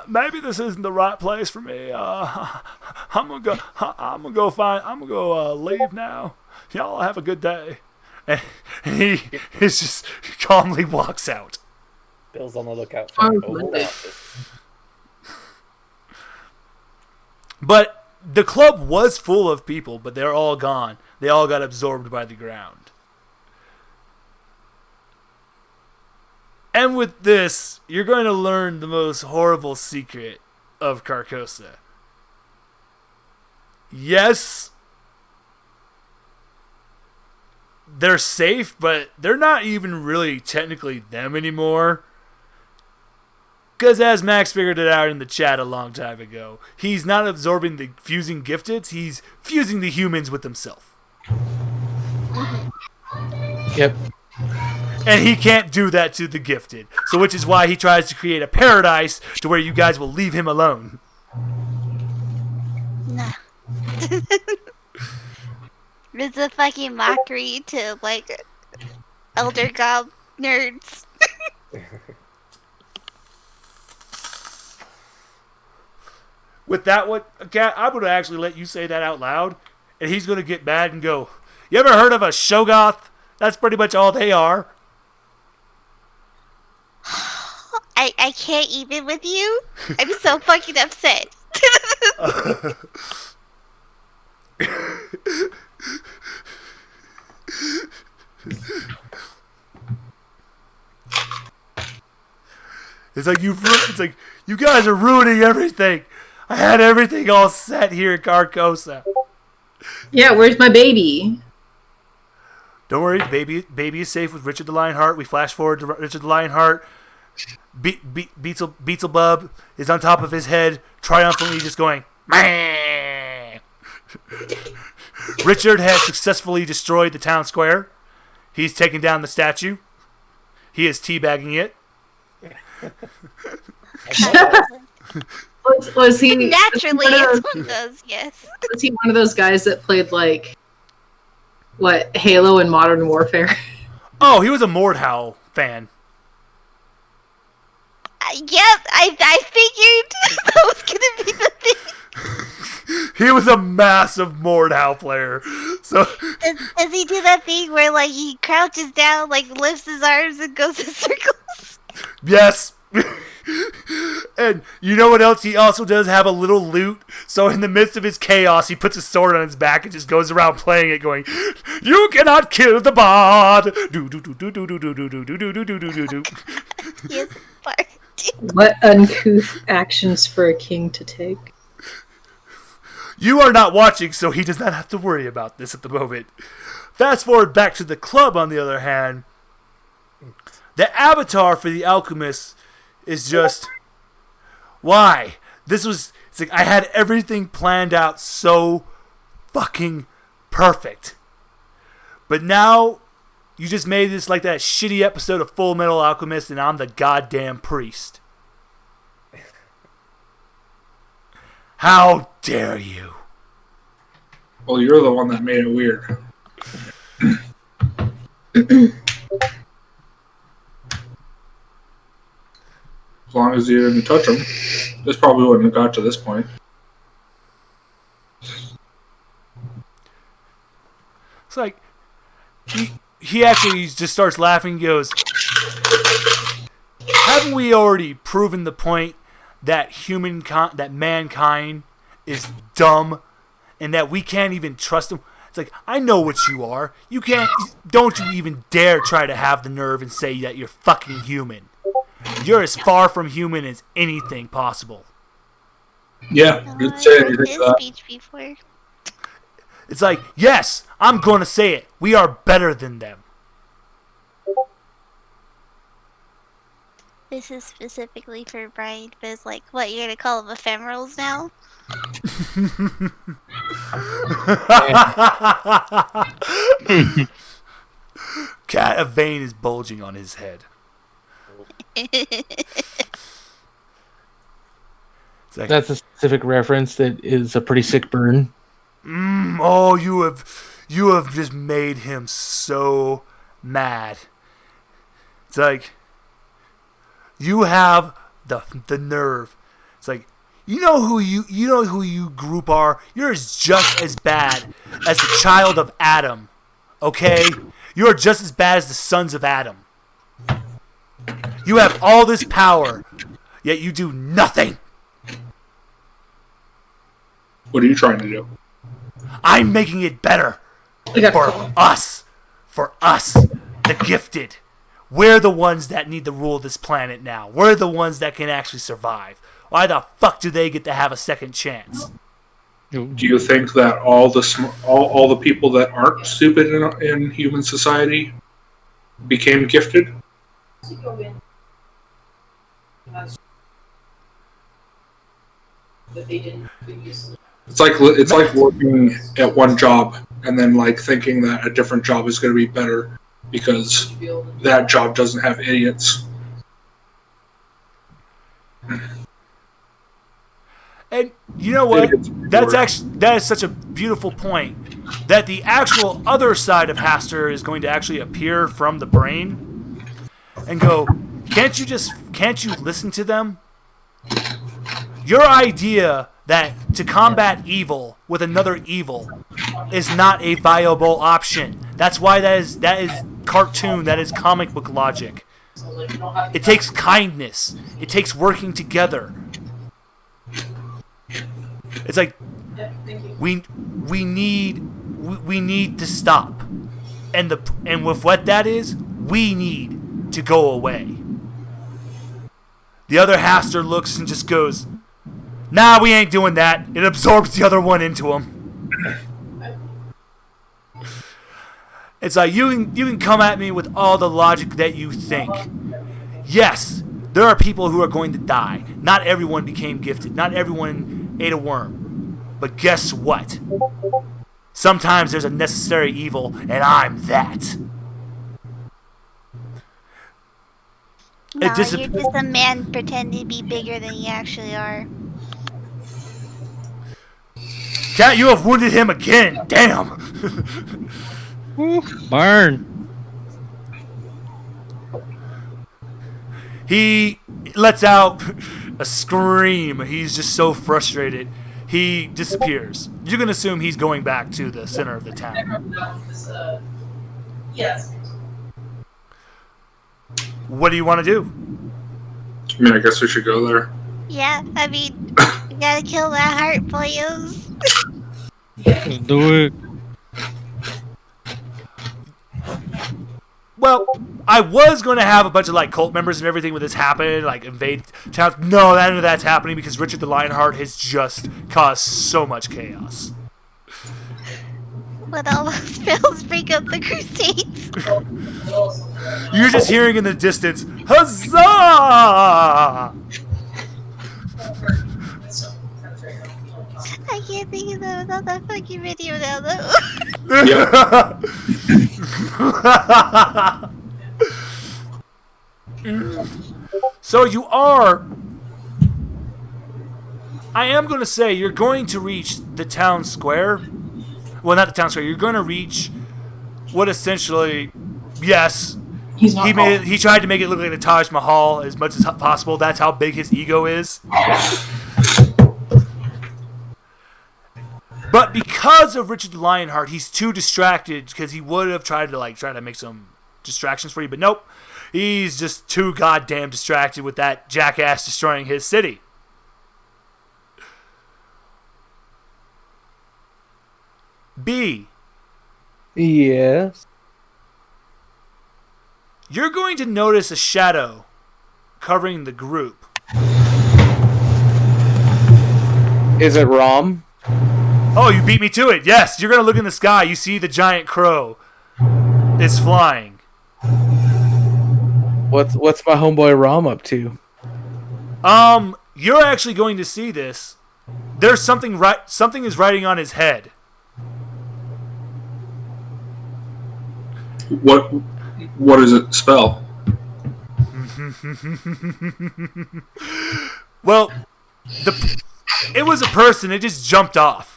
maybe this isn't the right place for me. I'm gonna leave now. Y'all have a good day. And he just calmly walks out. Bill's on the lookout for an Oval Office. But the club was full of people, but they're all gone. They all got absorbed by the ground. And with this, you're going to learn the most horrible secret of Carcosa. Yes, they're safe, but they're not even really technically them anymore. Because as Max figured it out in the chat a long time ago, he's not absorbing the fusing gifteds, he's fusing the humans with himself. Yep. And he can't do that to the gifted. So which is why he tries to create a paradise to where you guys will leave him alone. Nah. It's a fucking mockery to, like, Elder God nerds. With that one, Kat, I'm going to actually let you say that out loud. And he's going to get mad and go, you ever heard of a Shogoth? That's pretty much all they are. I can't even with you. I'm so fucking upset. It's like you guys are ruining everything. I had everything all set here in Carcosa. Yeah, where's my baby? Don't worry, baby is safe with Richard the Lionheart. We flash forward to Richard the Lionheart. Beelzebub is on top of his head, triumphantly just going, Meh! Richard has successfully destroyed the town square. He's taken down the statue. He is teabagging it. Was he naturally? As one does, yes. Was he one of those guys that played like Halo and Modern Warfare? Oh, he was a Mordhau fan. Yep, I figured that was gonna be the thing. He was a massive Mordhau player. So does he do that thing where like he crouches down, like lifts his arms and goes in circles? Yes. And you know what else he also does? Have a little loot. So in the midst of his chaos, he puts his sword on his back and just goes around playing it, going, "You cannot kill the bard." Do do do do do do do do do do do do do do. Yes, what uncouth actions for a king to take. You are not watching, so he does not have to worry about this at the moment. Fast forward back to the club, on the other hand. The avatar for the alchemist is just, why? It's like I had everything planned out so fucking perfect. But now you just made this like that shitty episode of Full Metal Alchemist and I'm the goddamn priest. How dare you? Well, you're the one that made it weird. As long as you didn't touch him, this probably wouldn't have got to this point. It's like he actually just starts laughing and goes, haven't we already proven the point that that mankind is dumb and that we can't even trust them? It's like, I know what you are. Don't you even dare try to have the nerve and say that you're fucking human. You're as far from human as anything possible. Yeah, good say I've heard his speech before. It's like, yes, I'm going to say it. We are better than them. This is specifically for Brian, but it's like, what, you're going to call them ephemerals now? Cat, a vein is bulging on his head. Like, that's a specific reference that is a pretty sick burn. Oh, you have just made him so mad. It's like you have the nerve. It's like you know who you group are. You're just as bad as the child of Adam. Okay, you're just as bad as the sons of Adam. You have all this power, yet you do nothing. What are you trying to do? I'm making it better for us, the gifted. We're the ones that need to rule this planet now. We're the ones that can actually survive. Why the fuck do they get to have a second chance? Do you think that all the people that aren't stupid in human society became gifted? It's like working at one job and then like thinking that a different job is going to be better because that job doesn't have idiots. And you know what? That is such a beautiful point. That the actual other side of Haster is going to actually appear from the brain and go, can't you listen to them? Your idea that to combat evil with another evil is not a viable option. That's why that is cartoon, that is comic book logic. It takes kindness. It takes working together. It's like we need to stop, and with what that is, we need to go away. The other Haster looks and just goes, "Nah, we ain't doing that." It absorbs the other one into him. It's like you can come at me with all the logic that you think. Yes, there are people who are going to die. Not everyone became gifted. Not everyone ate a worm. But guess what? Sometimes there's a necessary evil, and I'm that. No, you're just a man pretending to be bigger than you actually are. Cat, you have wounded him again. Damn. Burn. He lets out a scream. He's just so frustrated. He disappears. You can assume he's going back to the center of the town. Yes. What do you want to do? I mean, I guess we should go there. Yeah, I mean, you gotta kill that heart, boys. Let's do it. Well, I was going to have a bunch of like cult members and everything when this happened, like invade towns. No, none of that's happening because Richard the Lionheart has just caused so much chaos. When all those spells break up the Crusades. You're just hearing in the distance, huzzah! I can't think of that without that fucking video now, though. So you are... I am going to say you're going to reach the town square. Well, not the town square. You're going to reach what essentially... Yes, he tried to make it look like the Taj Mahal as much as possible. That's how big his ego is. But because of Richard the Lionheart, he's too distracted because he would have tried to make some distractions for you, but nope. He's just too goddamn distracted with that jackass destroying his city. B. Yes. You're going to notice a shadow covering the group. Is it Rom? Oh, you beat me to it. Yes, you're going to look in the sky. You see the giant crow is flying. What's my homeboy Rom up to? You're actually going to see this. There's something is writing on his head. What does it spell? Well, it was a person. It just jumped off.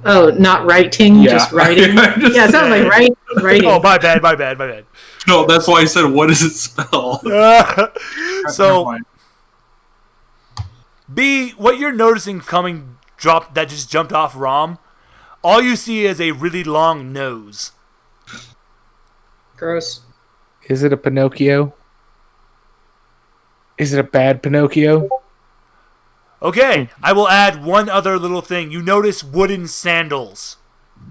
Oh, not writing, just writing. Yeah, it sounds like writing. Oh, my bad. No, that's why I said, what does it spell? So, B, what you're noticing that just jumped off Rom, all you see is a really long nose. Gross. Is it a Pinocchio? Is it a bad Pinocchio? Okay, I will add one other little thing. You notice wooden sandals.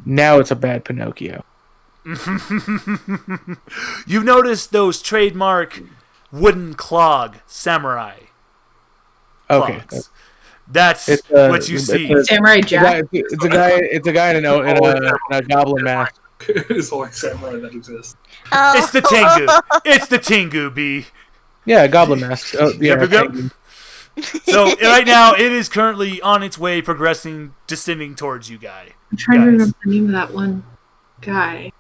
Now it's a bad Pinocchio. You've noticed those trademark wooden clog samurai Okay. clogs. That's what you see. Samurai Jack. It's a guy in a goblin mask. It's the only samurai that exists. Oh. It's the Tengu. It's the Tengu, B. Yeah, a goblin mask. Oh, yeah. There we go. So right now, it is currently on its way, progressing, descending towards you, guy. I'm trying to remember the name of that one guy.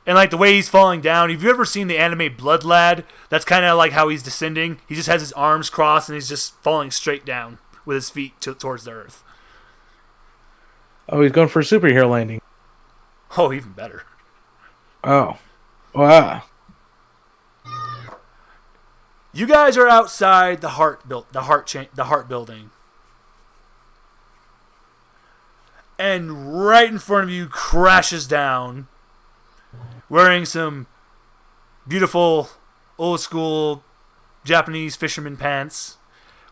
And like the way he's falling down. Have you ever seen the anime Blood Lad? That's kind of like how he's descending. He just has his arms crossed and he's just falling straight down with his feet towards the earth. Oh, he's going for a superhero landing. Oh, even better. Oh, wow. You guys are outside the heart building. And right in front of you crashes down, wearing some beautiful, old school Japanese fisherman pants,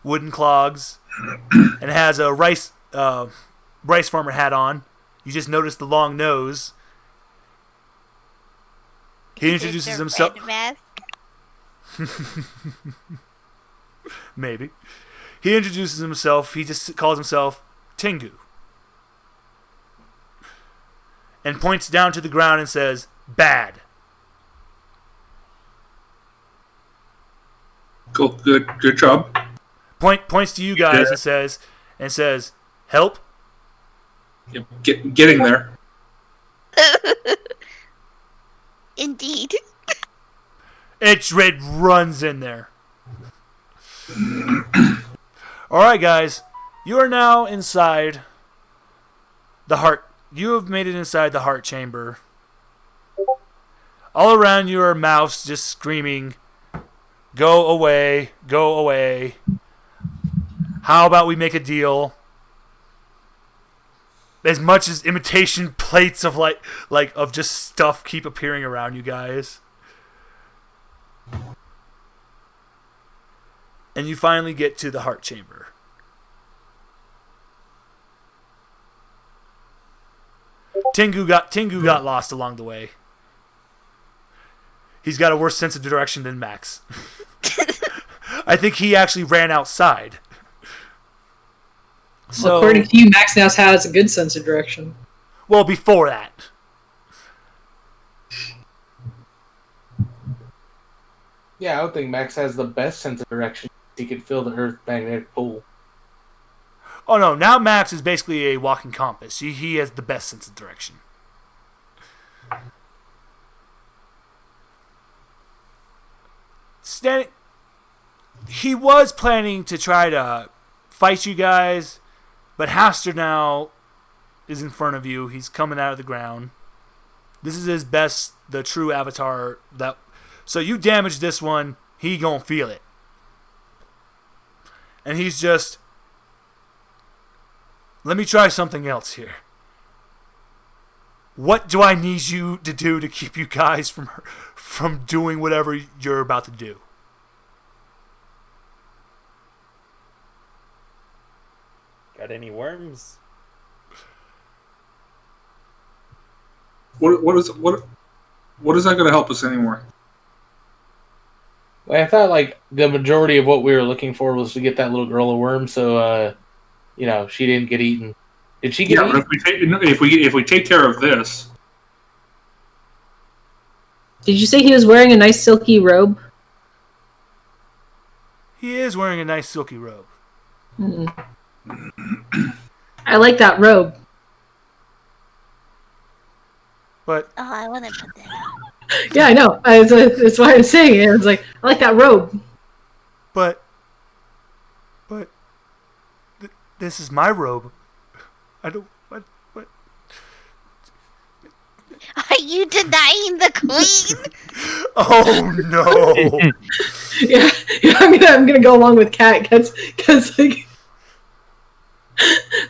wooden clogs, and has a rice farmer hat on. You just notice the long nose. He introduces himself. Maybe. He introduces himself. He just calls himself Tengu. And points down to the ground and says, "Bad." Cool. Good job. Points to you guys and says, "Help." Yep. Getting there. Indeed. It runs in there. Alright, guys. You are now inside the heart. You have made it inside the heart chamber. All around you are mouths just screaming, "Go away, go away. How about we make a deal?" As much as imitation plates of of just stuff keep appearing around you guys. And you finally get to the heart chamber. Tengu got lost along the way. He's got a worse sense of direction than Max. I think he actually ran outside. So, according to you, Max now has a good sense of direction. Well, before that. Yeah, I would think Max has the best sense of direction. He could feel the Earth magnetic pull. Oh no, now Max is basically a walking compass. He has the best sense of direction. He was planning to try to fight you guys, but Haster now is in front of you. He's coming out of the ground. This is his best, the true avatar. So you damage this one, he gonna feel it. And he's just, let me try something else here. What do I need you to do to keep you guys from doing whatever you're about to do? Got any worms? What is that going to help us anymore? Well, I thought the majority of what we were looking for was to get that little girl a worm, so she didn't get eaten. Did she get eaten? But if we take care of this. Did you say he was wearing a nice silky robe? He is wearing a nice silky robe. Mm-mm. I like that robe. But I want to put that on. Yeah, I know. That's why I'm saying it. I was like, I like that robe. But this is my robe. I don't. What? Are you denying the queen? Oh no! yeah, I'm gonna go along with Kat because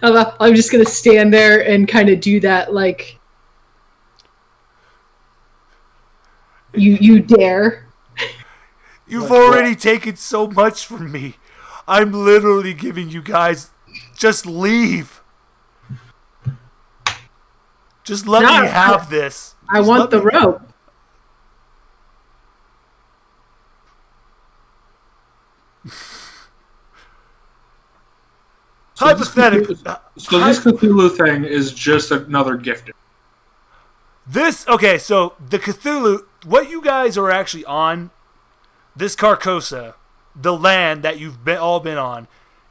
I'm just gonna stand there and kind of do that you dare. You've already taken so much from me. I'm literally giving you guys, just leave. Just let me have this. I want the rope. Hypothetically. So this Cthulhu thing is just another gifting. So the Cthulhu, what you guys are actually on, this Carcosa, the land that you've all been on,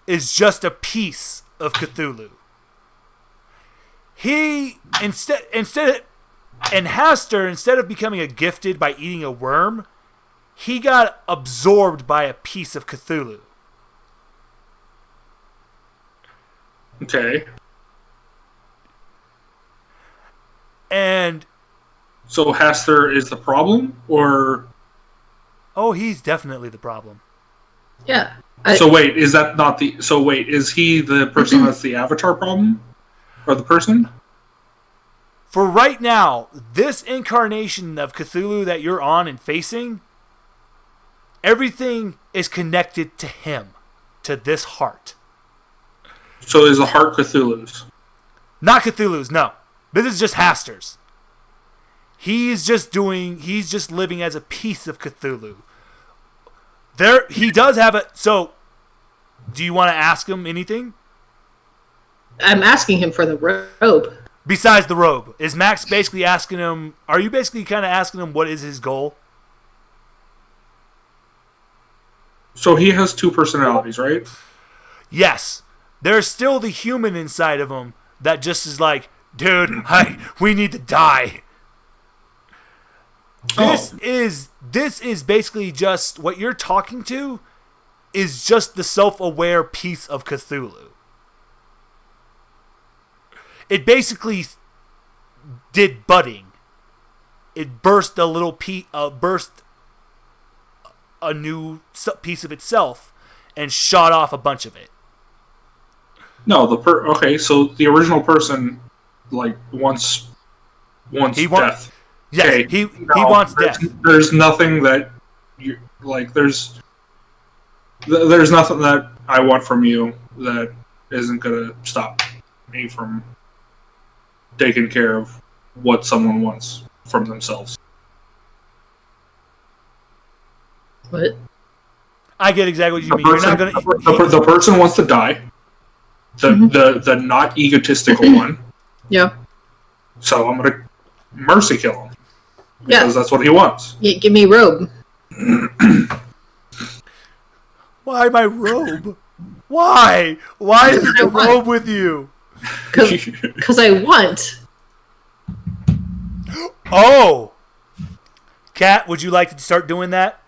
is just a piece of Cthulhu. He, instead of becoming a gifted by eating a worm, he got absorbed by a piece of Cthulhu. Okay. And so Haster is the problem, or? Oh, he's definitely the problem. Yeah. Is he the person that's the avatar problem? Or the person? For right now, this incarnation of Cthulhu that you're on and facing, everything is connected to him, to this heart. So is the heart Cthulhu's? Not Cthulhu's, no. This is just Haster's. He's just living as a piece of Cthulhu. He does have a, so, do you want to ask him anything? I'm asking him for the robe. Besides the robe, is Max basically asking him, are you basically kind of asking him what is his goal? So he has two personalities, right? Yes. There's still the human inside of him that just is like, dude, we need to die. This is basically just what you're talking to is just the self-aware piece of Cthulhu. It basically did budding. It burst a little burst a new piece of itself and shot off a bunch of it. No, okay, so the original person like wants death. Yes, okay, he wants death. There's nothing that you like. There's nothing that I want from you that isn't gonna stop me from taking care of what someone wants from themselves. What? I get exactly what you mean. You're not gonna. The person wants to die. The not egotistical one. Yeah. So I'm gonna mercy kill him because that's what he wants. Yeah, give me a robe. Why my robe? Why? Why is the robe with you? Because I want. Oh! Kat, would you like to start doing that?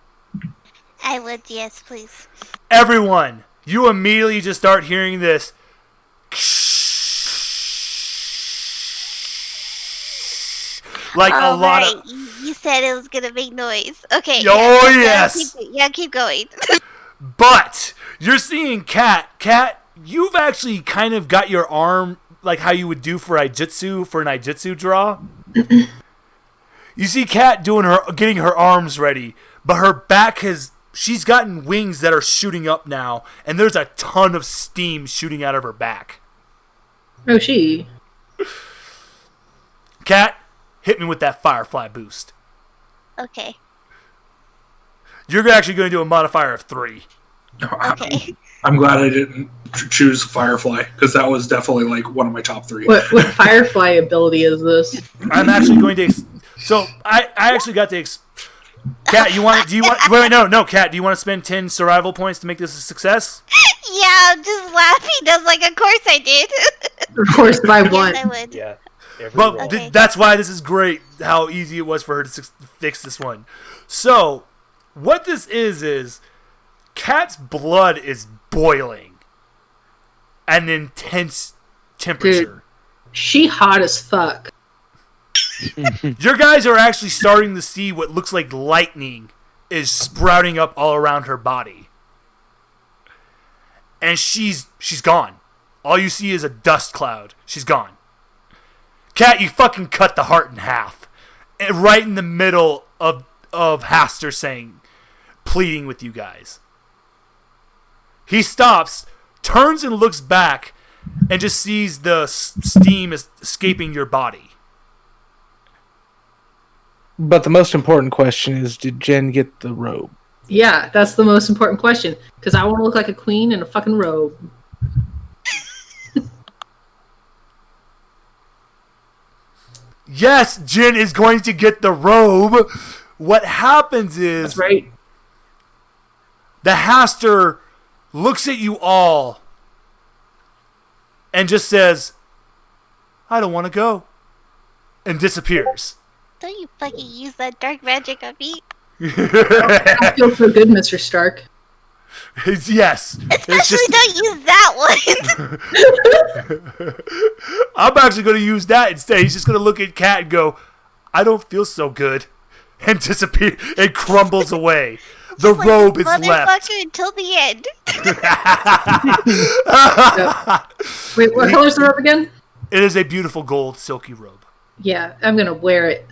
I would, yes, please. Everyone, you immediately just start hearing this. Like a lot of... You said it was going to make noise. Okay. Oh, yes! Keep going. But, you're seeing Kat. Kat, you've actually kind of got your arm like how you would do for an Aijutsu draw. You see Kat getting her arms ready, but her back she's gotten wings that are shooting up now, and there's a ton of steam shooting out of her back. Oh, she. Kat, hit me with that Firefly boost. Okay. You're actually going to do a modifier of 3. Okay. I'm glad I didn't choose Firefly, because that was definitely like one of my top 3. What Firefly ability is this? I'm actually going to... So, I actually got to... Kat, no, Kat, do you want to spend 10 survival points to make this a success? Yeah, I'm just laughing. That's like, of course I did. Of course, if I want. Yes, I would. Yeah. But Okay. that's why this is great, how easy it was for her to fix this one. So, what this is Kat's blood is boiling at an intense temperature. Dude, she hot as fuck. Your guys are actually starting to see what looks like lightning is sprouting up all around her body. And she's gone. All you see is a dust cloud. She's gone. Kat, you fucking cut the heart in half. And right in the middle of Haster pleading with you guys. He stops, turns and looks back, and just sees the steam escaping your body. But the most important question is, did Jen get the robe? Yeah, that's the most important question. Because I want to look like a queen in a fucking robe. Yes, Jen is going to get the robe. What happens is... That's right. The Haster looks at you all and just says, I don't want to go. And disappears. Don't you fucking use that dark magic on me. I don't feel so good, Mr. Stark. Yes. Especially don't use that one. I'm actually going to use that instead. He's just going to look at Kat and go, I don't feel so good. And disappear and crumbles away. The robe is left. Until the end. Wait, what color's the robe again? It is a beautiful gold silky robe. Yeah, I'm gonna wear it.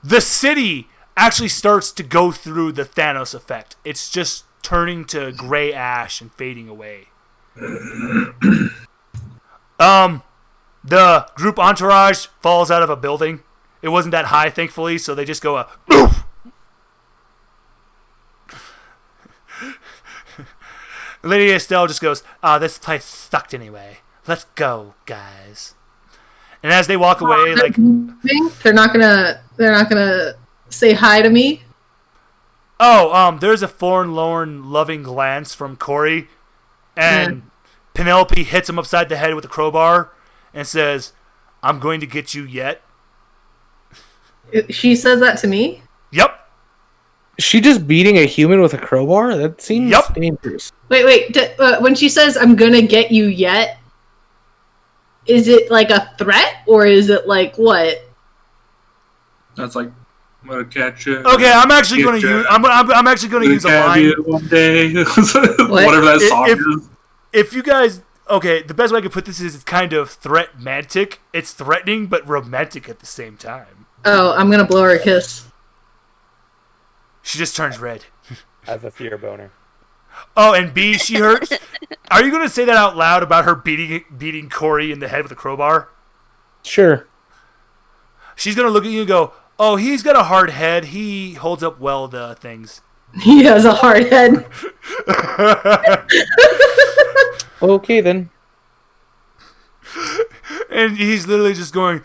The city actually starts to go through the Thanos effect. It's just turning to gray ash and fading away. The group entourage falls out of a building. It wasn't that high, thankfully, so they just go Oof! Lady Estelle just goes, this place sucked anyway. Let's go, guys. And as they walk away, like they're not gonna say hi to me. There's a forlorn, loving glance from Corey, and Penelope hits him upside the head with a crowbar and says, "I'm going to get you yet." She says that to me? Yep. Is she just beating a human with a crowbar? That seems dangerous. Wait. When she says, "I'm gonna get you yet," is it like a threat, or is it like what? That's like, I'm gonna catch you. Okay, I'm actually going to use. I'm actually going to use a line. One day, whatever that song is. If you guys, the best way I can put this is it's kind of threat-mantic. It's threatening but romantic at the same time. Oh, I'm gonna blow her a kiss. She just turns red. I have a fear boner. Oh, and B, she hurts. Are you going to say that out loud about her beating Corey in the head with a crowbar? Sure. She's going to look at you and go, "Oh, he's got a hard head. He holds up well to things." He has a hard head. Okay, then. And he's literally just going...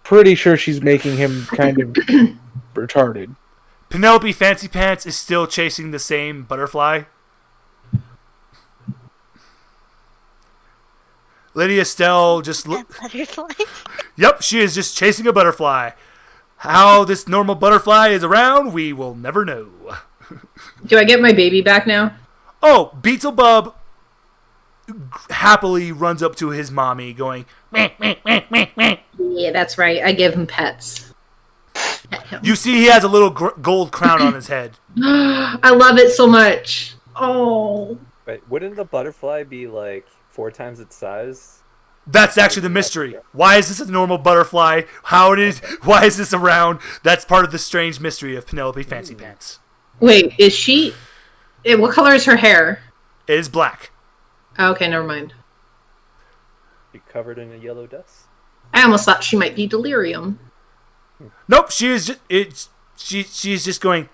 Pretty sure she's making him kind of retarded. Penelope Fancy Pants is still chasing the same butterfly. Lady Estelle just Butterfly? Yep, she is just chasing a butterfly. How this normal butterfly is around, we will never know. Do I get my baby back now? Oh, Beelzebub happily runs up to his mommy going, meh, meh, meh, meh, meh. Yeah, that's right. I give him pets. You see he has a little gold crown on his head. I love it so much. Oh. Wait, wouldn't the butterfly be like 4 times its size? That's actually the mystery. Why is this a normal butterfly? Why is this around? That's part of the strange mystery of Penelope Fancy Pants. Wait, is she... What color is her hair? It is black. Okay, never mind. Be covered in a yellow dust? I almost thought she might be delirium. Nope, she is just... She's just going,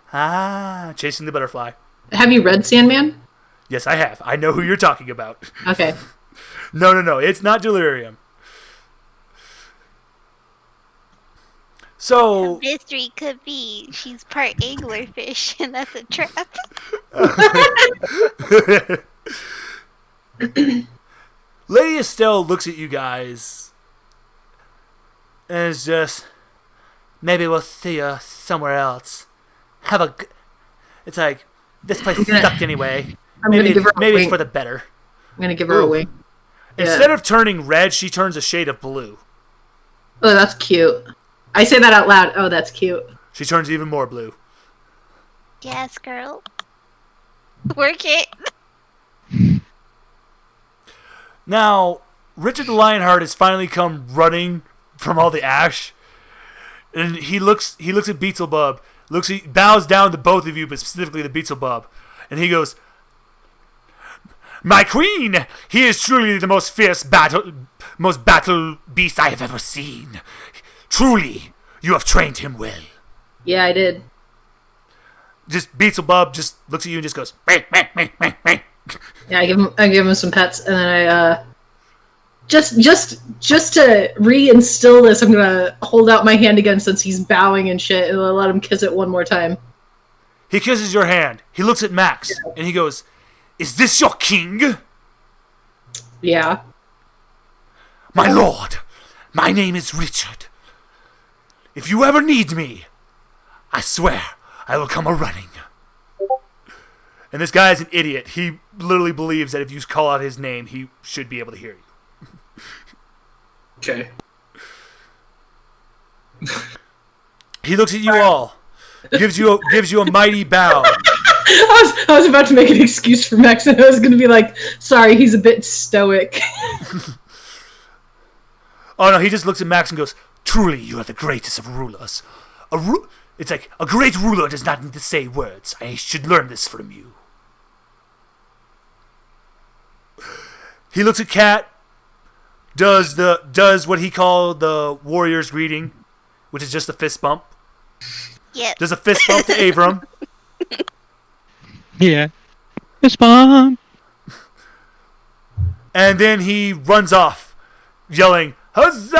chasing the butterfly. Have you read Sandman? Yes, I have. I know who you're talking about. Okay. No. It's not delirium. So... The mystery could be she's part anglerfish, and that's a trap. Lady Estelle looks at you guys and is just... Maybe we'll see you somewhere else. It's like, this place sucked anyway. Maybe it's for the better. I'm gonna give her a wink. Instead of turning red, she turns a shade of blue. Oh, that's cute. I say that out loud. Oh, that's cute. She turns even more blue. Yes, girl. Work it. Now, Richard the Lionheart has finally come running from all the ash. And he looks at Beelzebub, bows down to both of you, but specifically to Beelzebub, and he goes, "My queen, he is truly the most fierce battle beast I have ever seen. Truly, you have trained him well." Yeah, I did. Just Beelzebub just looks at you and just goes, meh, meh, meh, meh, meh. Yeah, I give him some pets, and then I just to reinstill this, I'm gonna hold out my hand again since he's bowing and shit, and I'll let him kiss it one more time. He kisses your hand. He looks at Max, and he goes, "Is this your king?" Yeah. "My lord, my name is Richard. If you ever need me, I swear I will come a-running." And this guy is an idiot. He literally believes that if you call out his name, he should be able to hear you. Okay. He looks at you all, gives you a mighty bow. I was about to make an excuse for Max, and I was going to be like, sorry, he's a bit stoic. Oh no, he just looks at Max and goes, "Truly, you are the greatest of rulers. It's like, a great ruler does not need to say words. I should learn this from you." He looks at Kat, does what he called the warrior's greeting, which is just a fist bump. Yep. Does a fist bump to Avram. Yeah. Fist bump. And then he runs off, yelling, "Huzzah!"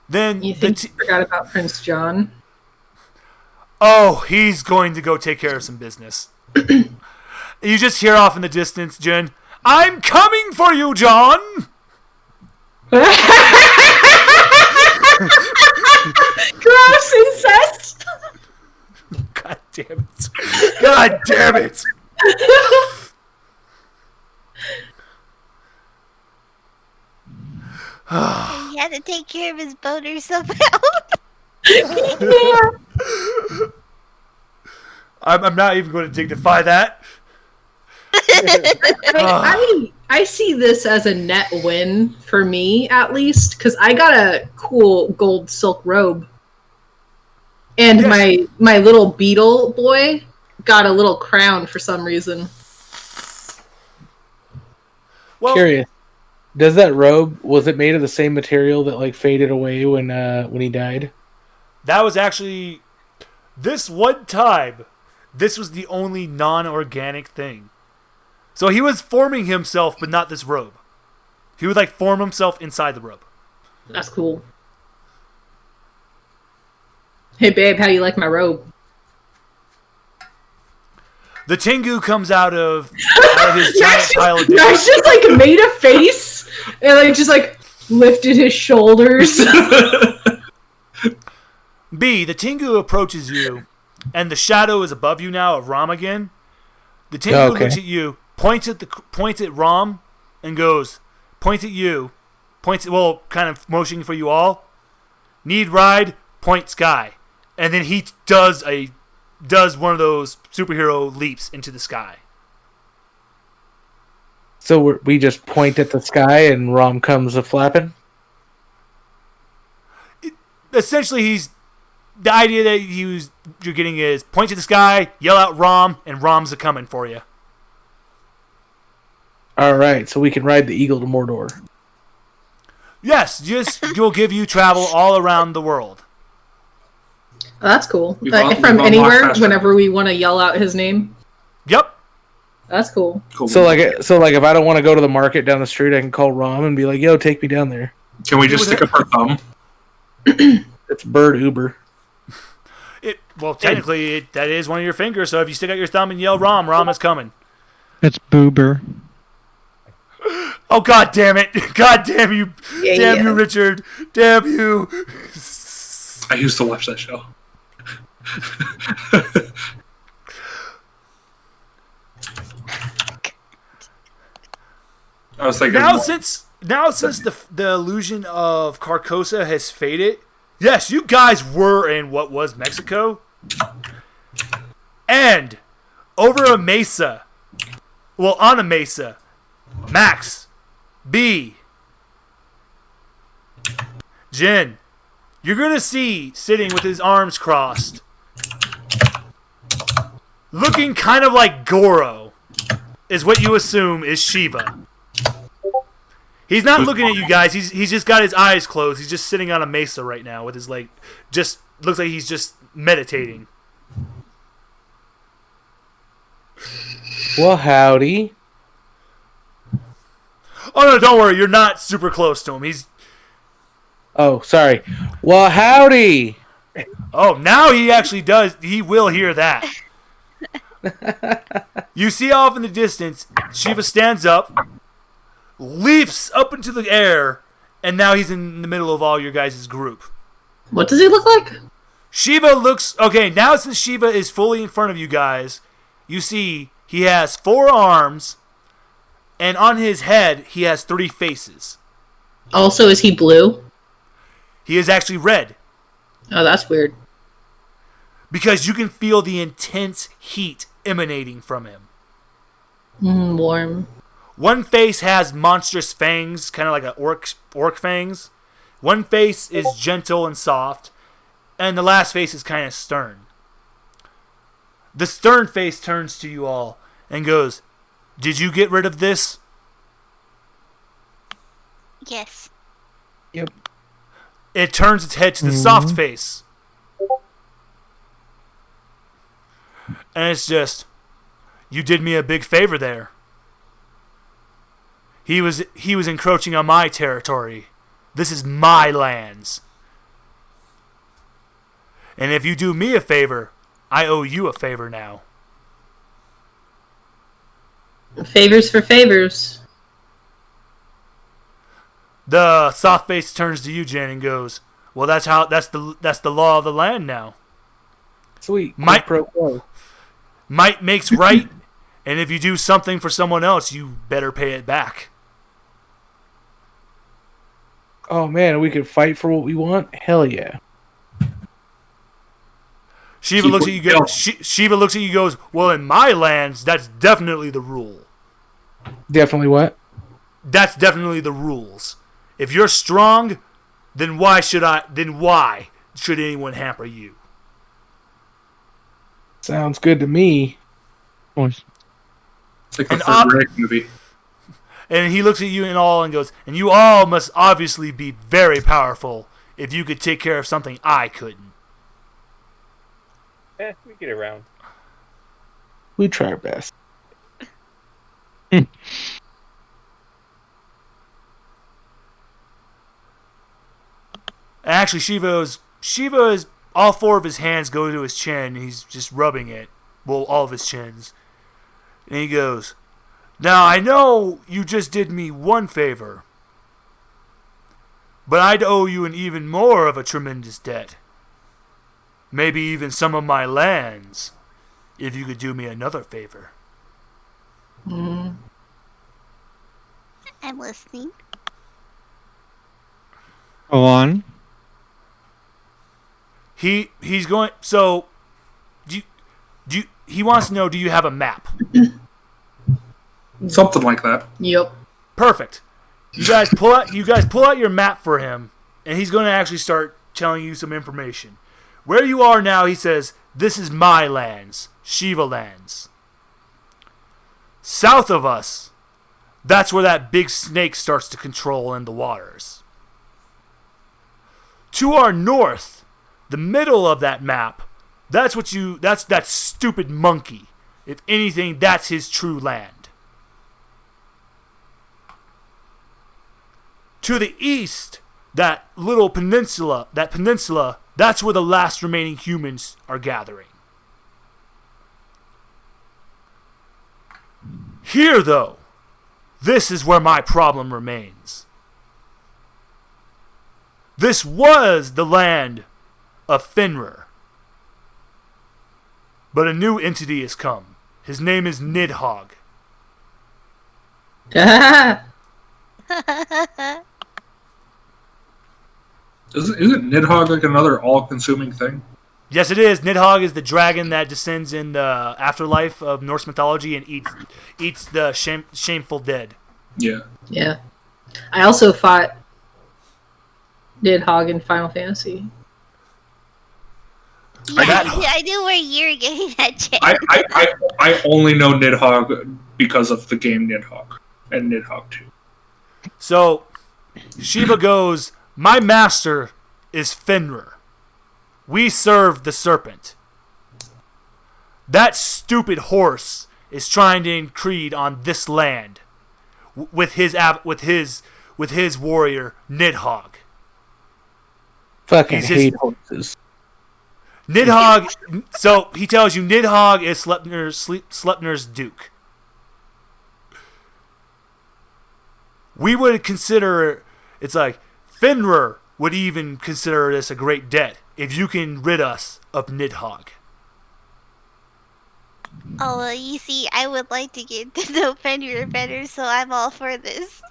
Then You think you forgot about Prince John? Oh, he's going to go take care of some business. You just hear off in the distance, Jen, "I'm coming for you, John!" Gross incest! God damn it. God damn it! He had to take care of his boner somehow. I'm not even going to dignify that. I see this as a net win for me, at least, because I got a cool gold silk robe. And Yes. my little beetle boy got a little crown for some reason. Well, Curious. Does that robe, was it made of the same material that like faded away when he died? that was actually, this one time, this was the only non-organic thing. So he was forming himself, but not this robe. He would like form himself inside the robe. That's cool. Hey babe, how do you like my robe? The Tengu comes out of his giant pile of Max dishes. just like made a face and like just like lifted his shoulders. B, the Tengu approaches you, and the shadow is above you now of Ram again. The Tengu Okay. looks at you, points at Ram, and goes, points at you, kind of motioning for you all. Need ride, point sky, and then he does one of those superhero leaps into the sky. So we just point at the sky and Rom comes a flapping? Essentially, the idea that you're getting is point to the sky, yell out Ram, and Ram's a coming for you. Alright, so we can ride the eagle to Mordor. Yes, you'll give you travel all around the world. Oh, that's cool. We've From unlocked anywhere, fast whenever we want to yell out his name. Yep. That's cool. Cool. So like if I don't want to go to the market down the street, I can call Rom and be like, "Yo, take me down there." Can we just stick up our thumb? It's Bird Uber. Technically, that is one of your fingers. So if you stick out your thumb and yell Ram, Ram is coming. It's Boober. Oh God damn it! God damn you! Yeah, Damn yeah. you, Richard! Damn you! I used to watch that show. I was thinking. Now since the illusion of Carcosa has faded, yes, you guys were in what was Mexico, and over a mesa, on a mesa, Max, B, Jin, you're gonna see sitting with his arms crossed, looking kind of like Goro, is what you assume is Shiva. He's not looking at you guys. He's just got his eyes closed. He's just sitting on a mesa right now with his just looks like he's just meditating. Well, howdy. Oh no, don't worry. You're not super close to him. Oh, sorry. Well, howdy. Oh, now he actually does. He will hear that. You see off in the distance, Shiva stands up, leaps up into the air, and now he's in the middle of all your guys' group. What does he look like? Shiva looks... Okay, now since Shiva is fully in front of you guys, you see he has 4 arms, and on his head he has 3 faces. Also, is he blue? He is actually red, Oh, that's weird. because you can feel the intense heat emanating from him. Warm. One face has monstrous fangs, kind of like an orc fangs. One face is gentle and soft, and the last face is kind of stern. The stern face turns to you all and goes, "Did you get rid of this?" Yes. Yep. It turns its head to the soft face. And it's just, "You did me a big favor there. He was encroaching on my territory. This is my lands. And if you do me a favor, I owe you a favor now." Favors for favors. The soft face turns to you, Jen, and goes, "Well, that's the law of the land now. Sweet. Might makes right, and if you do something for someone else, you better pay it back." Oh man, we could fight for what we want? Hell yeah. Shiva looks at you. Shiva looks at you. Goes, "Well, in my lands, that's definitely the rule. Definitely what? That's definitely the rules. If you're strong, then why should anyone hamper you?" Sounds good to me. Voice. It's like the third Riddick movie. And he looks at you and all and goes, "And you all must obviously be very powerful if you could take care of something I couldn't." We get around. We try our best. Actually, Shiva is all four of his hands go to his chin. He's just rubbing it. Well, all of his chins. And he goes, "Now, I know you just did me one favor, but I'd owe you an even more of a tremendous debt. Maybe even some of my lands, if you could do me another favor." I'm listening. Go on. He's going. So, he wants to know, do you have a map? Something like that. Yep. Perfect. You guys pull out your map for him, and he's going to actually start telling you some information. Where you are now, he says, "This is my lands, Shiva lands. South of us, that's where that big snake starts to control in the waters. To our north, the middle of that map, that's that stupid monkey. If anything, that's his true land. To the east, that little peninsula, that's where the last remaining humans are gathering. Here, though, this is where my problem remains. This was the land of Fenrir. But a new entity has come. His name is Nidhogg. Isn't Nidhogg like another all-consuming thing? Yes, it is. Nidhogg is the dragon that descends in the afterlife of Norse mythology and eats the shameful dead. Yeah. Yeah. I also fought Nidhogg in Final Fantasy. Yeah, I knew where you were getting that, Jay. I only know Nidhogg because of the game Nidhogg and Nidhogg 2. So, Shiva goes, "My master is Fenrir. We serve the serpent. That stupid horse is trying to increed on this land with his warrior Nidhogg. Fucking hate horses. Nidhogg. So he tells you Nidhogg is Sleipnir's duke. We would consider it's like Fenrir would even consider this a great debt if you can rid us of Nidhogg." Oh, well, you see, I would like to get to know Fenrir better, so I'm all for this.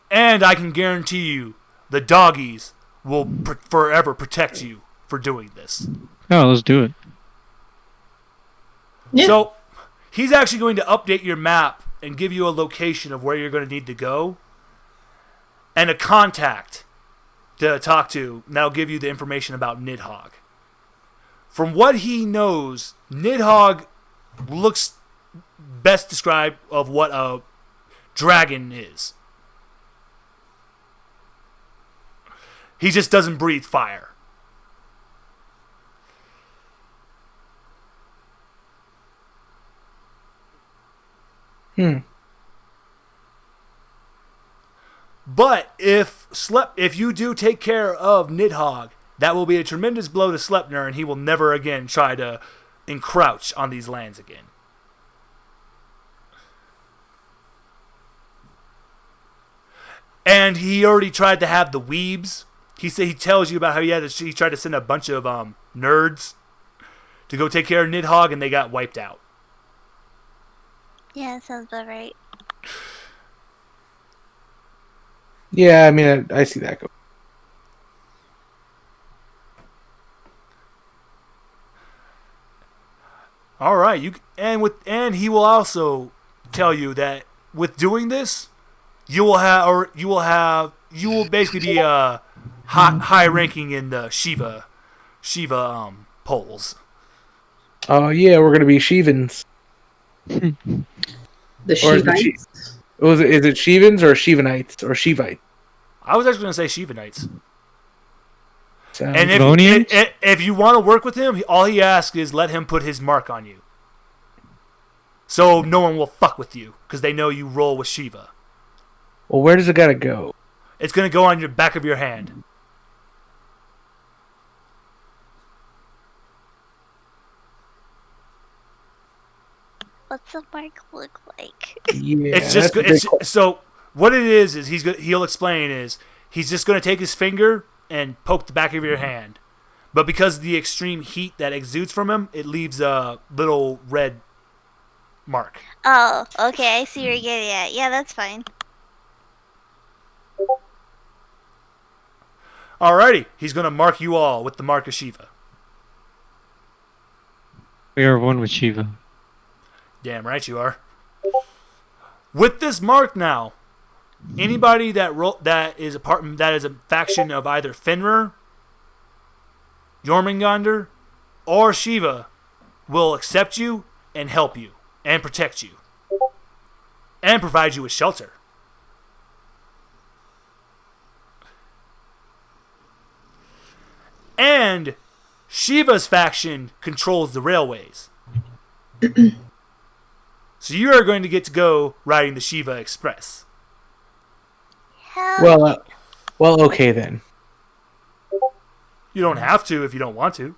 And I can guarantee you, the doggies will forever protect you for doing this. Oh, let's do it. Yeah. So, He's actually going to update your map and give you a location of where you're going to need to go and a contact to talk to. And that'll give you the information about Nidhogg. From what he knows, Nidhogg looks best described of what a dragon is. He just doesn't breathe fire. But if you do take care of Nidhogg, that will be a tremendous blow to Sleipnir, and he will never again try to encroach on these lands again. And he already tried to have the weebs. He tells you about how he tried to send a bunch of nerds to go take care of Nidhogg, and they got wiped out. Yeah, sounds about right. Yeah, I mean, I see that go. All right, and he will also tell you that with doing this, you will basically be high ranking in the Shiva polls. Oh yeah, we're gonna be Shivans. The Shivites. Is it Shivans or Shivanites or Shivites? I was actually going to say Shivanites. And Devonians? if you want to work with him, all he asks is let him put his mark on you. So no one will fuck with you, because they know you roll with Shiva. Well, where does it gotta go? It's going to go on your back of your hand. What's the mark look like? Yeah, So what it is he'll explain is he's just going to take his finger and poke the back of your hand. But because of the extreme heat that exudes from him, it leaves a little red mark. Oh, okay, I see where you're getting at. Yeah, that's fine. Alrighty, he's going to mark you all with the mark of Shiva. We are one with Shiva. Damn right you are. With this mark now, anybody that is a faction of either Fenrir, Jormungandr, or Shiva will accept you and help you and protect you and provide you with shelter. And Shiva's faction controls the railways. So you are going to get to go riding the Shiva Express. Well, okay then. You don't have to if you don't want to.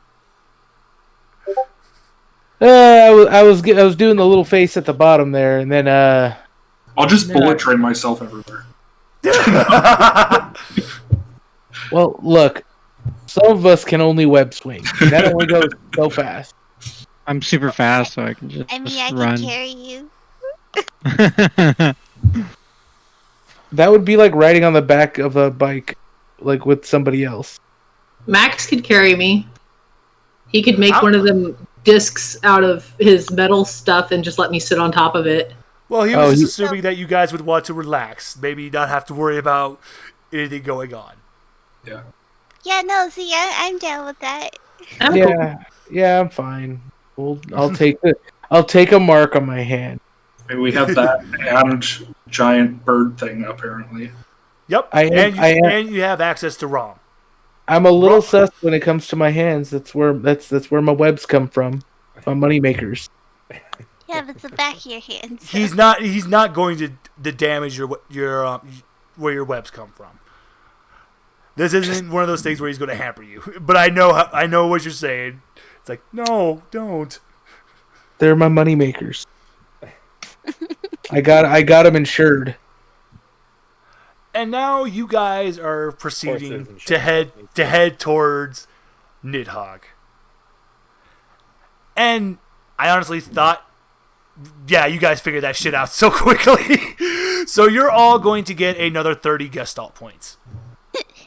I was doing the little face at the bottom there, and then I'll just bullet train myself everywhere. Well, look, some of us can only web swing. That only goes so fast. I'm super fast, so I can just I mean, I run. can carry you. That would be like riding on the back of a bike, like with somebody else. Max could carry me. He could make one of them discs out of his metal stuff and just let me sit on top of it. Well, he was just assuming that you guys would want to relax, maybe not have to worry about anything going on. Yeah. Yeah, no, see, I'm down with that. Yeah, I'm fine. I'll take a mark on my hand. Maybe we have that and giant bird thing apparently. Yep, and you have access to Rom. I'm a little sus when it comes to my hands. That's where my webs come from. My money makers. Yeah, but it's the back of your hand. So. He's not going to damage your where your webs come from. This isn't one of those things where he's going to hamper you. But I know what you're saying. It's like, no, don't. They're my money makers. I got them insured. And now you guys are proceeding to head towards Nidhogg. And I honestly thought, yeah, you guys figured that shit out so quickly. So you're all going to get another 30 Gestalt points.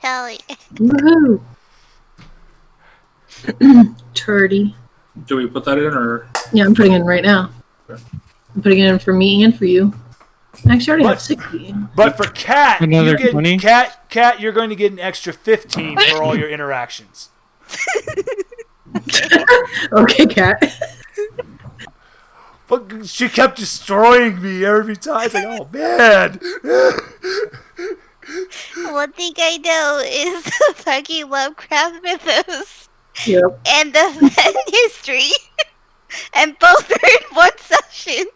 Hell yeah. Woohoo! Turdy. Do we put that in or? Yeah, I'm putting it in right now. I'm putting it in for me and for you. I actually already have 60. But for Cat, Another you get 20? Cat, you're going to get an extra 15 for all your interactions. Okay, Cat. But she kept destroying me every time. It's like, oh man. One thing I know is the fucking Lovecraft mythos Yep. and the fan history, and both are in one session.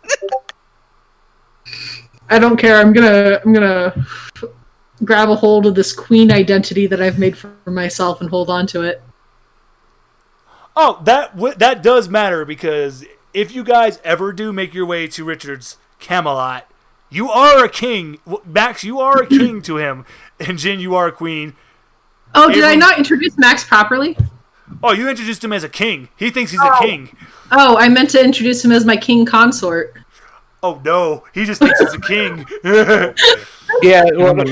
I don't care. I'm gonna grab a hold of this queen identity that I've made for myself and hold on to it. Oh, that does matter, because if you guys ever do make your way to Richard's Camelot, you are a king. Max, you are a king to him, and Jin, you are a queen. Oh, did I not introduce Max properly? Oh, you introduced him as a king. He thinks he's a king. Oh, I meant to introduce him as my king consort. Oh no, he just thinks he's a king. Yeah, well, no.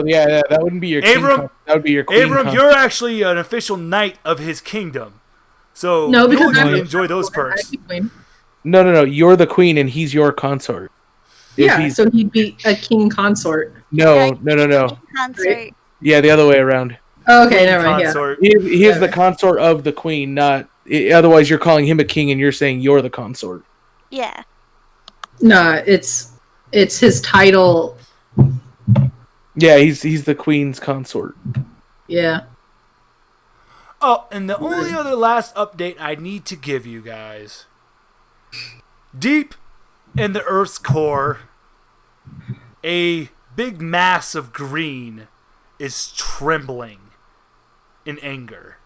Yeah, that wouldn't be your Abram, king. That would be your queen. Abram, you're actually an official knight of his kingdom. So No, because you'll I'm enjoy those perks. No. You're the queen, and he's your consort. Yeah, so he'd be a king consort. No. Consort. Yeah, the other way around. Oh, okay, never mind. Yeah. He is the consort of the queen, not. Otherwise, you're calling him a king, and you're saying you're the consort. Yeah. No, it's his title. Yeah, he's the queen's consort. Yeah. Oh, and the only other last update I need to give you guys. Deep in the Earth's core, a big mass of green is trembling in anger.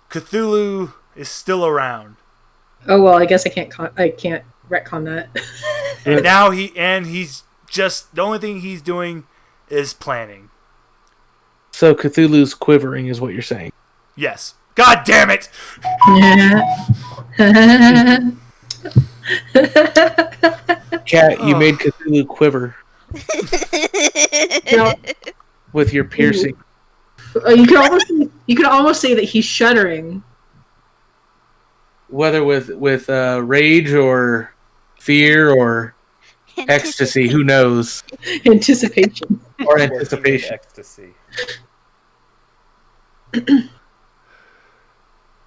Cthulhu is still around. Oh well, I guess I can't retcon that. And now he's just, the only thing he's doing is planning. So Cthulhu's quivering is what you're saying. Yes. God damn it! Cat, you made Cthulhu quiver with your piercing. You could almost say that he's shuddering. Whether with rage or fear or ecstasy, who knows? Anticipation. Or anticipation. Ecstasy.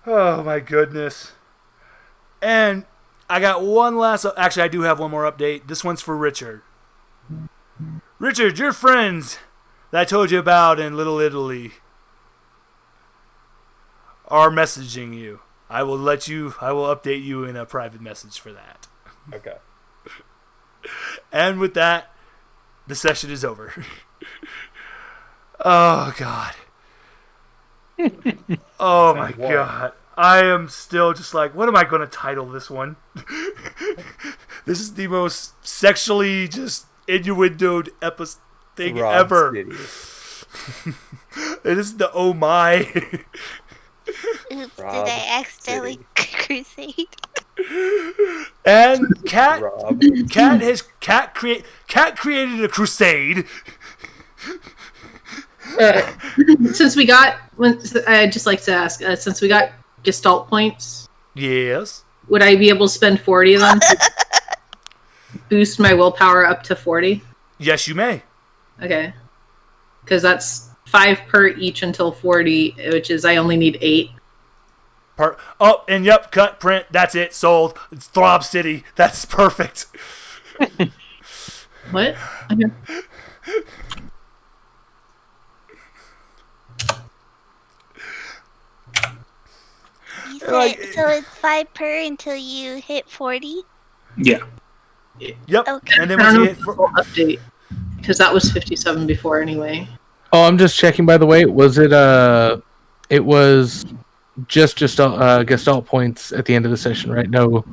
Oh my goodness. And I got one last... Actually, I do have one more update. This one's for Richard. Richard, your friends that I told you about in Little Italy are messaging you. I will update you in a private message for that. Okay. And with that, the session is over. Oh, God. Oh, my God. I am still just like, what am I going to title this one? This is the most sexually just innuendoed thing Throb ever. City. It is the oh my. Oops, Throb did I accidentally crusade? And Cat created a crusade. Since we got, I'd just like to ask, since we got Gestalt points, Yes. would I be able to spend 40 of them to boost my willpower up to 40? Yes, you may. Okay. Because that's 5 per each until 40, which is I only need 8. Oh, and yep, cut, print, that's it, sold. It's Throb City. That's perfect. What? Okay. You said, so it's 5 per until you hit 40? Yeah. Yep. Okay. And then I once don't you know hit if we'll update, because that was 57 before anyway. Oh, I'm just checking. By the way, was it? It was just Gestalt points at the end of the session, right? No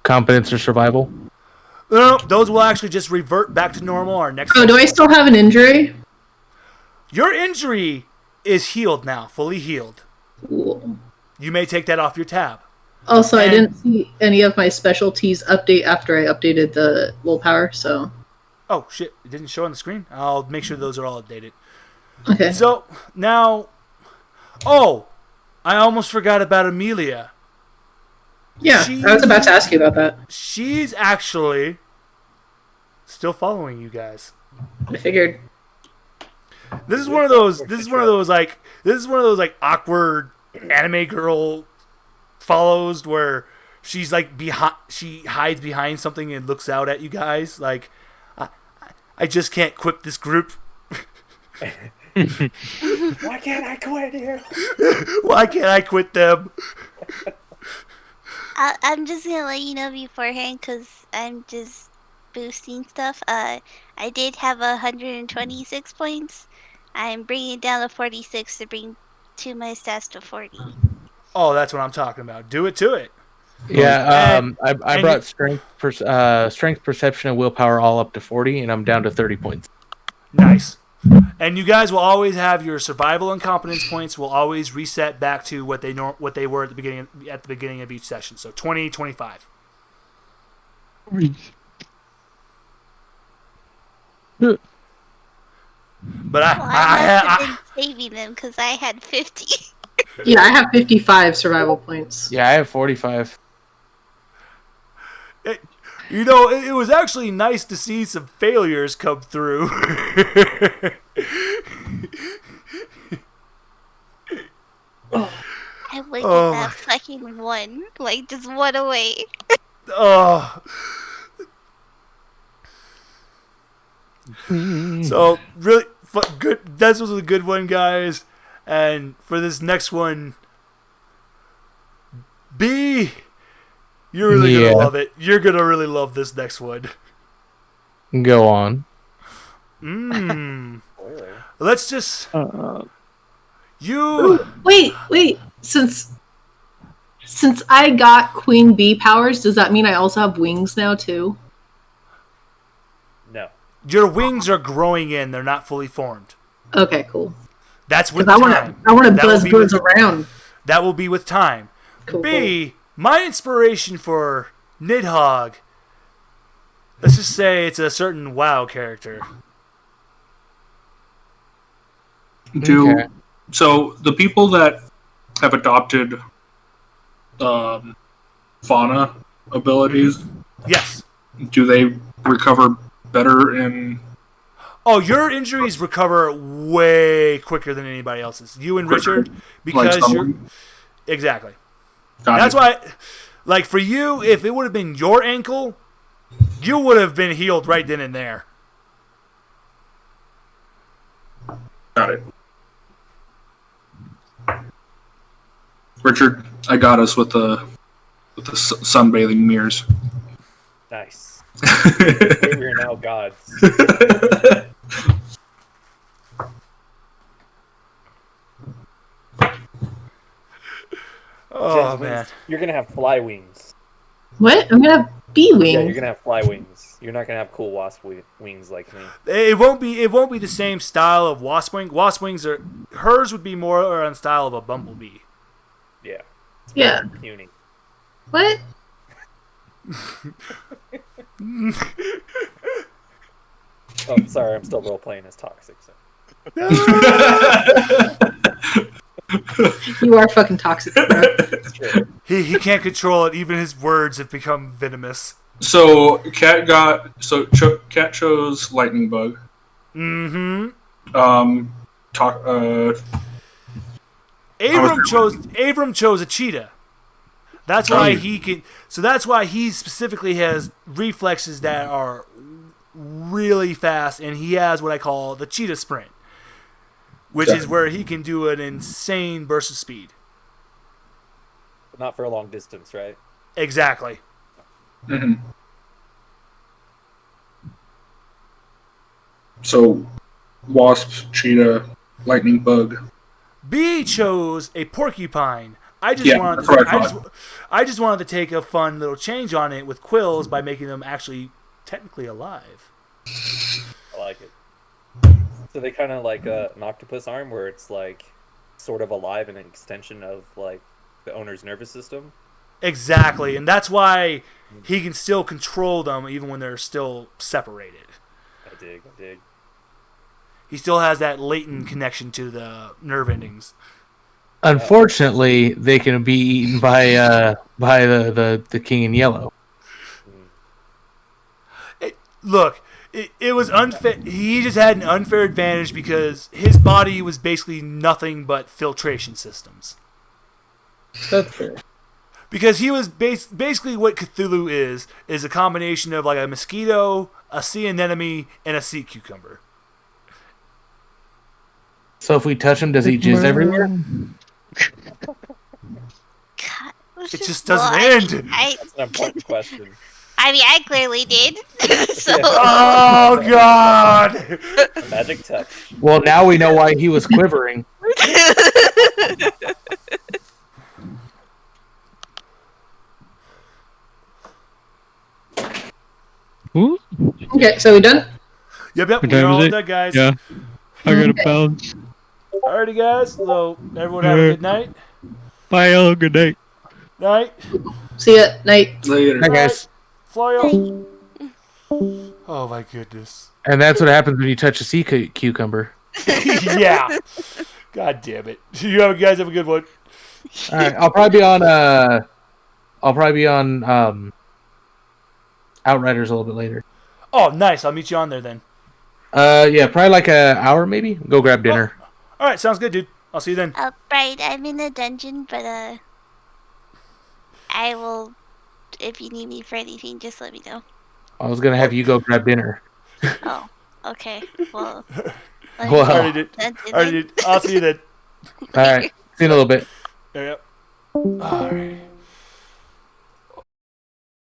competence or survival. No, those will actually just revert back to normal our next. Oh, do I still have an injury? Your injury is healed now, fully healed. Cool. You may take that off your tab. Also, I didn't see any of my specialties update after I updated the willpower, so... Oh, shit. It didn't show on the screen? I'll make sure those are all updated. Okay. So, now... Oh! I almost forgot about Amelia. Yeah, I was about to ask you about that. She's actually still following you guys. I figured. This is one of those awkward anime girl follows where she's like she hides behind something and looks out at you guys like I just can't quit this group. Why can't I quit here? Why can't I quit them? I'm just gonna let you know beforehand because I'm just boosting stuff. I did have 126 points. I'm bringing it down to 46 to bring my stats to 40. Oh, that's what I'm talking about. Do it to it. Yeah, I brought strength, perception, and willpower all up to 40, and I'm down to 30 points. Nice. And you guys will always have your survival and competence points will always reset back to what they were at the beginning of each session. So 20, 25. But I must have been saving them because I had 50. Yeah, I have 55 survival points. Yeah, I have 45. It was actually nice to see some failures come through. I looked at that fucking one, like just one away. Oh. So really good. This was a good one, guys. And for this next one, B, you're really gonna love it. You're gonna really love this next one. Go on. Let's just. Wait. Since I got Queen Bee powers, does that mean I also have wings now too? No. Your wings are growing in; they're not fully formed. Okay, cool. That's with time. I want to buzz birds around. That will be with time. Cool. B, my inspiration for Nidhogg. Let's just say it's a certain WoW character. So the people that have adopted fauna abilities, yes, do they recover better in? Oh, your injuries recover way quicker than anybody else's. You and Richard, because you're exactly. That's why, like for you, if it would have been your ankle, you would have been healed right then and there. Got it. Richard, I got us with the sunbathing mirrors. Nice. We are now gods. Oh man, you're gonna have fly wings. What? I'm gonna have bee wings. Yeah, you're gonna have fly wings. You're not gonna have cool wasp wings like me. It won't be the same style of wasp wing. Wasp wings hers would be more on style of a bumblebee. Yeah. Yeah. Puny. What? Oh, sorry, I'm still role playing as toxic. So. You are fucking toxic, bro. He can't control it. Even his words have become venomous. So Cat chose lightning bug. Mm-hmm. Abram chose a cheetah. That's why he can. So that's why he specifically has reflexes that are really fast, and he has what I call the cheetah sprint, which is where he can do an insane burst of speed. But not for a long distance, right? Exactly. Mm-hmm. So, wasp, cheetah, lightning bug. B chose a porcupine. I just wanted to take a fun little change on it with quills by making them actually technically alive. I like it. So they kind of like an octopus arm, where it's like sort of alive and an extension of like the owner's nervous system. Exactly, and that's why he can still control them even when they're still separated. I dig. He still has that latent connection to the nerve endings. Unfortunately, they can be eaten by the king in yellow. It was unfair. He just had an unfair advantage because his body was basically nothing but filtration systems. That's fair. Because he was basically what Cthulhu is a combination of like a mosquito, a sea anemone, and a sea cucumber. So if we touch him, does he jizz everywhere? God, It just doesn't end. That's an important question. I mean, I clearly did. So. Oh God! Magic touch. Well, now we know why he was quivering. Ooh. Okay, so we done? Yep. What We're time all is it? dead, guys. Yeah. I gotta bounce. Alrighty, guys. So everyone have a good night. Bye, y'all. Good night. Night. See ya. Night. Later. Hi, guys. Fly out. Oh my goodness. And that's what happens when you touch a sea cucumber. Yeah. God damn it. You guys have a good one. All right, I'll probably be on Outriders a little bit later. Oh, nice. I'll meet you on there then. Yeah, probably like an hour maybe. Go grab dinner. All right, sounds good, dude. I'll see you then. Right, I'm in a dungeon, but I will. If you need me for anything, just let me know. I was gonna have you go grab dinner. Oh, okay. Well. Well, Alright, dude. I'll see you then. All right, see you in a little bit. Yep. All right.